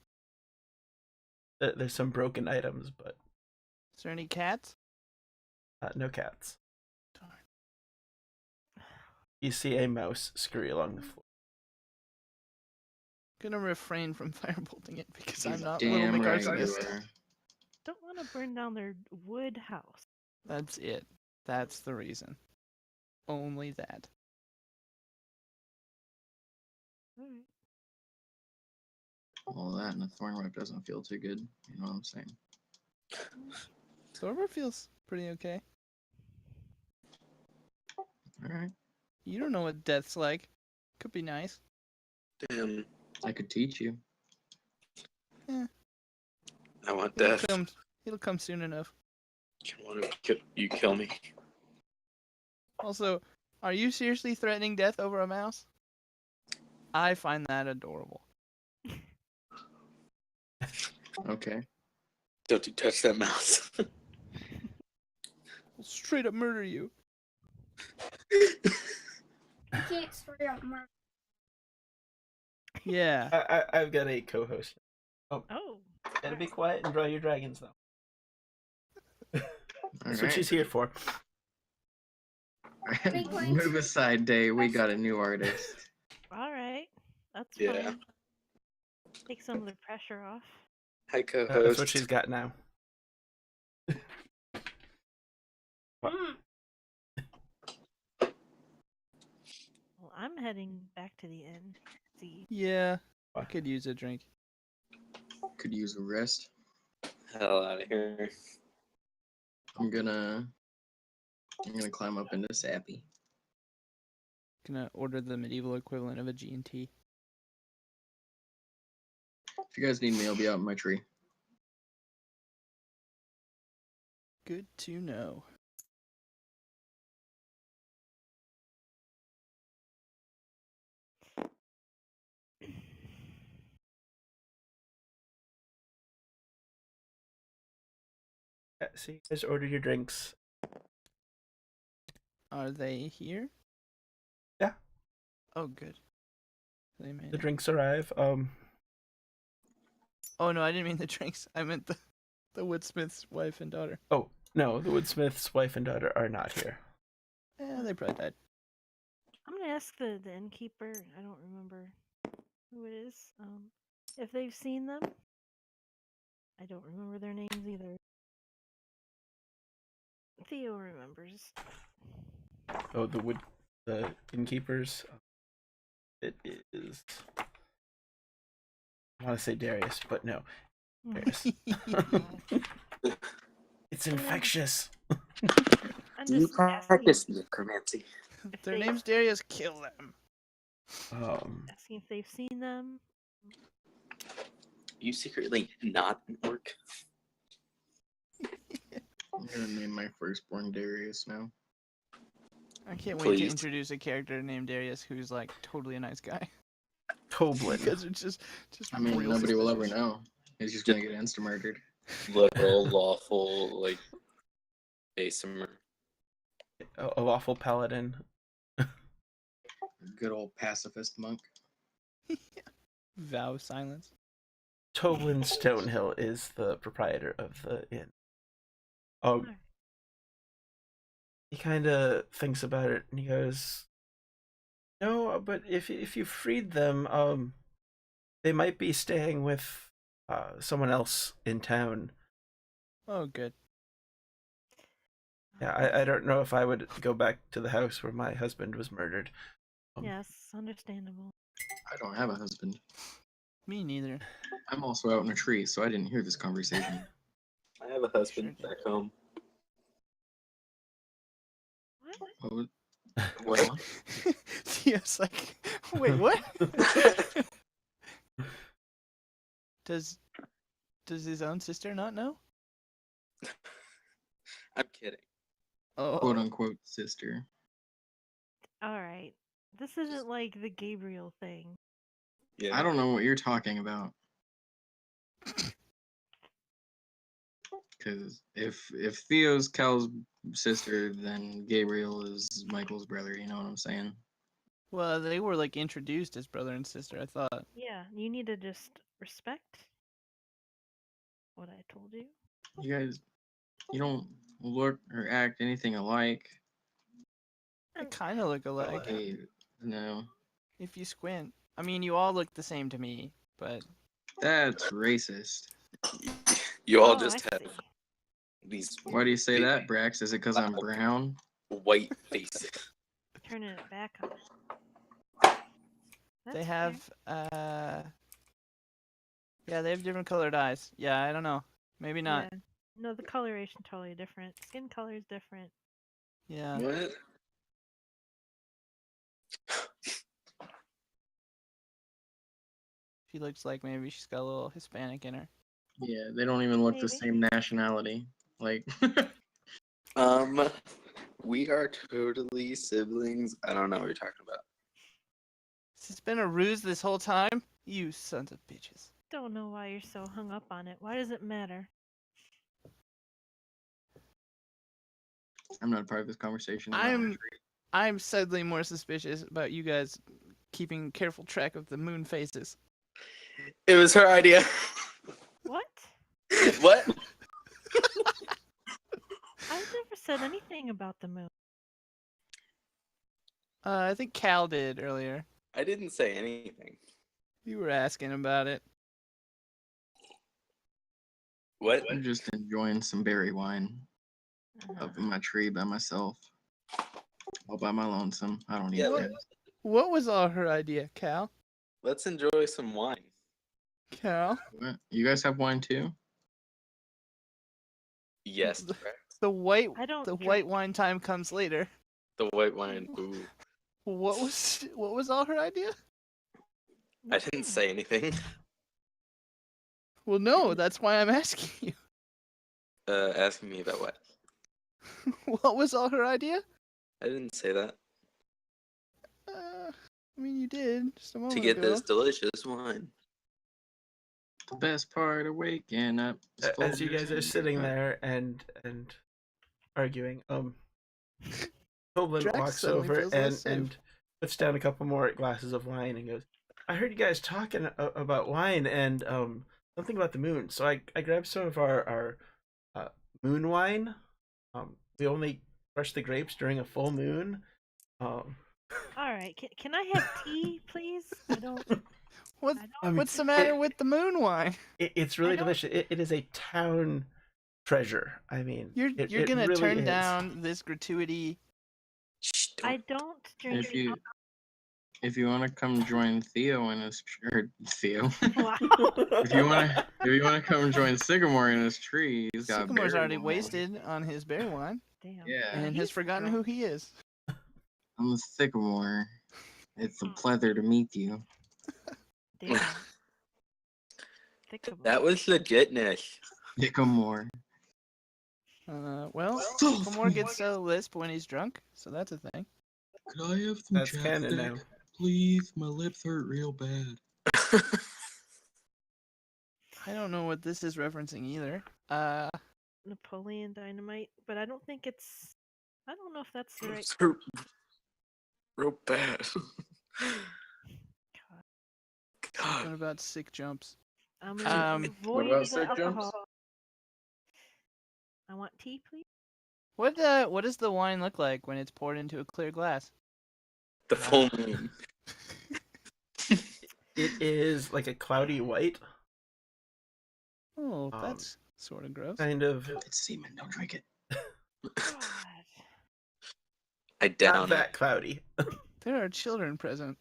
There's some broken items, but Is there any cats? no cats. Darn. You see a mouse scurry along the floor. Gonna refrain from firebolting it because You I'm not Little damn right you McArsonist. are. Don't want to burn down their wood house. That's it. That's the reason. Only that. Alright. All that and a thorn whip doesn't feel too good. You know what I'm saying? Thorber feels pretty okay. Alright. You don't know what death's like. Could be nice. Damn, I could teach you. I want It'll death. come, it'll come soon enough. You kill me. Also, are you seriously threatening death over a mouse? I find that adorable. Okay. Don't you touch that mouse. I'll straight up murder you. You can't straight up murder. Yeah. I've got a co-host. Oh. Gotta be quiet and draw your dragons, though. That's what Alright. she's here for. Big ones. Move aside, Day. We got a new artist. Alright. That's Yeah. fine. Take some of the pressure off. Hi, That's co-host. what she's got now. Well, I'm heading back to the inn. See. Yeah. I could use a drink. Could use a rest. Hell out of here. I'm gonna climb up into Sappy. Gonna order the medieval equivalent of a G&T. If you guys need me, I'll be out in my tree. Good to know. Yeah, so you guys order your drinks. Are they here? Yeah. Oh, good. They made The it. drinks arrive. Oh no, I didn't mean the drinks. I meant the woodsmith's wife and daughter. Oh no, the woodsmith's wife and daughter are not here. Yeah, they probably died. I'm gonna ask the innkeeper. I don't remember who it is. If they've seen them. I don't remember their names either. Theo remembers. Oh, the innkeepers. It is. I want to say Darius, but no, Darius. It's infectious. I'm Do you just practice necromancy? if Their they- name's Darius. Kill them. asking if they've seen them. You secretly not an orc? I'm gonna name my firstborn Darius now. I can't wait to Please. introduce a character named Darius who's like totally a nice guy. Toblin. Because it's just I mean, real nobody will ever suspicious. know. He's just gonna get insta murdered. Literal lawful like ASMR. A lawful paladin. Good old pacifist monk. Vow of silence. Toblin Stonehill is the proprietor of the inn. Oh, Alright. he kind of thinks about it and he goes, "No, but if you freed them, they might be staying with someone else in town. Oh, good. Yeah, I don't know if I would go back to the house where my husband was murdered." Yes, understandable. I don't have a husband. Me neither. I'm also out in a tree, so I didn't hear this conversation. I have a husband Sure back home. What? What was- What? Theo's like, wait, what? Does his own sister not know? I'm kidding. Oh, Quote unquote sister. Alright. This isn't like the Gabriel thing. Yeah. I don't know what you're talking about. Because if Theo's Cal's sister, then Gabriel is Michael's brother. You know what I'm saying? well, they were like introduced as brother and sister. I thought. Yeah, you need to just respect what I told you. You guys, you don't look or act anything alike. They kind of look alike Hey, no, if you squint. I mean, you all look the same to me, but that's racist. You all Oh, just I have see. these Why do you say big that, Brax? Is it because I'm brown? white faces. Turning it back on. they That's have fair. yeah, they have different colored eyes. Yeah, I don't know. Maybe not. Yeah. No, the coloration totally different. Skin color is different. Yeah. What? She looks like maybe she's got a little Hispanic in her. Yeah, they don't even look the Maybe. same nationality. Like, We are totally siblings. I don't know what you're talking about. This has been a ruse this whole time. You sons of bitches. Don't know why you're so hung up on it. Why does it matter? I'm not a part of this conversation. I'm suddenly more suspicious about you guys keeping careful track of the moon phases. It was her idea. What? What? I've never said anything about the moon. I think Cal did earlier. I didn't say anything. You were asking about it. What? I'm just enjoying some berry wine up in my tree by myself. All by my lonesome. I don't need Yeah, friends. What was all her idea, Cal? let's enjoy some wine. Cal? What? You guys have wine too? Yes, The- correct. The white I don't the drink. white wine time comes later. The white wine. Ooh. What was all her idea? I didn't say anything. Well, no, that's why I'm asking you. Asking me about what? What was all her idea? I didn't say that. I mean, you did just a moment To get ago. this delicious wine. The best part of waking up. is As you Folgers guys are and sitting beer. there and arguing, Toblin Drax walks suddenly over feels less safe. and puts down a couple more glasses of wine and goes, "I heard you guys talking about wine and something about the moon. So I grabbed some of our moon wine. We only crush the grapes during a full moon. Alright, can I have tea, please? I don't. What? I don't I mean, What's the matter with the moon wine? it's really don't- delicious. It is a town treasure. I mean, You're it gonna really turn is. down this gratuity. Shh, I don't. don't drink. If you want to come join Theo in his Theo, Wow. if you want to come join Sycamore in his tree, he's got Sycamore's berry already wine. wasted on his berry wine Damn. Yeah. and has He's forgotten drunk. who he is. I'm the Sycamore. It's a pleasure to meet you. Damn. Think of That was legitness. Sycamore. Well, Sycamore gets so lisp when he's drunk, so that's a thing. Could I have some That's canon now. please? My lips hurt real bad. I don't know what this is referencing either. Napoleon Dynamite, but I don't think it's. I don't know if that's the right. Real bad. God. What about sick jumps? I'm gonna What avoid about the sick jumps? alcohol. I want tea, please. What does the wine look like when it's poured into a clear glass? The full moon. It is like a cloudy white, Oh, that's sort of gross. kind of. It's semen. Don't drink it. God. I Not down that it. cloudy. There are children present.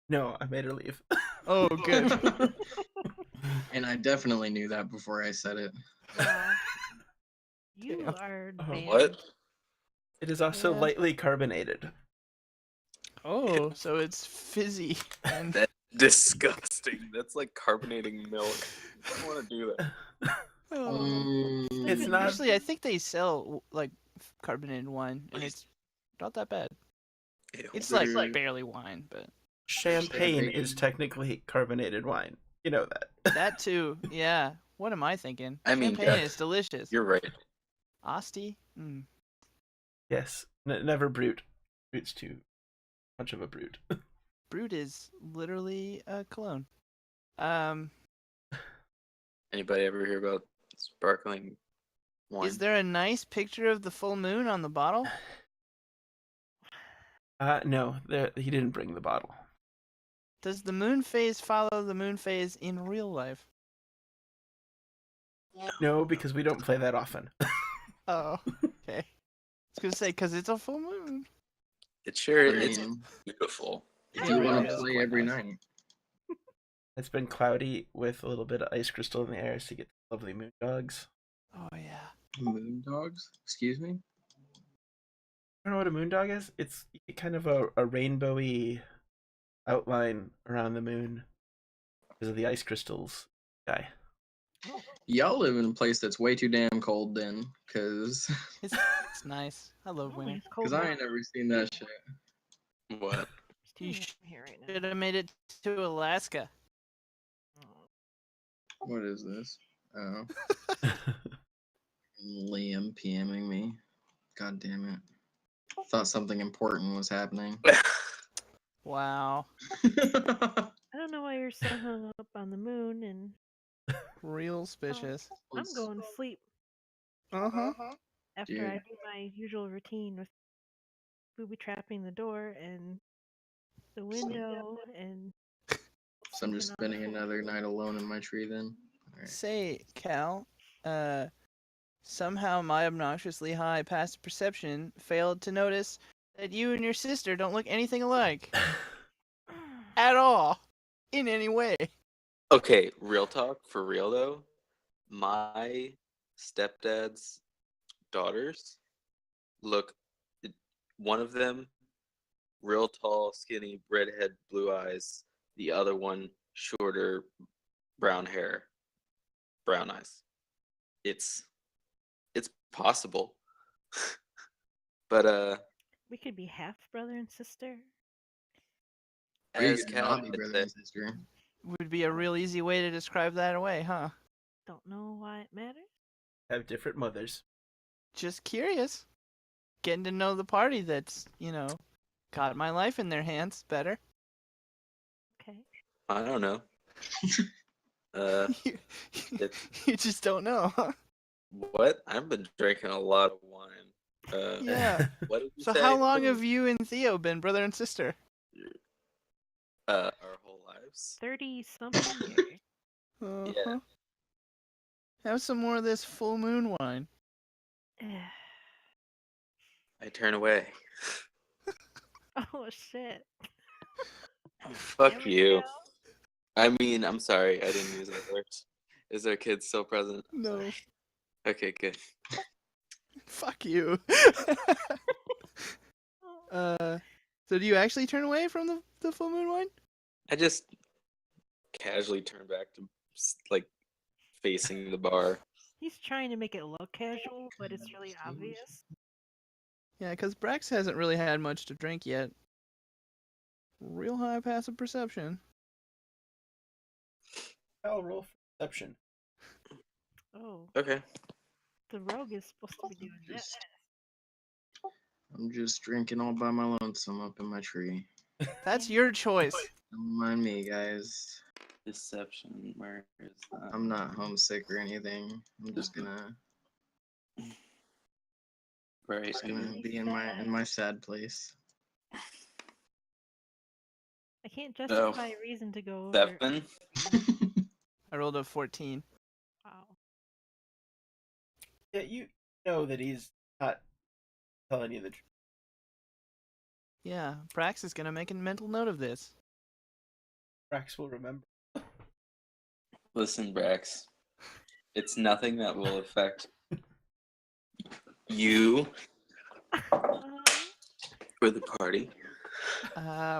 No, I made her leave. Oh, good. And I definitely knew that before I said it. Wow. You Damn. are Oh, banned. What? It is also Yeah. lightly carbonated. Oh, so it's fizzy. And That's disgusting. That's like carbonating milk. I don't want to do that. oh. It's not. Actually, I think they sell like carbonated wine, and it's not that bad. Ew. It's like barely wine, but Champagne is Champagne. technically carbonated wine. You know that. that too. Yeah. What am I thinking? I mean, Champagne yeah. is delicious. You're right. Asti? Mm. Yes, never brute. Brute's too much of a brute. Brut is literally a cologne. Anybody ever hear about sparkling wine? Is there a nice picture of the full moon on the bottle? No, he didn't bring the bottle. Does the moon phase follow the moon phase in real life? No, because we don't play that often. Oh, okay. I was gonna say because it's a full moon. It's sure I it's mean, beautiful. if Yeah, you it want to is play quite every nice. night. It's been cloudy with a little bit of ice crystal in the air, so you get lovely moon dogs. Oh yeah. Moon dogs? Excuse me? I don't know what a moon dog is. It's kind of a rainbowy outline around the moon because of the ice crystals. Guy. Y'all live in a place that's way too damn cold then, cause It's nice. I love Oh, winter. it's cold I now. ain't never seen that shit. What? It's too You hot here right now. should have made it to Alaska. Oh, What is this? Oh, Liam PMing me. God damn it. Thought something important was happening. Wow. I don't know why you're so hung up on the moon, and Real suspicious. I'm going to sleep Uh-huh. after Dude. I do my usual routine with booby trapping the door and the window and. So I'm just sleeping on the spending floor. another night alone in my tree then. Alright. Say, Cal, somehow my obnoxiously high passive perception failed to notice that you and your sister don't look anything alike. At all. In any way. Okay, real talk, for real though. My stepdad's daughters look, one of them real tall, skinny, redhead, blue eyes. The other one shorter, brown hair, brown eyes. It's possible. But We could be half brother and sister. Or you as could Cal not be had brother said, and sister. Would be a real easy way to describe that away, huh? Don't know why it matters. Have different mothers. Just curious. Getting to know the party that's, got my life in their hands better. Okay. I don't know. you It's- you just don't know, huh? What? I've been drinking a lot of wine. Yeah. What did you So say? how long have you and Theo been brother and sister? Our whole lives. 30 something years. Uh-huh. Have some more of this full moon wine. I turn away. Oh shit. Fuck Damn it, you. Cal. I mean, I'm sorry. I didn't use those words. Is our kid still present? No. Okay, good. Fuck you. So do you actually turn away from the full moon wine? I just casually turn back to like facing the bar. He's trying to make it look casual, but it's really obvious. Yeah, because Brax hasn't really had much to drink yet. Real high passive perception. I'll roll for perception. Oh, Okay. the rogue is supposed to be doing that. I'm just drinking all by my lonesome up in my tree. That's your choice. Don't mind me, guys. Deception. Where is that? I'm not homesick or anything. I'm just gonna Right. be in my sad place. I can't justify a reason to go over. 7. I rolled a 14. Wow. Yeah, you know that he's not telling you the truth. Yeah, Brax is gonna make a mental note of this. Brax will remember. Listen, Brax. It's nothing that will affect you or the party.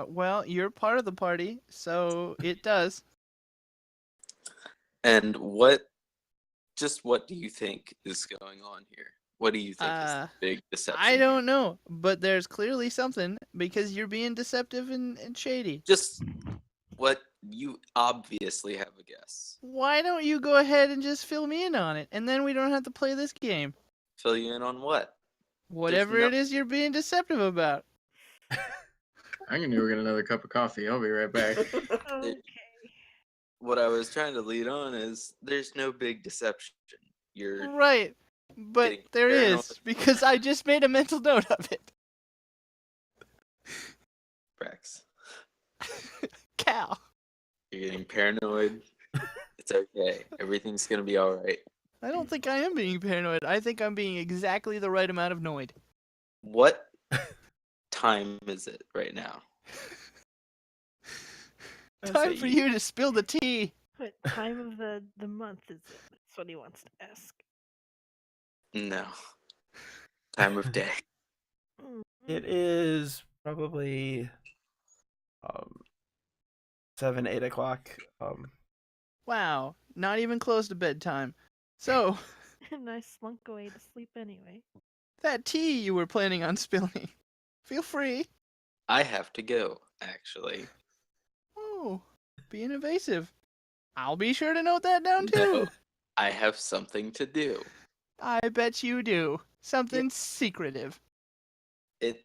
Well, you're part of the party, so it does. And what do you think is going on here? What do you think is the big deception? I here? don't know, but there's clearly something because you're being deceptive and shady. Just what you obviously have a guess. Why don't you go ahead and just fill me in on it, and then we don't have to play this game? Fill you in on what? Whatever it is you're being deceptive about. I'm gonna go get another cup of coffee. I'll be right back. Okay. What I was trying to lead on is there's no big deception. You're Right, but getting there paranoid. is, because I just made a mental note of it. Brax. Cal. You're getting paranoid. It's okay. Everything's gonna be alright. I don't think I am being paranoid. I think I'm being exactly the right amount of annoyed. What time is it right now? Time for you to spill the tea. What time of the month is it? That's what he wants to ask. No. Time of day. It is probably 7, 8 o'clock. Wow, not even close to bedtime. So, And I slunk away to sleep anyway. that tea you were planning on spilling, feel free. I have to go, actually. Oh, being evasive. I'll be sure to note that down too. No, I have something to do. I bet you do. Something secretive. It's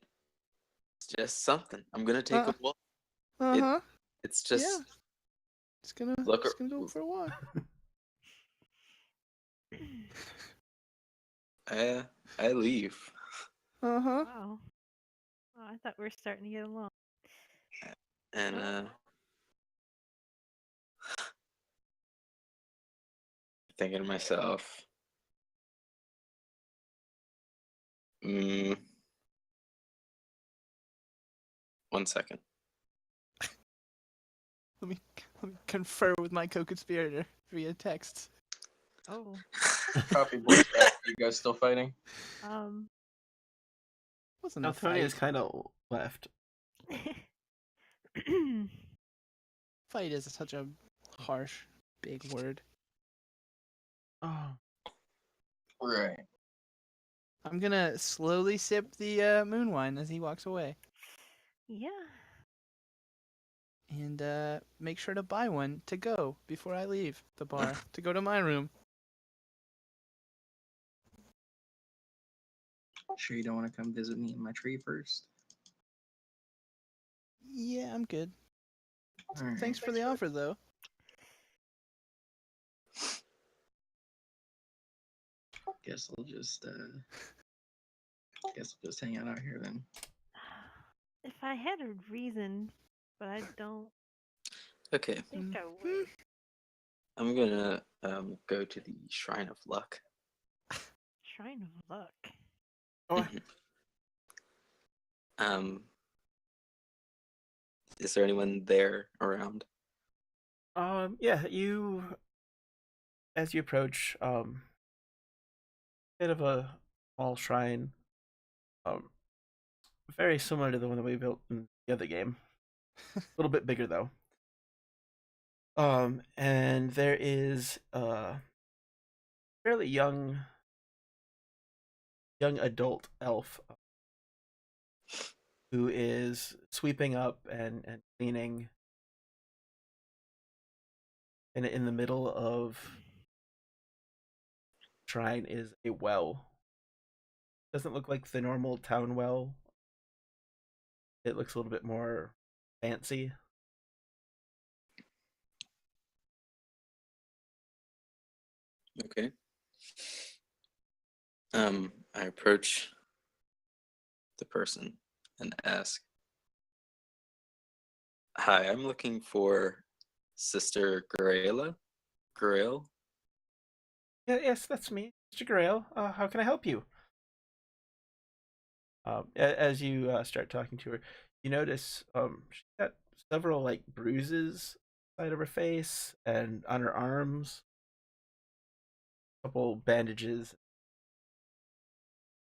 just something. I'm gonna take a walk. Uh-huh. It's just Yeah. Just gonna go for a walk. I leave. Uh-huh. Wow. Oh, I thought we were starting to get along. And thinking to myself, 1 second. Let me confer with my co-conspirator via text. Oh. Coffee boy, you guys still fighting? Wasn't No, a Tony fight. is kind of left. Fight is such a harsh, big word. Oh. Right. I'm gonna slowly sip the moon wine as he walks away. Yeah. And make sure to buy one to go before I leave the bar to go to my room. Sure you don't want to come visit me in my tree first? Yeah, I'm good. All right. Thanks for the offer, though. Guess I'll just hang out here then. If I had a reason, but I don't Okay, think I would. I'm gonna go to the Shrine of Luck. Shrine of Luck. Oh, Is there anyone there around? yeah, as you approach, bit of a small shrine, um, very similar to the one that we built in the other game. A little bit bigger though. And there is a fairly young adult elf who is sweeping up and cleaning. And in the middle of shrine is a well. Doesn't look like the normal town well. It looks a little bit more fancy. Okay. I approach the person and ask, "Hi, I'm looking for Sister Graela. Grail." Yes, that's me, Mr. Grail. How can I help you? As you start talking to her, you notice she's got several like bruises side of her face and on her arms. A couple bandages.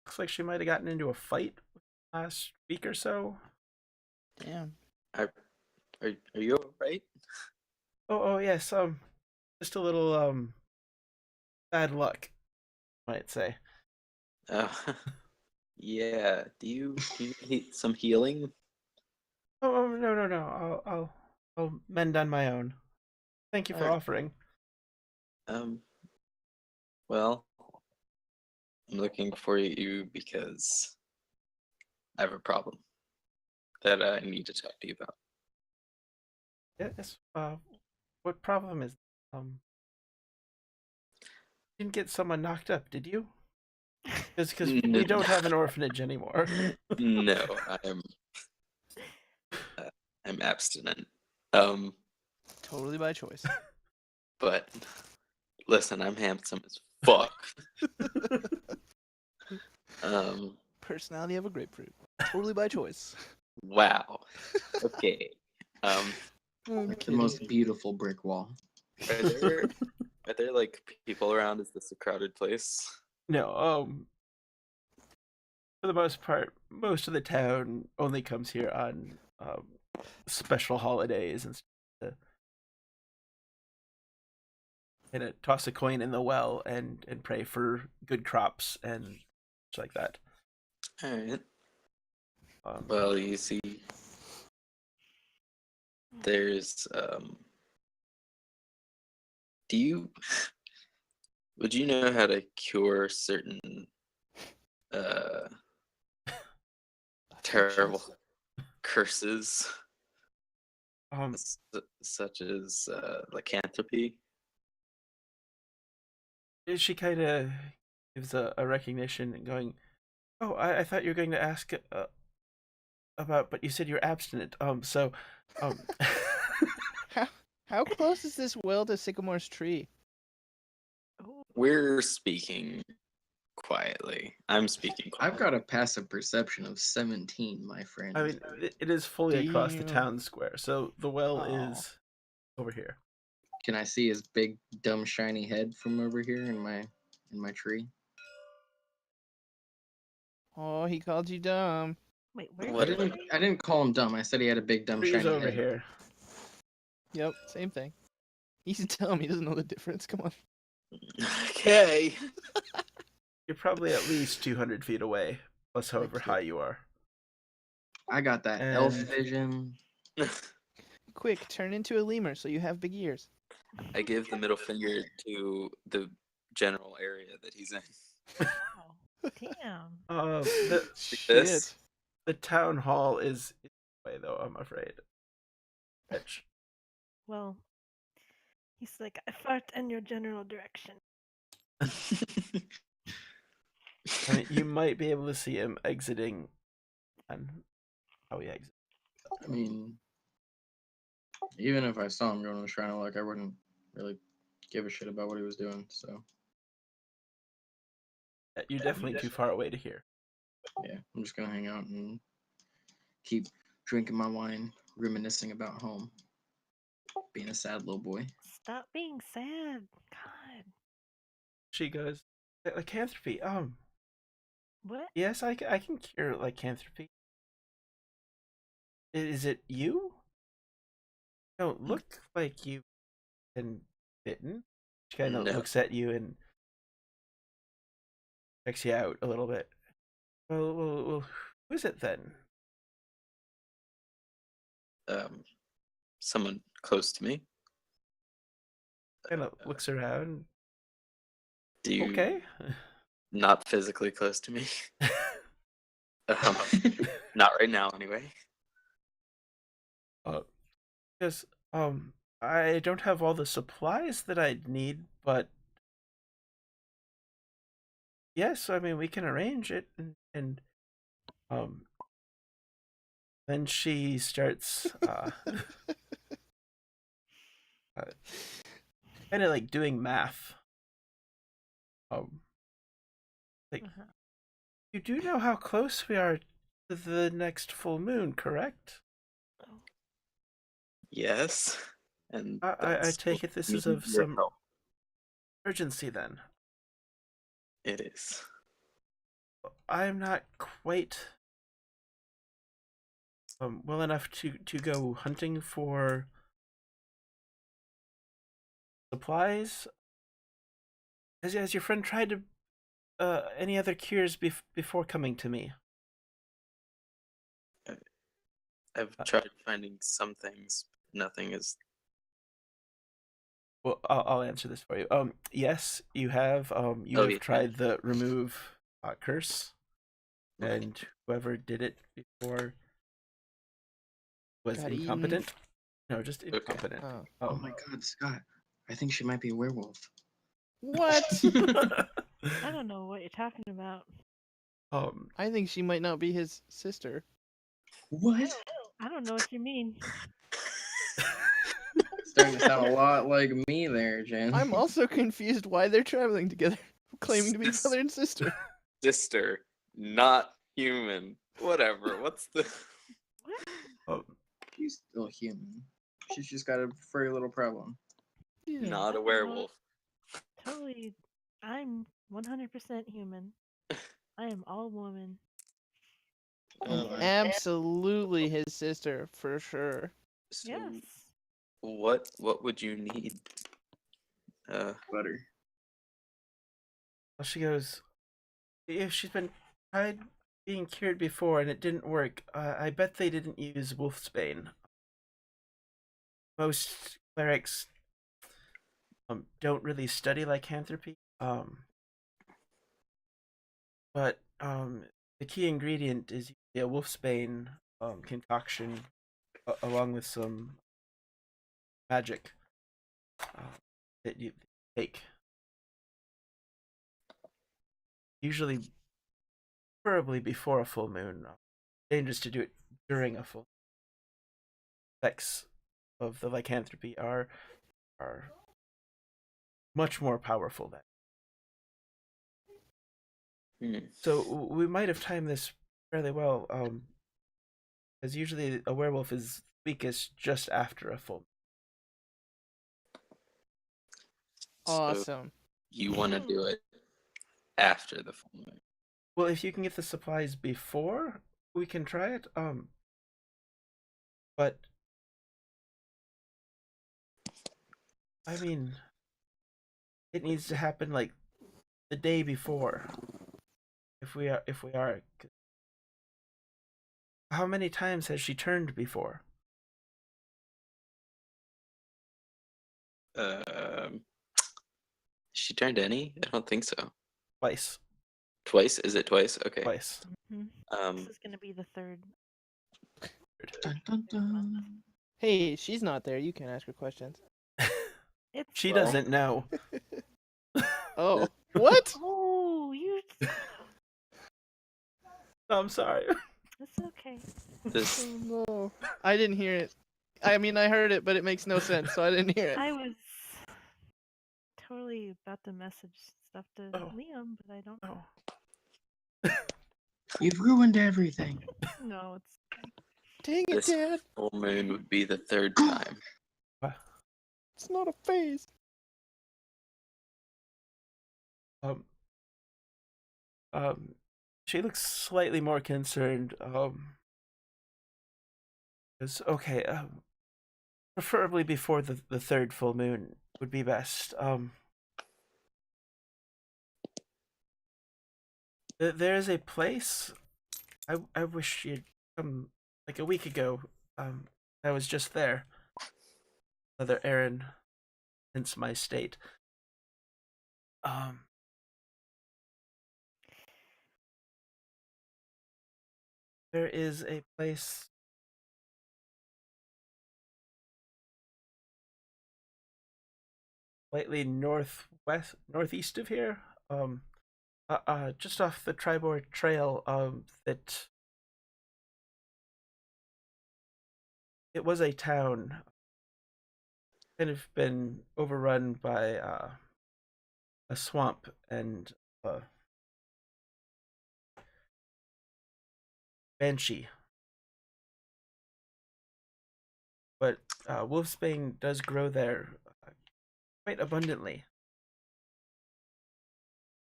Looks like she might have gotten into a fight last week or so. Damn. Are you alright? Oh yes. Just a little bad luck, I might say. Uh, yeah. Do you need some healing? Oh no. I'll mend on my own. Thank you for Alright. offering. Well, I'm looking for you because I have a problem that I need to talk to you about. Yes. What problem is? Didn't get someone knocked up, did you? Because we don't have an orphanage anymore. No, I'm abstinent. Totally by choice. But listen, I'm handsome as fuck. Personality of a grapefruit. Totally by choice. Wow. Okay. I'm The kidding. most beautiful brick wall. Are there like people around? Is this a crowded place? No. For the most part, most of the town only comes here on special holidays and stuff. And toss a coin in the well and pray for good crops and such like that. All right. Um, Well, you see, there's would you know how to cure certain terrible curses, um, such as lycanthropy? she kind of gives a recognition and going, "Oh, I thought you were going to ask about, but you said you're abstinent. So, How close is this well to Sycamore's tree? Oh, We're speaking quietly. I'm speaking quietly. I've got a passive perception of 17, my friend. I mean, it is fully across the Damn. town square, so the well Oh. is over here. Can I see his big, dumb, shiny head from over here in my tree? Oh, he called you dumb. wait, I where's What the did didn't. I didn't call him dumb. I said he had a big, dumb, Tree's shiny over head. here. Yep, same thing. He's dumb. He doesn't know the difference. Come on. Okay. You're probably at least 200 feet away, plus however high you are. I got that elf And- vision. Quick, turn into a lemur so you have big ears. I give the middle finger to the general area that he's in. Oh, damn. The Shit. the town hall is way though, I'm afraid. Fetch. Well, he's like, I fart in your general direction. I mean, you might be able to see him exiting, and how he exits. I mean, even if I saw him going to the Shrine of Luck, I wouldn't really give a shit about what he was doing. So You're definitely too far away to hear. yeah, I'm just gonna hang out and keep drinking my wine, reminiscing about home, being a sad little boy. Stop being sad. God. She goes, lycanthropy. What? Yes, I can cure lycanthropy. Is it you? Don't look like you've been bitten. She kind of No. looks at you and checks you out a little bit. Well, who is it then? Someone close to me. Kind of looks around. Do you Okay. not physically close to me? Not right now, anyway. Because I don't have all the supplies that I'd need, but yes, I mean we can arrange it, and then she starts kind of like doing math. Like Uh-huh. you do know how close we are to the next full moon, correct? Yes. And I that's take what it this needs is of your some help. urgency then. It is. I'm not quite well enough to go hunting for supplies. Has your friend tried to any other cures before coming to me? I've tried finding some things. Nothing is. Well, I'll answer this for you. Yes, you have. You Oh, have yeah. tried the remove curse, Okay. and whoever did it before was Got eaten. incompetent. No, just incompetent. Oh. Oh my God, Scott! I think she might be a werewolf. What? I don't know what you're talking about. I think she might not be his sister. What? I don't know what you mean. Starting to sound a lot like me there, Jen. I'm also confused why they're traveling together, claiming to be brother and sister. Sister, not human. Whatever. What's the. She's still human. She's just got a furry little problem. Yeah. Not a I don't know. werewolf. Totally. I'm 100% human. I am all woman. Oh my. Absolutely his sister, for sure. So Yes. what would you need? Butter. Well, she goes, if she's been tried being cured before and it didn't work, I bet they didn't use wolfsbane. Most clerics don't really study lycanthropy. But the key ingredient is a wolfsbane concoction along with some magic that you take. Usually, preferably before a full moon. Dangerous to do it during a full moon. Effects of the lycanthropy are much more powerful then. So we might have timed this fairly well, because usually a werewolf is weakest just after a full moon. Awesome. You want to do it after the full moon. Well, if you can get the supplies before, we can try it. But I mean, it needs to happen like the day before. If we are, how many times has she turned before? She turned any? I don't think so. Twice. Twice? Is it twice? Okay. Twice. This is gonna be the third. Dun, dun, dun. Hey, she's not there. You can ask her questions. It's She Well. doesn't know. Oh, what? Oh, you. I'm sorry. It's okay. This Oh, no. I didn't hear it. I mean, I heard it, but it makes no sense, so I didn't hear it. I was totally about to message stuff to Oh. Liam, but I don't. Oh. You've ruined everything. No, it's Dang it, This Dad! full moon would be the third time. It's not a phase. Um, she looks slightly more concerned. It's okay. Preferably before the third full moon would be best. There is a place. I wish you'd come like a week ago. I was just there. Another errand, hence my state. There is a place slightly northeast of here. Just off the Tribord Trail. That it was a town, kind of been overrun by a swamp and banshee. But wolfsbane does grow there quite abundantly.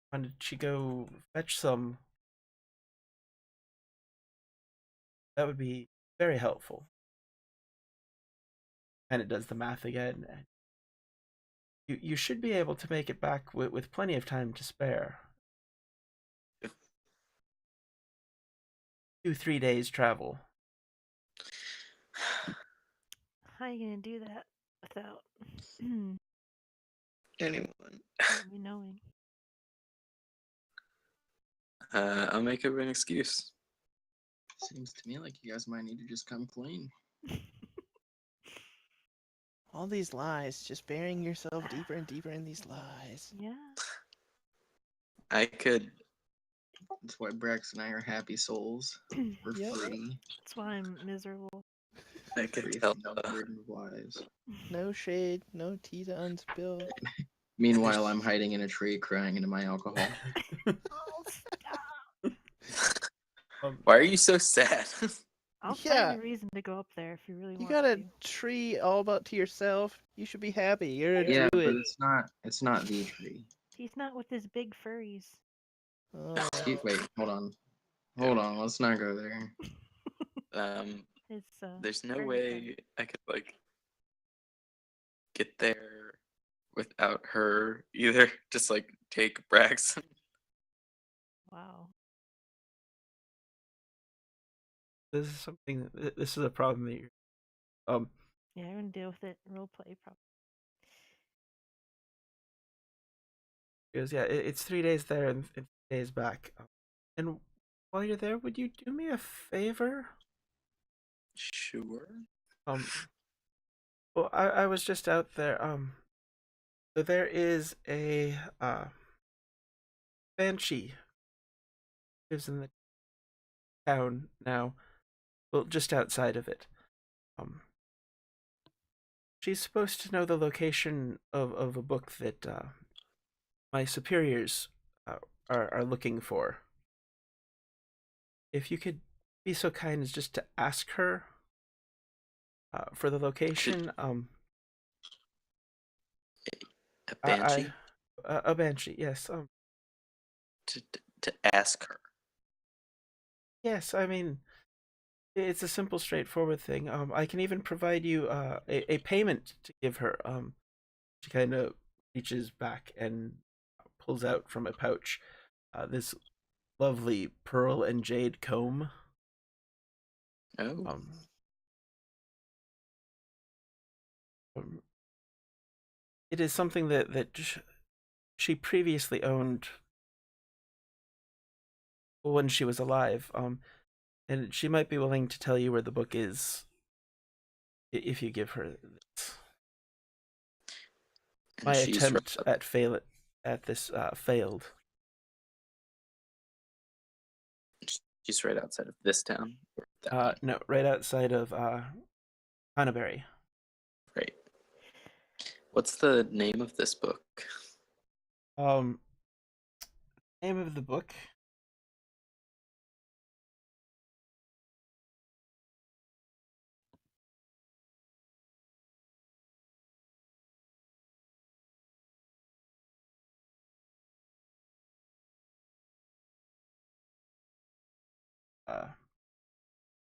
Why did she go fetch some? That would be very helpful. And it does the math again. You should be able to make it back with plenty of time to spare. 2-3 days travel. how are you gonna do that without Anyone. me knowing? I'll make up an excuse. Seems to me like you guys might need to just come clean. All these lies, just burying yourself deeper and deeper in these lies. Yeah. I could. That's why Brax and I are happy souls. We're Yep. free. That's why I'm miserable. I could Free tell. from no burden of lies. No shade, no tea to unspill. Meanwhile, I'm hiding in a tree crying into my alcohol. Oh, stop. Why are you so sad? I'll Yeah. find a reason to go up there if you really You want got a to. tree all about to yourself. You should be happy. You're a Yeah, but druid. it's not the tree. He's not with his big furries. Oh. Wait, hold on, let's not go there. It's There's no furry way friend. I could like get there without her either. Just like take Brax. Wow. This is something. This is a problem that you're. Yeah, I'm gonna deal with it. Roleplay probably. Because yeah, it's 3 days there and 3 days back. And while you're there, would you do me a favor? Sure. Well, I was just out there. So there is a banshee lives in the town now. Well, just outside of it. She's supposed to know the location of a book that my superiors are looking for. If you could be so kind as just to ask her for the location. A banshee A banshee, yes. to ask her. Yes, I mean, it's a simple, straightforward thing. I can even provide you a payment to give her. She kind of reaches back and pulls out from a pouch this lovely pearl and jade comb. Oh. It is something that she previously owned when she was alive. And she might be willing to tell you where the book is if you give her this. My attempt at this failed. She's right outside of this town. Or that one? No, right outside of Hannaberry. Right. What's the name of this book? Um, name of the book.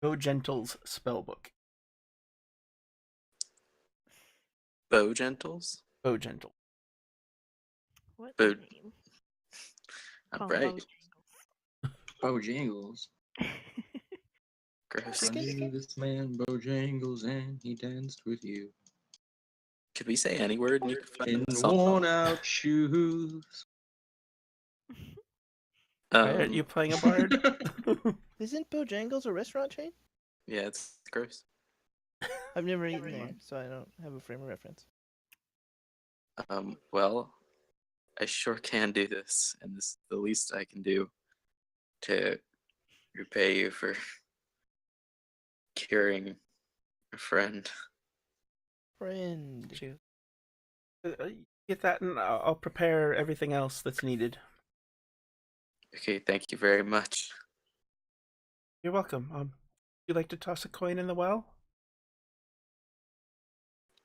Go Gentle's Spellbook. Bow Gentles? Go Gentle. What Bo- a name. Call him Alright. Bojangles. Gross. I knew this man Bojangles and he danced with you. Could we say any word and you could find In a song? worn out shoes. Why aren't you playing a bard? Isn't Bojangles a restaurant chain? Yeah, it's gross. I've never eaten there, so I don't have a frame of reference. Well, I sure can do this, and this is the least I can do to repay you for curing a friend. Friend. Get that, and I'll prepare everything else that's needed. Okay, thank you very much. You're welcome. Would you like to toss a coin in the well?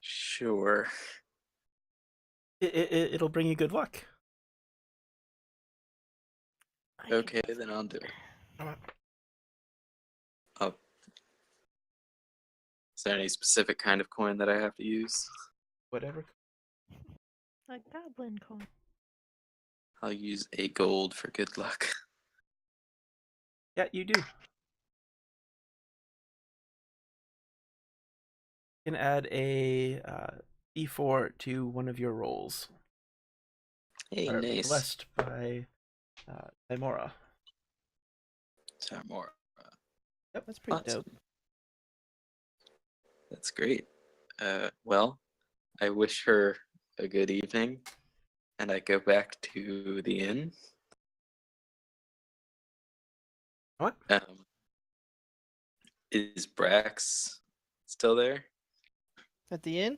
Sure. It'll bring you good luck. Okay, then I'll do it. Oh. Is there any specific kind of coin that I have to use? Whatever. A goblin coin. I'll use a gold for good luck. Yeah, you do. You can add a D4 to one of your rolls. Hey, Are nice. blessed by Mora. Tamora. That's pretty Awesome. dope. That's great. Well, I wish her a good evening, and I go back to the inn. What? Is Brax still there? At the inn?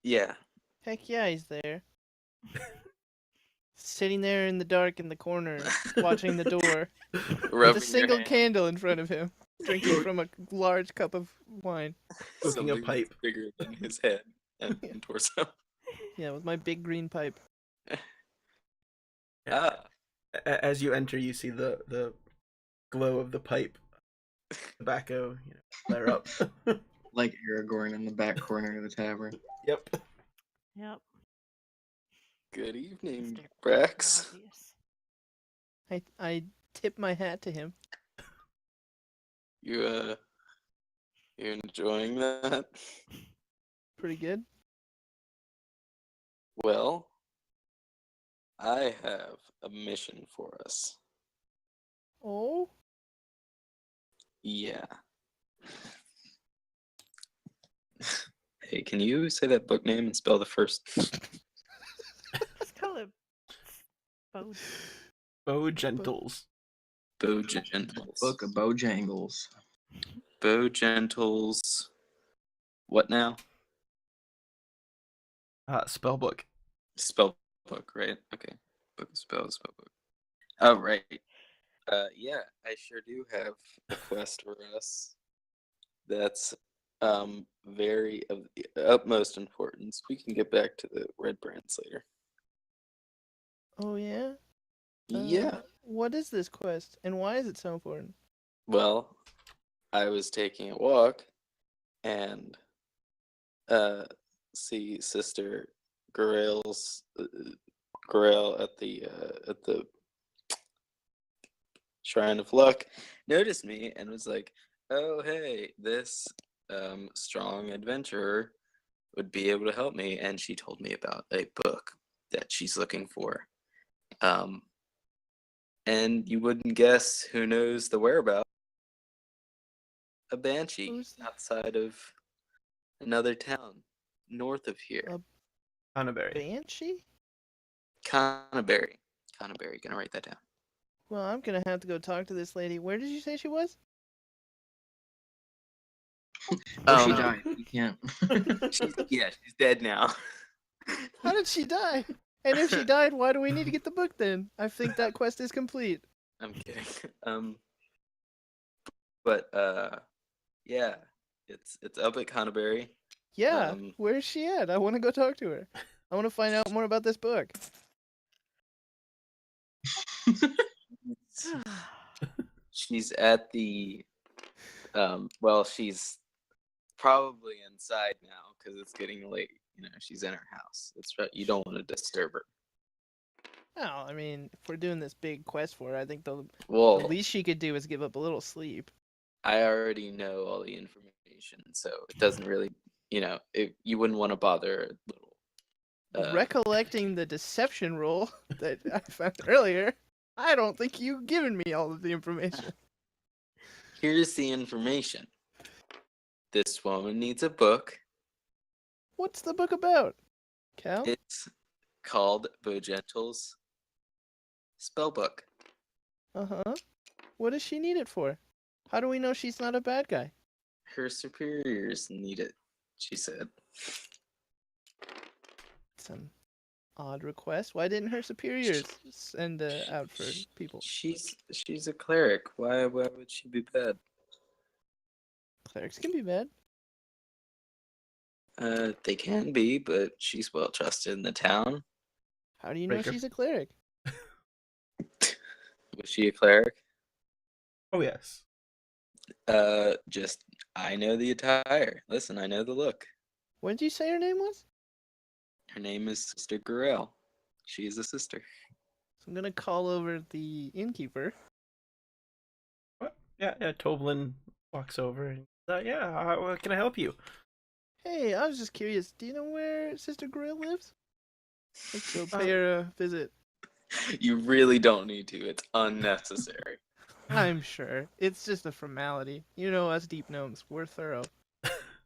Yeah. Heck yeah, he's there. Sitting there in the dark in the corner, watching the door, with Rubbing a your single hand. candle in front of him, drinking from a large cup of wine. Smoking a Something pipe. bigger than his head and Yeah. torso. Yeah, with my big green pipe. Ah, As you enter, you see the glow of the pipe, tobacco, flare up. Like Aragorn in the back corner of the tavern. Yep. Yep. good evening, Mr. Brax. Obvious. I tip my hat to him. You enjoying that? Pretty good. Well, I have a mission for us. Oh? Yeah. Hey, can you say that book name and spell the first? Let's call it Bo. Bo Gentles. Bow Gentles. Book of Bojangles. Bow Gentles. What now? Spellbook. Spell book, right? Okay. Book of spell book. Oh, right. Yeah, I sure do have a quest for us. That's very of the utmost importance. We can get back to the red brands later. Oh, yeah? Yeah. What is this quest, and why is it so important? Well, I was taking a walk and see Sister Grail's Grail at the Shrine of Luck noticed me and was like, "Oh, hey, this strong adventurer would be able to help me." And she told me about a book that she's looking for. And you wouldn't guess who knows the whereabouts. A banshee Who's that? outside of another town north of here. Canterbury. Banshee? Canterbury. Canterbury. Gonna write that down. Well, I'm gonna have to go talk to this lady. Where did you say she was? Oh, she Um, died. You can't. she's dead now. How did she die? And if she died, why do we need to get the book then? I think that quest is complete. I'm kidding. But yeah, it's up at Canterbury. Yeah, Um, where's she at? I want to go talk to her. I want to find out more about this book. She's at the well, she's probably inside now because it's getting late. You know, she's in her house. It's right. You don't want to disturb her. Well, I mean, if we're doing this big quest for her, I think the Well, least she could do is give up a little sleep. I already know all the information, so it doesn't really, you know, you wouldn't want to bother a little. Recollecting the deception roll that I found earlier, I don't think you've given me all of the information. Here's the information. This woman needs a book. What's the book about, Cal? It's called Bojentle's Spellbook. Uh-huh. What does she need it for? How do we know she's not a bad guy? Her superiors need it, she said. Some odd request. Why didn't her superiors send out for people? She's a cleric. Why would she be bad? Clerics can be bad. They can be, but she's well trusted in the town. How do you know Breaker. she's a cleric? Was she a cleric? Oh yes. Just I know the attire. Listen, I know the look. What did you say her name was? Her name is Sister Gurel. She is a sister. So I'm gonna call over the innkeeper. What? Yeah. Toblin walks over and yeah. How can I help you? Hey, I was just curious. Do you know where Sister Grill lives? Let's go pay her a visit. You really don't need to. It's unnecessary. I'm sure. It's just a formality. You know us deep gnomes. We're thorough.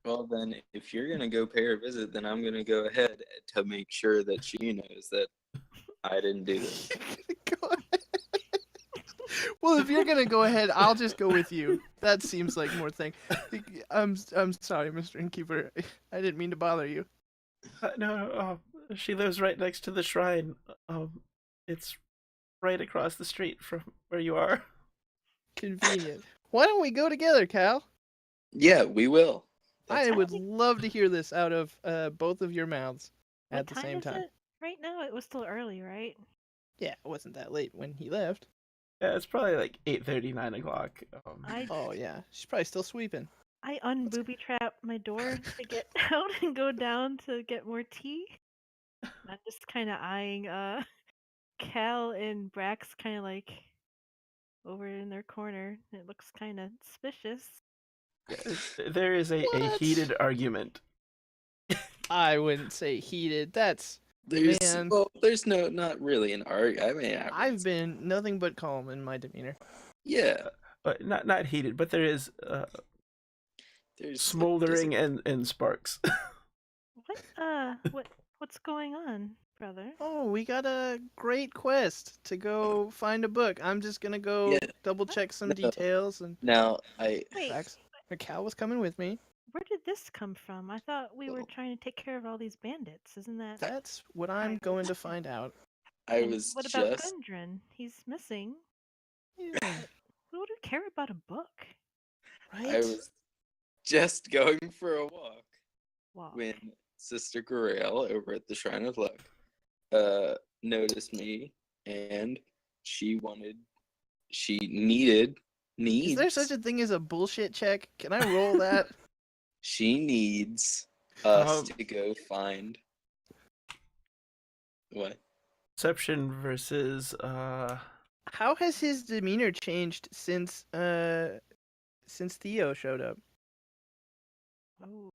Well, then, if you're gonna go pay her a visit, then I'm gonna go ahead to make sure that she knows that I didn't do this. Go ahead. Well, if you're gonna go ahead, I'll just go with you. That seems like more thing. I'm sorry, Mr. Innkeeper. I didn't mean to bother you. No. She lives right next to the shrine. It's right across the street from where you are. Convenient. Why don't we go together, Cal? Yeah, we will. I would love to hear this out of both of your mouths What at the same is time. it? Right now, it was still early, right? Yeah, it wasn't that late when he left. Yeah, it's probably like 8:30, 9 o'clock. Oh yeah, she's probably still sweeping. I unbooby trap my door to get out and go down to get more tea. I'm just kind of eyeing Cal and Brax kind of like over in their corner. It looks kind of suspicious. There is a What? heated argument. I wouldn't say heated. That's There's Man. there's not really an argument. I mean, I've been nothing but calm in my demeanor. yeah. But not heated, but there is There's smoldering and sparks. What's going on, brother? Oh, we got a great quest to go find a book. I'm just gonna go Yeah. double check some No. details and Now Wait, facts. Cal was coming with me. where did this come from? I thought we were Well- trying to take care of all these bandits. Isn't that? That's what I'm going to find out. I And was what about just Gundren? He's missing. Yeah, Who would care about a book? right? I was just going for a walk Walk. when Sister Gurel over at the Shrine of Luck noticed me, and she needs. Is there such a thing as a bullshit check? Can I roll that? She needs us Um, to go find what? Deception versus How has his demeanor changed since Theo showed up? Oh,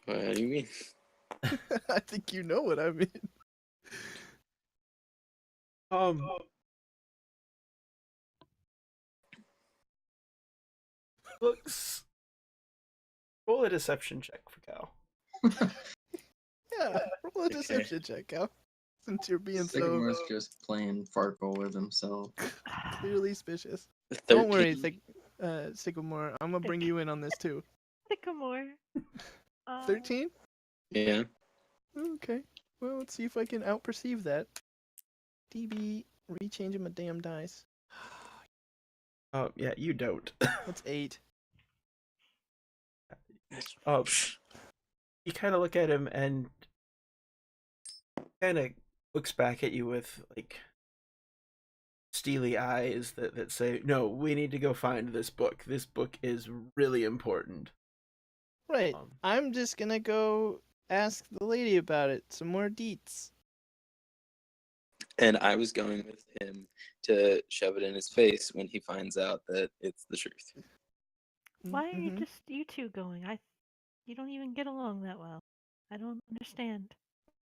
What do you mean? I think you know what I mean. looks. Roll a deception check for Cal. Yeah, roll a Okay. deception check, Cal. Since you're being so Sycamore's just playing Farkle with himself. clearly suspicious. 13. Don't worry, Sycamore. I'm gonna bring you in on this too. Sycamore. 13? Yeah. Okay. Well, let's see if I can outperceive that. DB, rechanging my damn dice. Oh yeah, you don't. That's 8. Oh, you kind of look at him and kind of looks back at you with like steely eyes that say, "No, we need to go find this book. This book is really important." Right. Um, I'm just gonna go ask the lady about it. Some more deets. And I was going with him to shove it in his face when he finds out that it's the truth. Why are you Mhm. just you two going? You don't even get along that well. I don't understand.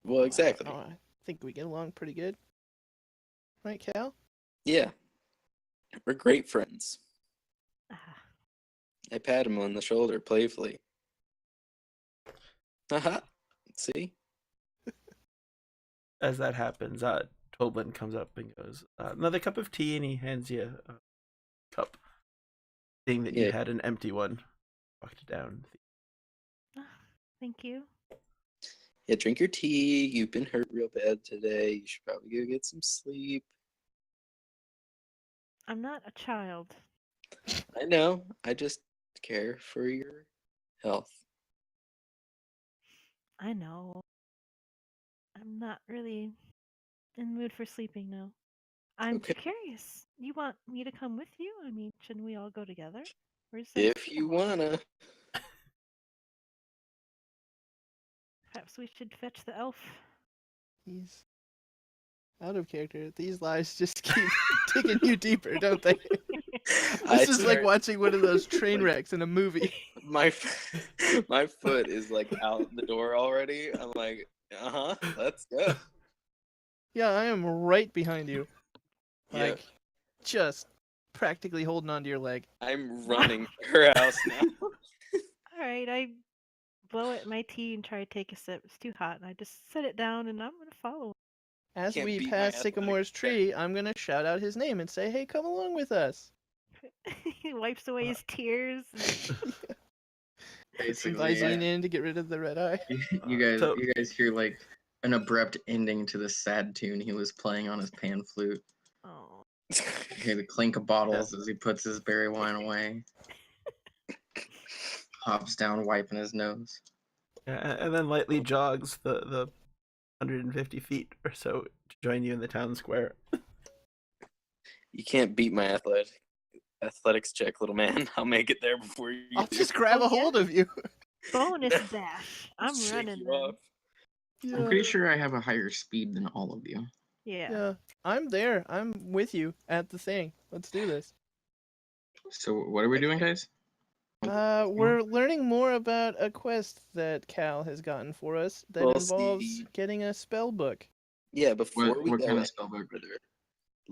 Well, exactly. Oh, I think we get along pretty good. Right, Cal? Yeah, we're great friends. Ah, I pat him on the shoulder playfully. Haha. See? as that happens, Toblin comes up and goes, "Another cup of tea," and he hands you a cup, seeing that you Yeah. had an empty one. Walked down. thank you. Yeah, drink your tea. You've been hurt real bad today. You should probably go get some sleep. I'm not a child. I know. I just care for your health. I know. I'm not really in the mood for sleeping now. I'm Okay. curious. You want me to come with you? I mean, shouldn't we all go together? Where's If you wanna. Perhaps we should fetch the elf. He's out of character. These lies just keep digging you deeper, don't they? This is like watching one of those train wrecks in a movie. My foot is like out the door already. I'm like, let's go. Yeah, I am right behind you. Yeah. Like, just practically holding onto your leg. I'm running her house now. Alright, I blow at my tea and try to take a sip. It's too hot, and I just set it down and I'm gonna follow. As Can't we beat my pass Sycamore's athletics. tree, I'm gonna shout out his name and say, "Hey, come along with us." He wipes away his tears. Put some Basically, Visine in to get rid of the red eye. you guys hear like an abrupt ending to the sad tune he was playing on his pan flute. Oh. You hear the clink of bottles as he puts his berry wine away. Hops down, wiping his nose. And then lightly jogs the 150 feet or so to join you in the town square. You can't beat my athletics check, little man. I'll make it there before you I'll do. just grab Oh, a hold of you. Bonus dash. I'm Shake running you then. off. Yeah. I'm pretty sure I have a higher speed than all of you. Yeah. Yeah, I'm there. I'm with you at the thing. Let's do this. So what are we doing, guys? We're learning more about a quest that Cal has gotten for us that Well, involves see- getting a spell book. Yeah, before we What go kind of any spellbook? further,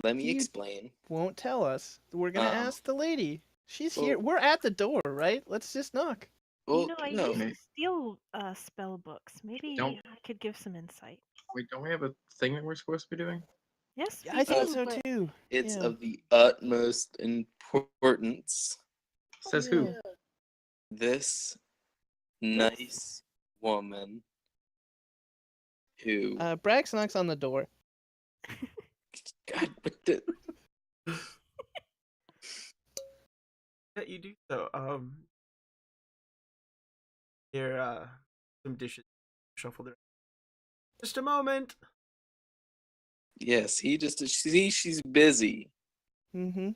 let me You- explain. Won't tell us. We're gonna Um, ask the lady. She's well- here. We're at the door, right? Let's just knock. Well, You know, I no. used to Maybe. steal spell books. Maybe Don't- I could give some insight. Wait, don't we have a thing that we're supposed to be doing? Yes, Yeah, we I think do, so but too. It's Yeah. of the utmost importance. Says who? Yeah. This nice woman who Brax knocks on the door. God, what the Yeah, you do so. Here, some dishes shuffled around. Just a moment. Yes, he just she's busy. Mm-hmm.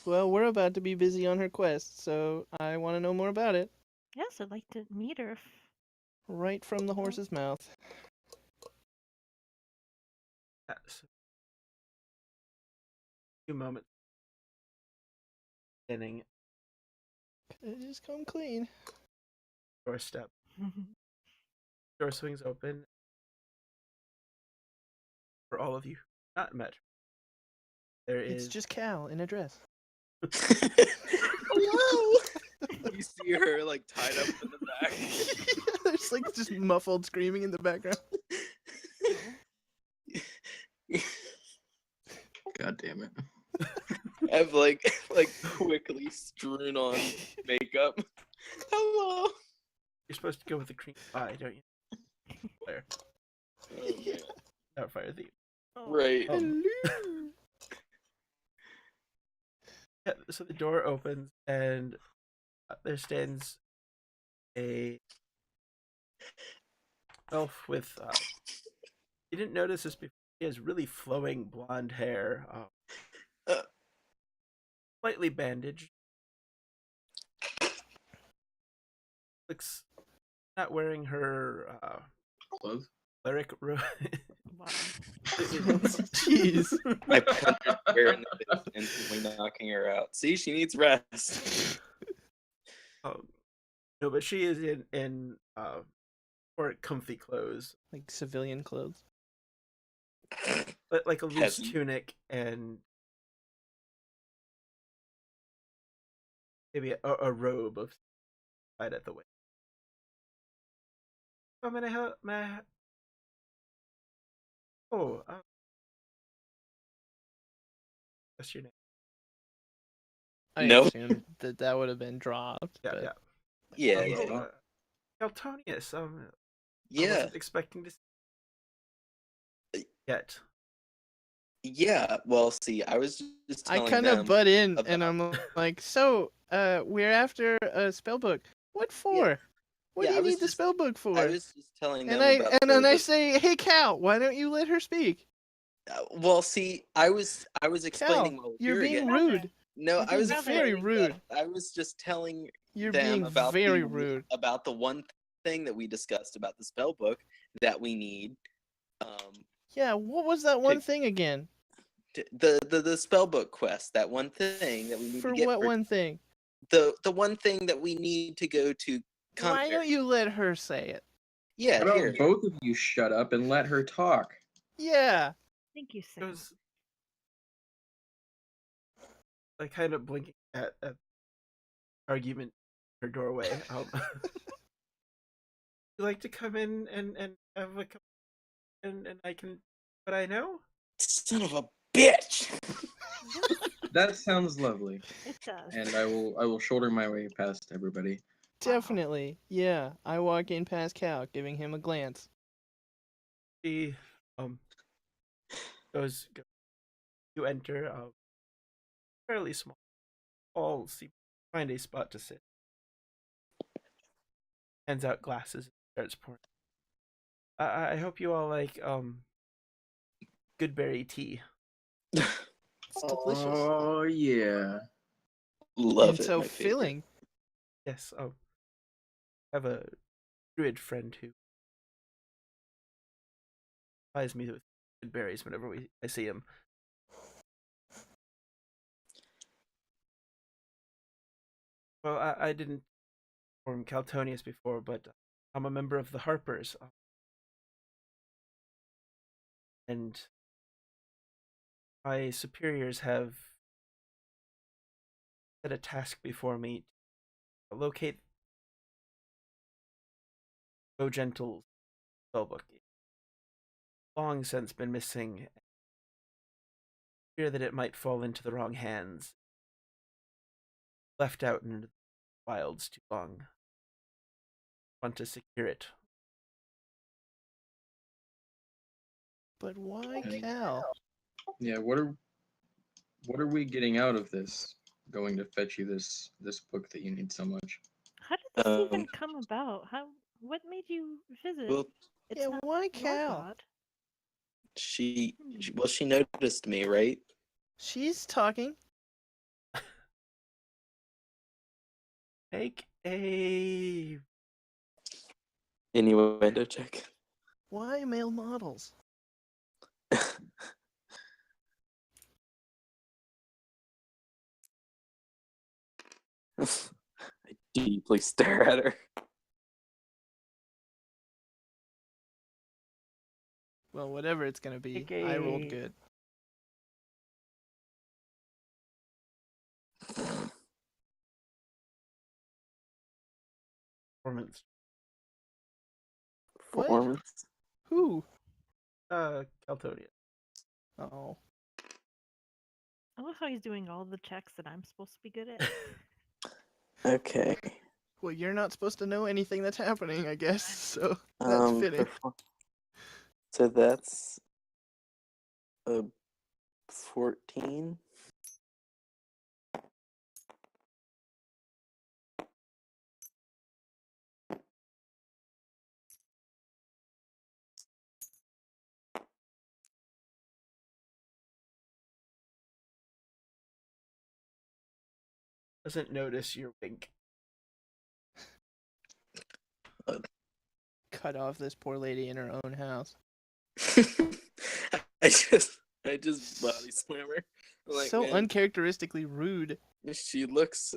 Well, we're about to be busy on her quest, so I want to know more about it. yes, I'd like to meet her. Right from the horse's mouth. Yes. A few moments. Standing It just come clean. doorstep. Door swings open for all of you not met. There It's is just Cal in a dress. Hello. You see her like tied up in the back. There's like just muffled screaming in the background. God damn it. Have like quickly strewn on makeup. Hello. you're supposed to go with the cream pie, don't you? fire. Oh, man. Not fire thief. Oh, Right. Um, Hello. Yeah, so the door opens and there stands a elf with. You didn't notice this before. He has really flowing blonde hair, Uh. slightly bandaged. Looks not wearing her Clothes. cleric robe. wow. Jeez. I punched her in the face, instantly knocking her out. See, she needs rest. No, but she is in more comfy clothes, Like civilian clothes. but like a loose Heavy. tunic and maybe a robe of right at the waist. Oh, may I help? Oh, what's your name? I No. assumed that would have been dropped. Yeah, but yeah. Yeah, Oh, yeah, yeah. Caltonius. I yeah, wasn't expecting to see yet. yeah. Well, see, I was just I telling kind of them butt in, about- and I'm like, so, we're after a spell book. What for? What Yeah, do I you was need the just- spell book for? I was just telling and them about then I the- say, hey Cal, why don't you let her speak? well, see, I was explaining Cal, while you're here being again. rude. No, you're I was being very explaining rude. that I was just telling You're them being about very the rude. about the one thing that we discussed about the spell book that we need. Yeah, what was that one thing again? The spell book quest, that one thing that we need For to get what one thing? the one thing that we need to go to Why don't you let her say it? Yeah, How here. about both of you shut up and let her talk? Yeah. Thank you, It Sam. was like kind of blinking at argument in her doorway. You like to come in and have a cup and I can what I know? Son of a bitch. That sounds lovely, It does. and I will shoulder my way past everybody. Definitely. Yeah. I walk in past Cal, giving him a glance. She goes you enter fairly small. All seem find a spot to sit. Hands out glasses and starts pouring. I hope you all like good berry tea. It's delicious. Oh yeah. Love and it. so my favorite. filling. Yes, I have a druid friend who buys me with good berries whenever I see him. Well, I didn't form Caltonius before, but I'm a member of the Harpers. And my superiors have set a task before me to locate Go Gentle's spellbook. Long since been missing. Fear that it might fall into the wrong hands. Left out in the wilds too long. Want to secure it. But why Okay. Cal? Yeah. What are we getting out of this? Going to fetch you this book that you need so much. How did this even Um, come about? What made you visit? well, It's Yeah, not why your Cal? god. she noticed me, right? She's talking. Make a Innuendo check. Why male models? I deeply stare at her. Well, whatever it's gonna be. Make I rolled a- good. performance. What? Performance. Who? Caltonius. Oh. I love how he's doing all the checks that I'm supposed to be good at. Okay. Well, you're not supposed to know anything that's happening, I guess. So that's fitting. So that's a 14. Doesn't notice your wink. Cut off this poor lady in her own house. I just body slam her. I'm like, So man, uncharacteristically rude. she looks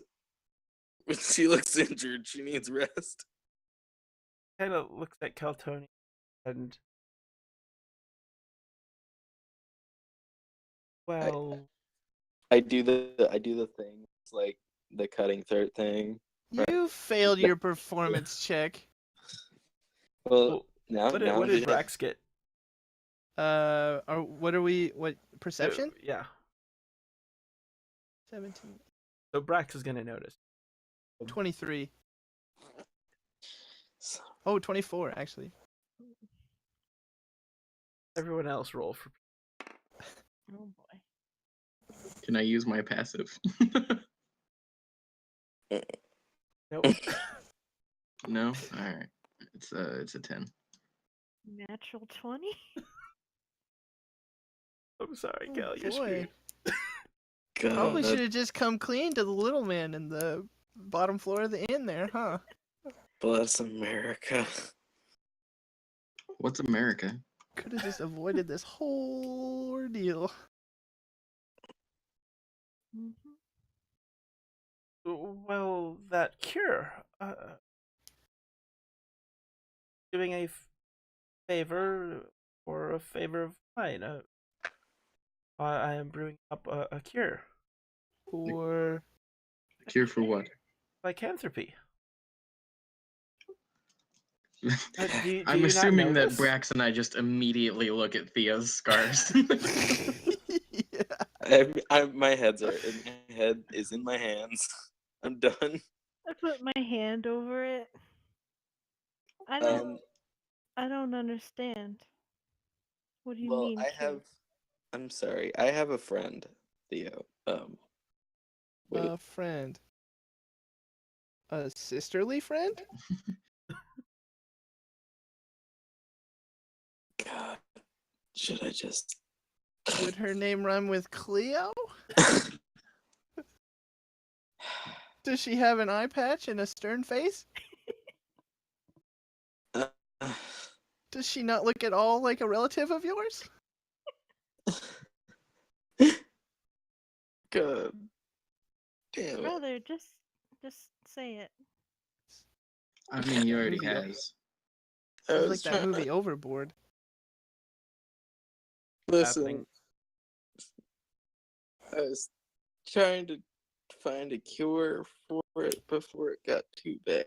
injured. She needs rest. Kind of looks at Keltoni and well, I do the thing. It's like the cutting throat thing. You failed your performance check. Well, now what now did he- Brax get? What perception? Yeah. 17. So Brax is gonna notice. 23. Oh, 24 actually. Everyone else roll for. Oh boy. Can I use my passive? Nope. No. All right. It's a 10. Natural 20? I'm sorry, Oh, Kel. You're boy. screwed. Probably God. should have just come clean to the little man in the bottom floor of the inn there, huh? Bless America. What's America? Could have just avoided this whole ordeal. Mhm. Well, that cure. Doing a favor or a favor of mine. I am brewing up a cure. Or Cure for what? Lycanthropy. I'm do you not assuming know that this? Brax and I just immediately look at Thea's scars. yeah. My head is in my hands. I'm done. I put my hand over it. I don't understand. What do you Well, mean? cute? I'm sorry. I have a friend, Theo. Wait. A friend. A sisterly friend? God, should I just? Would her name rhyme with Cleo? Does she have an eye patch and a stern face? Does she not look at all like a relative of yours? God damn it! Brother, just say it. I mean, he already Movie. has. I Sounds was like that trying- movie Overboard. Listen, Happening. I was trying to find a cure for it before it got too bad.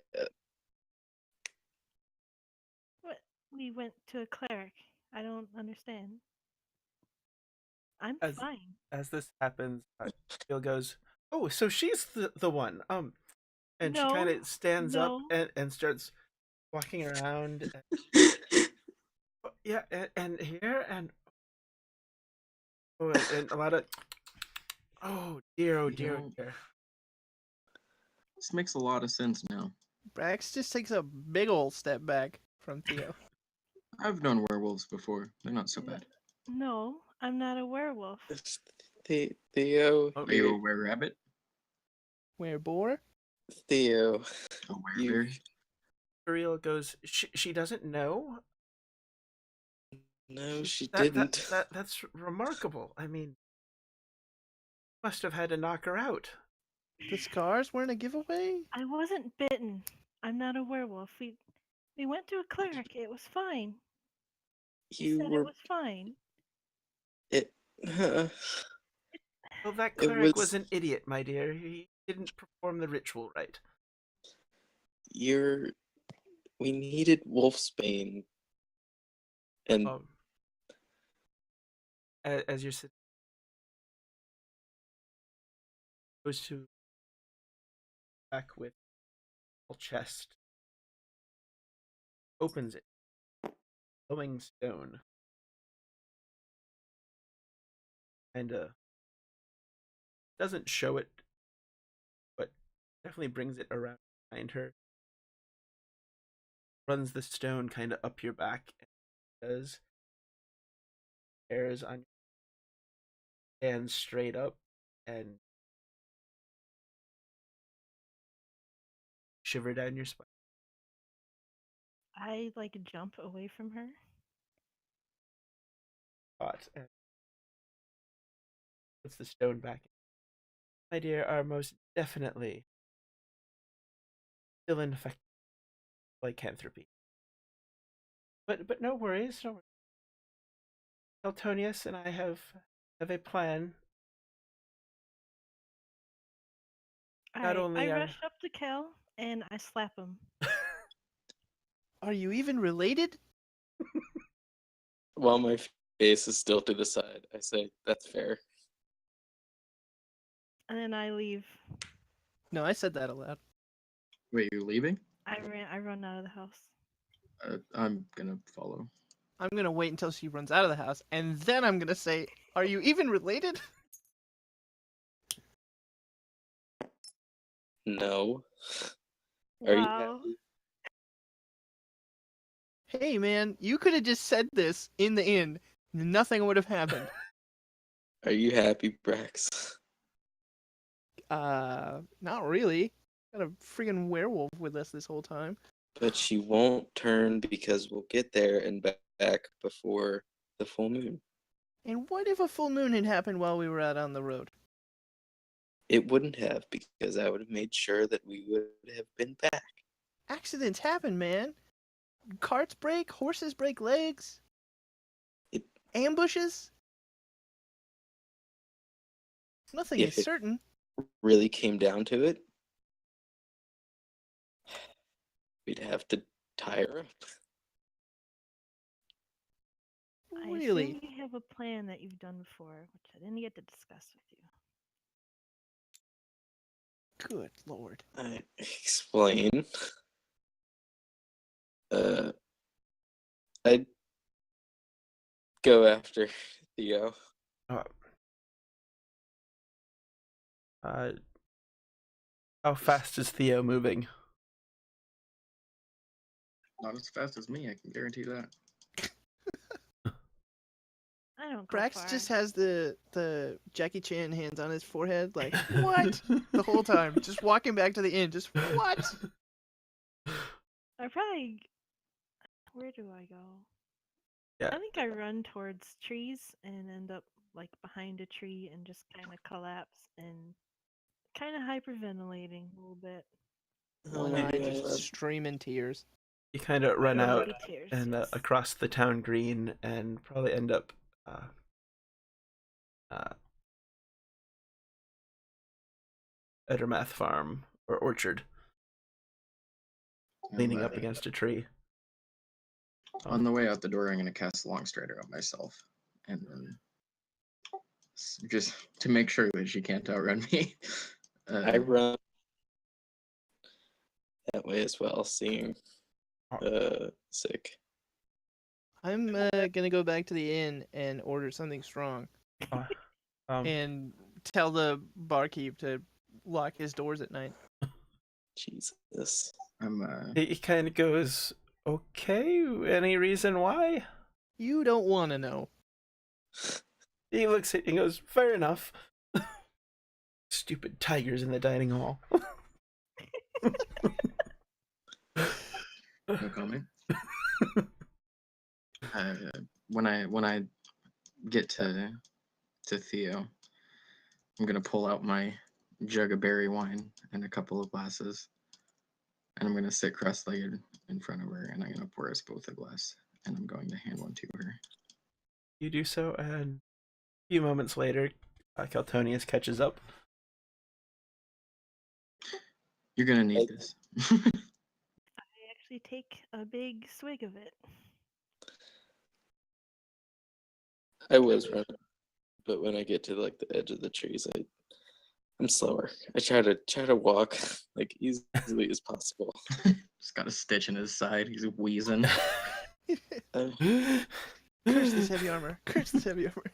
What? We went to a cleric. I don't understand. I'm As- fine. As this happens, Jill goes, "Oh, so she's the one." And she No, kind of stands up no. and starts walking around. Yeah, and here and and a lot of. Oh dear! Oh You dear! Oh know- dear! This makes a lot of sense now. Brax just takes a big ol' step back from Theo. I've known werewolves before. They're not so bad. No, I'm not a werewolf. Theo, Oh, Are you a were-rabbit? Where boar? Theo, A you, were-berry? Uriel goes. She doesn't know. no, she That didn't. that's remarkable. I mean, must have had to knock her out. The scars weren't a giveaway? I wasn't bitten. I'm not a werewolf. We went to a cleric. It was fine. He You said were it was fine. it. Well, that It cleric was- was an idiot, my dear. He didn't perform the ritual right. We needed Wolfsbane, and As you're sitting, goes to back with a chest, opens it, glowing stone. kind of doesn't show it, but definitely brings it around behind her. Runs the stone kind of up your back, and does hairs on your stand straight up and shiver down your spine. I like jump away from her. And puts the stone back. My dear, are most definitely still infected by lycanthropy. But no worries, no worries. Eltonius and I have a plan. Not only I are rush up to Kel and I slap him. Are you even related? While my face is still to the side, I say, "That's fair." And then I leave. No, I said that aloud. Wait, you're leaving? I run out of the house. I'm gonna follow. I'm gonna wait until she runs out of the house, and then I'm gonna say, "Are you even related?" No. Are you Wow. happy? Hey, man, you could have just said this in the inn. Nothing would have happened. Are you happy, Brax? Not really. Got a freaking werewolf with us this whole time. But she won't turn because we'll get there and back before the full moon. And what if a full moon had happened while we were out on the road? It wouldn't have, because I would have made sure that we would have been back. Accidents happen, man. Carts break, horses break legs. It- Ambushes. Nothing If is it- certain. Really came down to it, we'd have to tie her up. I Really? assume you have a plan that you've done before, which I didn't get to discuss with you. Good lord. I explain. I'd go after Theo. How fast is Theo moving? Not as fast as me, I can guarantee that. I don't go Brax far. just has the Jackie Chan hands on his forehead, like, what? The whole time. Just walking back to the inn, just, what? I probably. Where do I go? Yeah. I think I run towards trees and end up like behind a tree and just kind of collapse and kind of hyperventilating a little bit. Oh One my eye just God. streaming tears. You kind of run Little out bitty tears, and yes. across the town green and probably end up at a math farm or orchard, leaning up against a tree. On the way out the door, I'm gonna cast Long Strider on myself, and then just to make sure that she can't outrun me. I run that way as well, seeing sick. I'm gonna go back to the inn and order something strong. And tell the barkeep to lock his doors at night. Jesus. He kind of goes, okay, any reason why? You don't want to know. He looks at you and goes, fair enough. Stupid tigers in the dining hall. No comment. When I get to Theo, I'm gonna pull out my jug of berry wine and a couple of glasses, and I'm gonna sit cross-legged in front of her, and I'm gonna pour us both a glass, and I'm going to hand one to her. You do so, and a few moments later, Caltonius catches up. You're gonna need this. I actually take a big swig of it. I was running, but when I get to like the edge of the trees, I'm slower. I try to walk like easily as possible. Just got a stitch in his side. He's wheezing. Curse this heavy armor. Curse this heavy armor.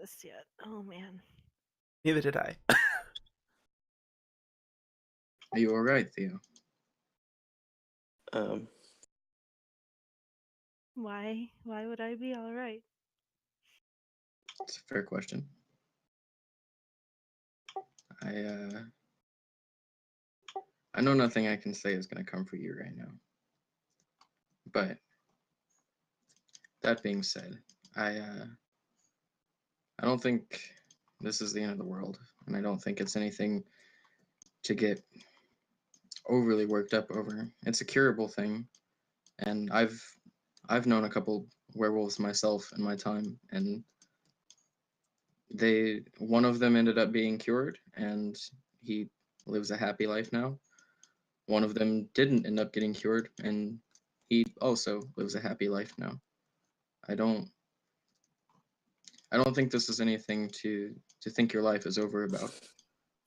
this yet. Oh man. Neither did I. Are you alright, Theo? Why? Why would I be all right? It's a fair question. I know nothing I can say is gonna come for you right now. But that being said, I don't think this is the end of the world, and I don't think it's anything to get overly worked up over. It's a curable thing, and I've known a couple werewolves myself in my time, and one of them ended up being cured, and he lives a happy life now. One of them didn't end up getting cured, and he also lives a happy life now. I don't think this is anything to think your life is over about.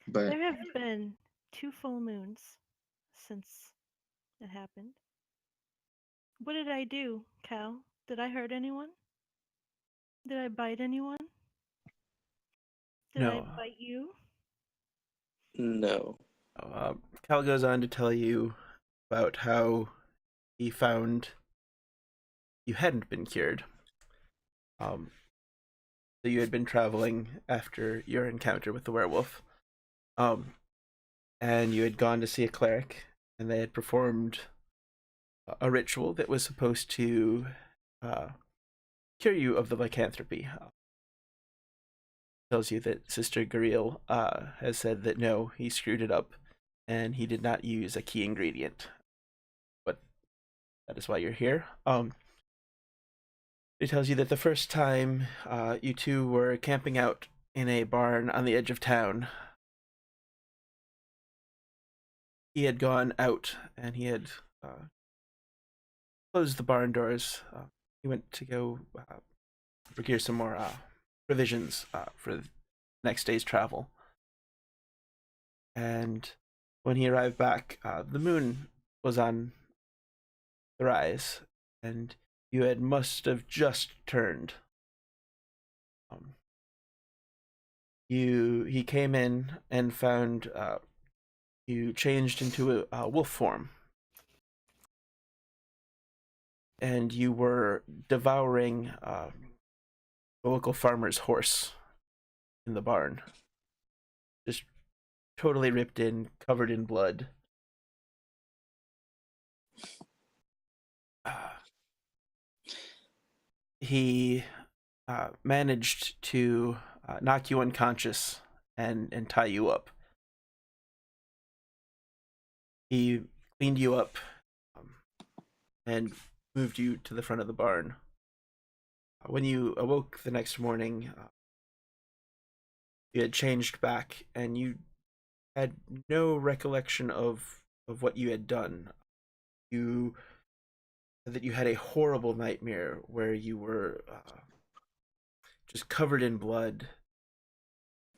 But There have been 2 full moons since it happened. What did I do, Cal? Did I hurt anyone? Did I bite anyone? Did I No. bite you? No. Cal goes on to tell you about how he found you hadn't been cured. So you had been traveling after your encounter with the werewolf. And you had gone to see a cleric, and they had performed a ritual that was supposed to cure you of the lycanthropy. Tells you that Sister Gariel has said that no, he screwed it up, and he did not use a key ingredient. But that is why you're here. It tells you that the first time you two were camping out in a barn on the edge of town, he had gone out and he had closed the barn doors. He went to go procure some more provisions for the next day's travel. And when he arrived back, the moon was on the rise, and you must have just turned. He came in and found you changed into a wolf form, and you were devouring the local farmer's horse in the barn, just totally ripped in, covered in blood. He managed to knock you unconscious and tie you up. He cleaned you up and moved you to the front of the barn. When you awoke the next morning, you had changed back, and you had no recollection of what you had done. You said that you had a horrible nightmare where you were just covered in blood.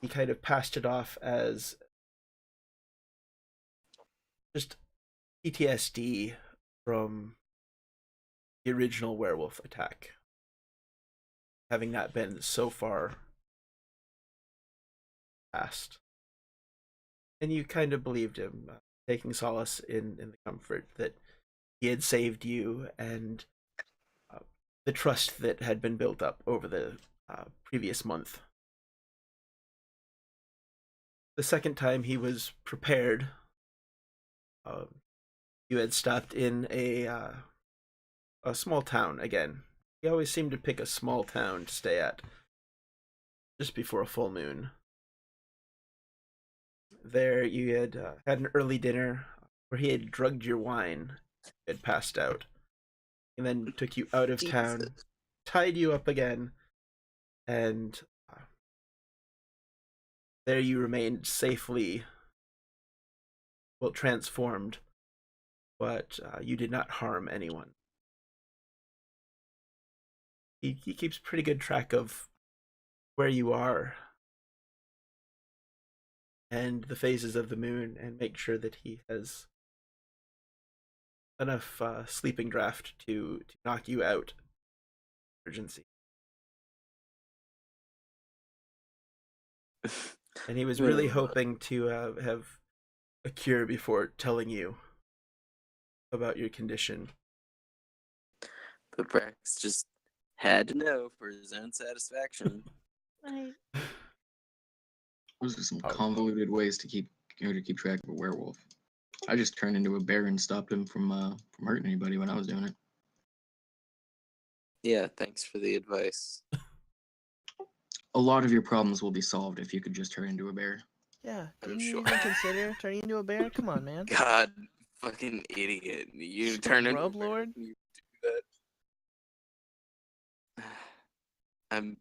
He kind of passed it off as just PTSD from the original werewolf attack, having not been so far past. And you kind of believed him, taking solace in the comfort that he had saved you and the trust that had been built up over the previous month. The second time he was prepared, you had stopped in a small town again. He always seemed to pick a small town to stay at just before a full moon. There you had had an early dinner where he had drugged your wine, had passed out, and then took you out of town, tied you up again, and there you remained safely, well, transformed, but you did not harm anyone. He keeps pretty good track of where you are and the phases of the moon, and make sure that he has enough sleeping draft to knock you out. Urgency. And he was Well, really hoping to have a cure before telling you about your condition. But Brax just had to know for his own satisfaction. I Those are some Oh. convoluted ways to keep track of a werewolf. I just turned into a bear and stopped him from hurting anybody when I was doing it. Yeah, thanks for the advice. A lot of your problems will be solved if you could just turn into a bear. Yeah, I'm didn't you sure. even consider turning into a bear? Come on, man. God, fucking idiot! You turn into a Scrub bear lord? when you do that.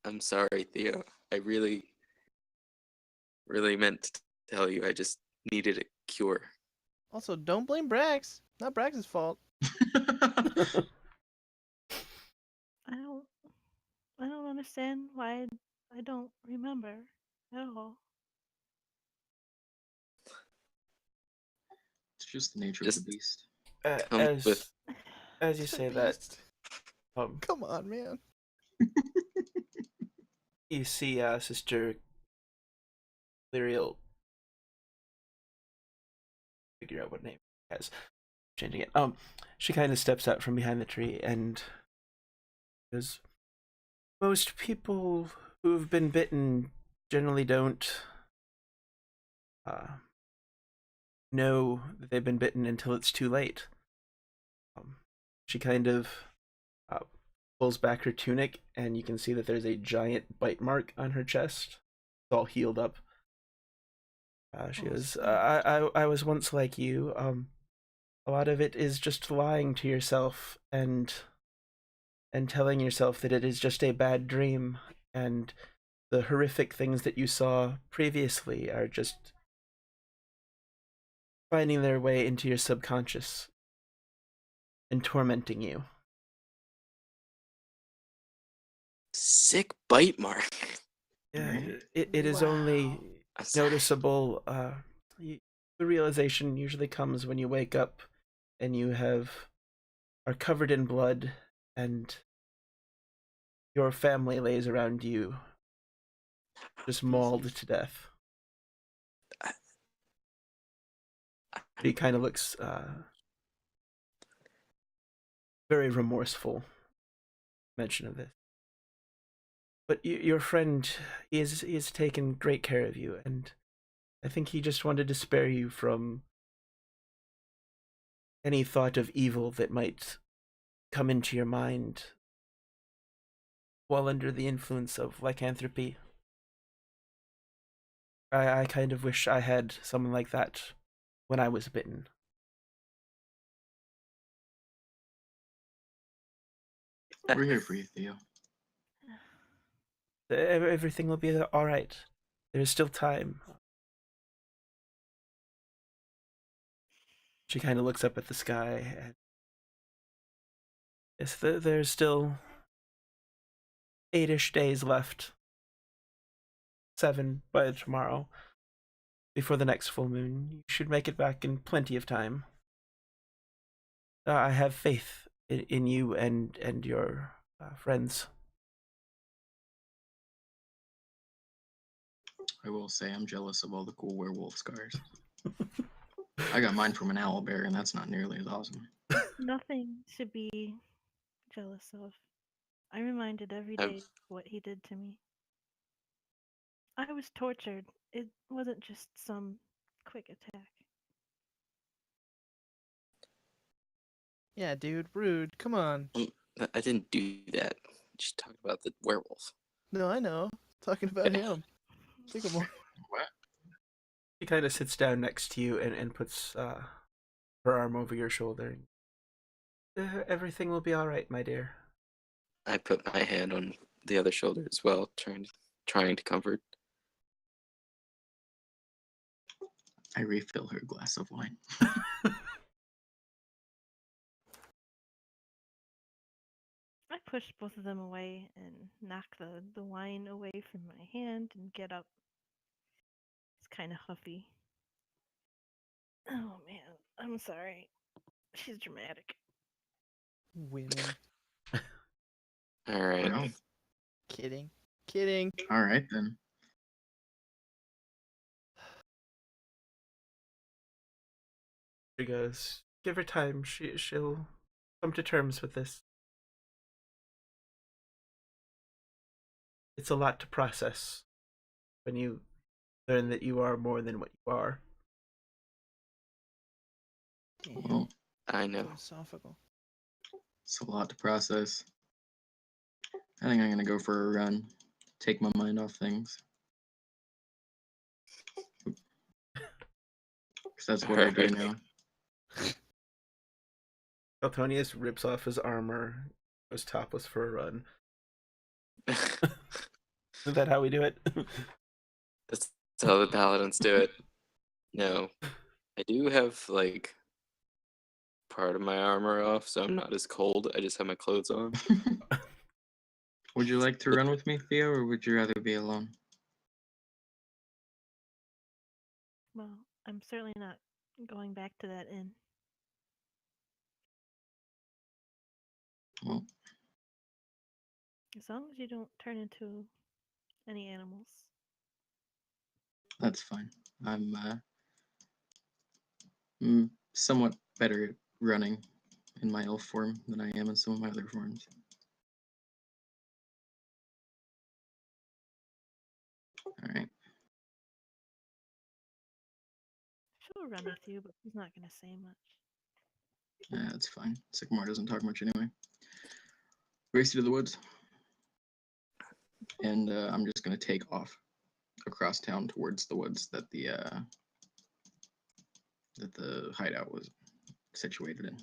I'm sorry, Theo. I really meant to tell you. I just needed a cure. Also, don't blame Brax. Not Brax's fault. I don't understand why I don't remember at all. It's just the nature Just of the beast. come with. As you It's a say that, beast. um, Come on, man. you see Sister Lyriel figure out what name he has, changing it. She kind of steps out from behind the tree and goes, most people who have been bitten generally don't know that they've been bitten until it's too late. She kind of pulls back her tunic, and you can see that there's a giant bite mark on her chest. It's all healed up. She goes, I was once like you. A lot of it is just lying to yourself and telling yourself that it is just a bad dream, and the horrific things that you saw previously are just finding their way into your subconscious and tormenting you. Sick bite mark. Yeah, Right. it is only I'm sorry. noticeable. The realization usually comes when you wake up and you are covered in blood, and your family lays around you, just mauled to death. He kind of looks very remorseful. Mention of this, but your friend, he has taken great care of you, and I think he just wanted to spare you from any thought of evil that might come into your mind while under the influence of lycanthropy. I kind of wish I had someone like that when I was bitten. We're here for you, Theo. Everything will be all right. There's still time. She kind of looks up at the sky, and yes, there's still 8-ish days left. 7 by tomorrow, before the next full moon. You should make it back in plenty of time. I have faith in you and your friends. I will say I'm jealous of all the cool werewolf scars. I got mine from an owl bear, and that's not nearly as awesome. Nothing to be jealous of. I'm reminded every I'm- day of what he did to me. I was tortured. It wasn't just some quick attack. Yeah, dude, rude. Come on. I didn't do that. Just talking about the werewolf. No, I know. Talking about him. Sycamore. What? She kind of sits down next to you and puts her arm over your shoulder. Everything will be all right, my dear. I put my hand on the other shoulder as well, trying to comfort. I refill her glass of wine. I pushed both of them away and knocked the wine away from my hand and get up. It's kind of huffy. Oh man, I'm sorry. She's dramatic. Women. All right. Well, Kidding. Kidding. all right then. She goes, "Give her time. She'll come to terms with this. It's a lot to process when you learn that you are more than what you are." Damn, Well, I know. philosophical. it's a lot to process. I think I'm gonna go for a run. Take my mind off things. Because that's what I do Alright. now. Altonius rips off his armor, goes topless for a run. Is that how we do it? That's how the paladins do it. No, I do have like part of my armor off, so I'm not as cold. I just have my clothes on. Would you like to run with me, Theo, or would you rather be alone? Well, I'm certainly not going back to that inn. Well, As long as you don't turn into any animals. that's fine. I'm somewhat better at running in my elf form than I am in some of my other forms. Alright. She'll run with you, but she's not going to say much. Yeah, that's fine. Sycamore doesn't talk much anyway. Race you to the woods. And I'm just gonna take off across town towards the woods that the hideout was situated in.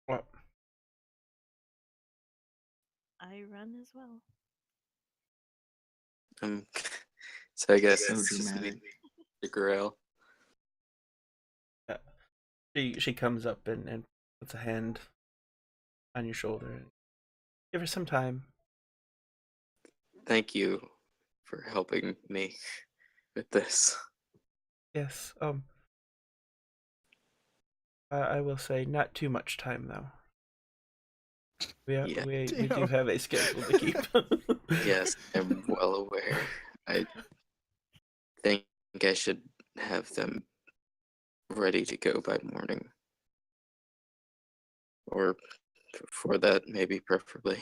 What? I run as well. So I guess So it's just me, dramatic. the Grail. She comes up and puts a hand on your shoulder. Give her some time. Thank you for helping me with this. Yes, I will say not too much time though. Yeah. We do Damn. have a schedule to keep. Yes, I'm well aware. I think I should have them ready to go by morning. Or before that, maybe preferably.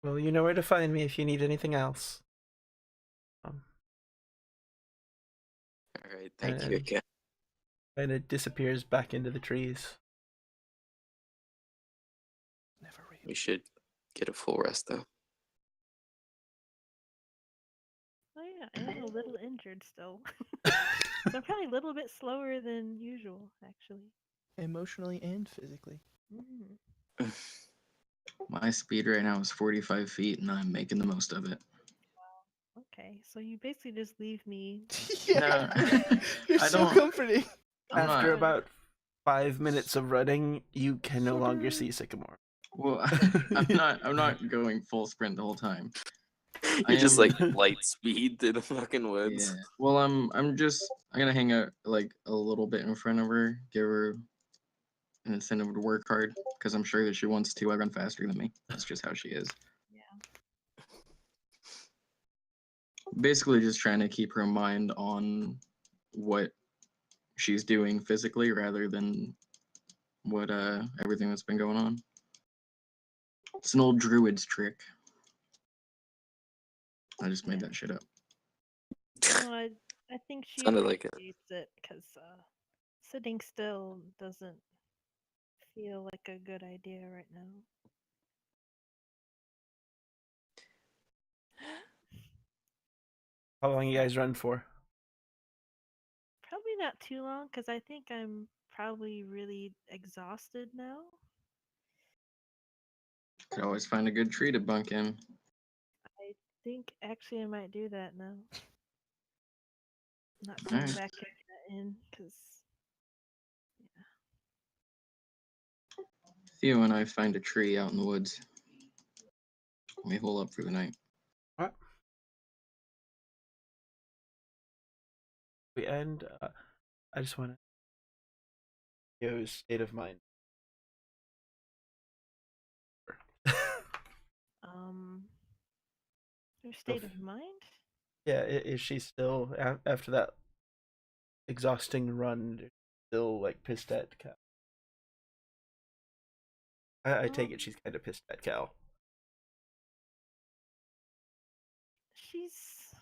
Well, you know where to find me if you need anything else. Alright, thank you And- again. And it disappears back into the trees. Never real. We should get a full rest though. Oh yeah, I am a little injured still. So I'm probably a little bit slower than usual, actually. Emotionally and physically. Mm. My speed right now is 45 feet, and I'm making the most of it. Okay, so you basically just leave me. Yeah. You're I so don't- comforting. I'm After not. about 5 minutes of running, you can no longer see Sycamore. Well, I'm not going full sprint the whole time. You're just am- like light speed through the fucking woods. Yeah. Well, I'm gonna hang out like a little bit in front of her, give her an incentive to work hard, because I'm sure that she wants to. I run faster than me. That's just how she is. Yeah. Basically, just trying to keep her mind on what she's doing physically rather than what everything that's been going on. It's an old druid's trick. I just made that shit up. No, I think she Sounded like it. appreciates it because sitting still doesn't feel like a good idea right now. How long you guys run for? Probably not too long because I think I'm probably really exhausted now. Could always find a good tree to bunk in. I think actually I might do that now. Not going Alright. back in because Theo and I find a tree out in the woods. We hole up for the night. What? We end. I just want to go state of mind. her state of mind. Yeah, is she still after that exhausting run, you're still like pissed at Cal. I take it she's kind of pissed at Cal. She's.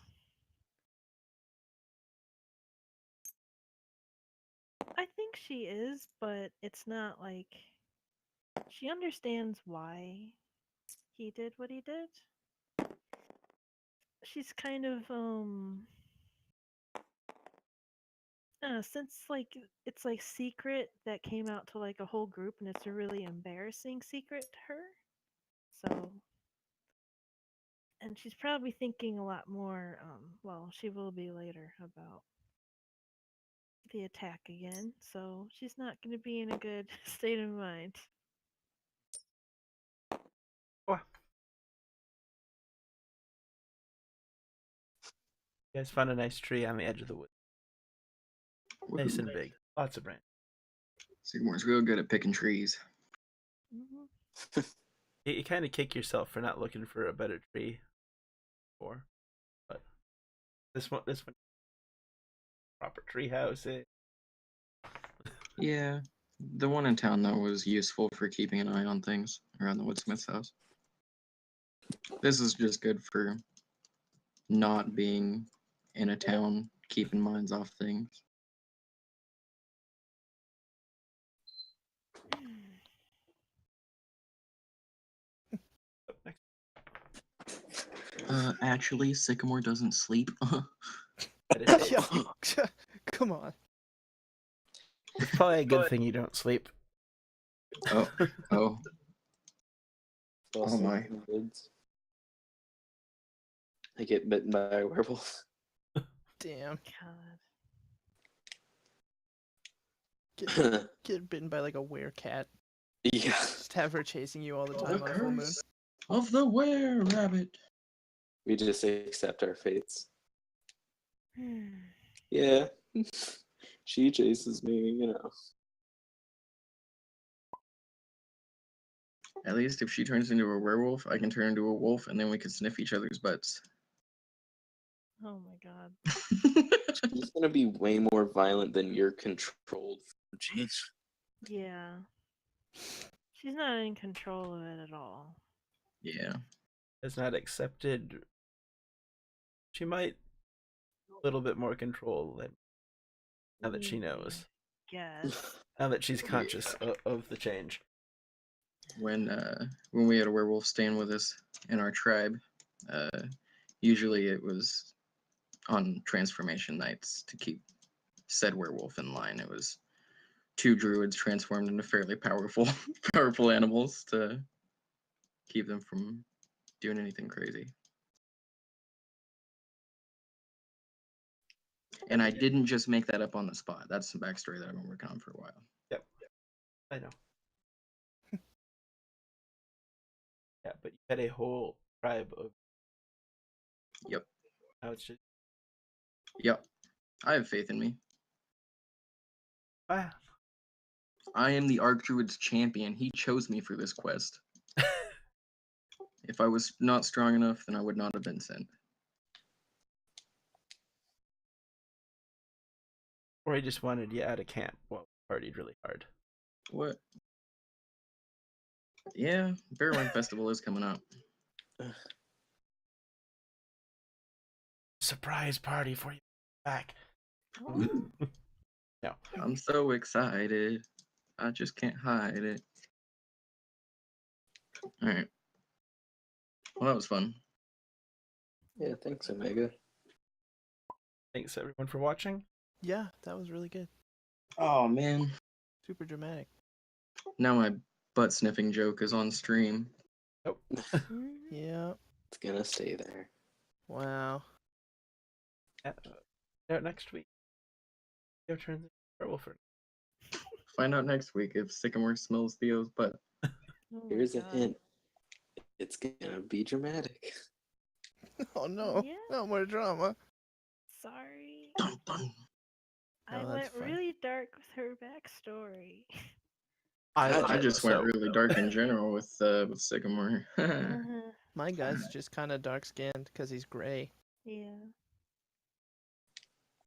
I think she is, but it's not like she understands why he did what he did. She's kind of since like it's like secret that came out to like a whole group and it's a really embarrassing secret to her. So and she's probably thinking a lot more well, she will be later about the attack again. So she's not going to be in a good state of mind. Oh. You guys found a nice tree on the edge of the woods. Nice and big. Lots of branches. Sycamore's real good at picking trees. Mm-hmm. You kind of kick yourself for not looking for a better tree before. But this one proper tree house. Yeah. The one in town, though, was useful for keeping an eye on things around the woodsmith's house. This is just good for not being in a town, keeping minds off things. Actually, Sycamore doesn't sleep. Come on. It's probably a good thing you don't sleep. Oh. Oh. Also my. in the woods. I get bitten by a werewolf. Damn. God. Get bitten by like a werecat. Yeah. Just have her chasing you all the time on a full moon. Curse of the were-rabbit. We just accept our fates. Hmm. Yeah. She chases me, you know. At least if she turns into a werewolf, I can turn into a wolf, and then we can sniff each other's butts. Oh my god. She's gonna be way more violent than you're controlled. Jeez. Yeah. She's not in control of it at all. Yeah. Has not accepted. She might a little bit more control than now that she knows. Yes. Now that she's conscious of the change. When we had a werewolf staying with us in our tribe, usually it was on transformation nights to keep said werewolf in line. It was 2 druids transformed into fairly powerful animals to keep them from doing anything crazy. And I didn't just make that up on the spot. That's some backstory that I've been working on for a while. Yep. I know. Yeah, but you had a whole tribe of. Yep. Now it's just. Yep. I have faith in me. Ah. I am the Archdruid's champion. He chose me for this quest. If I was not strong enough, then I would not have been sent. Or he just wanted you out of camp. Well, partied really hard. What? Yeah, Bearwing Festival is coming up. Surprise party for you back. Oh. No. I'm so excited. I just can't hide it. Alright. Well, that was fun. Yeah, thanks, Omega. Thanks everyone for watching. Yeah, that was really good. Oh, man. Super dramatic. Now my butt sniffing joke is on stream. Oh. Yeah. It's gonna stay there. Wow. Out next week. Theo turns into a werewolf. Find out next week if Sycamore smells Theo's butt. Oh my Here's a God. hint. It's gonna be dramatic. Oh no. Yeah. No more drama. Sorry. Dun, dun. I Oh, went that's fine. really dark with her backstory. I just went really dark in general with Sycamore. Uh-huh. My guy's just kind of dark skinned because he's gray. Yeah.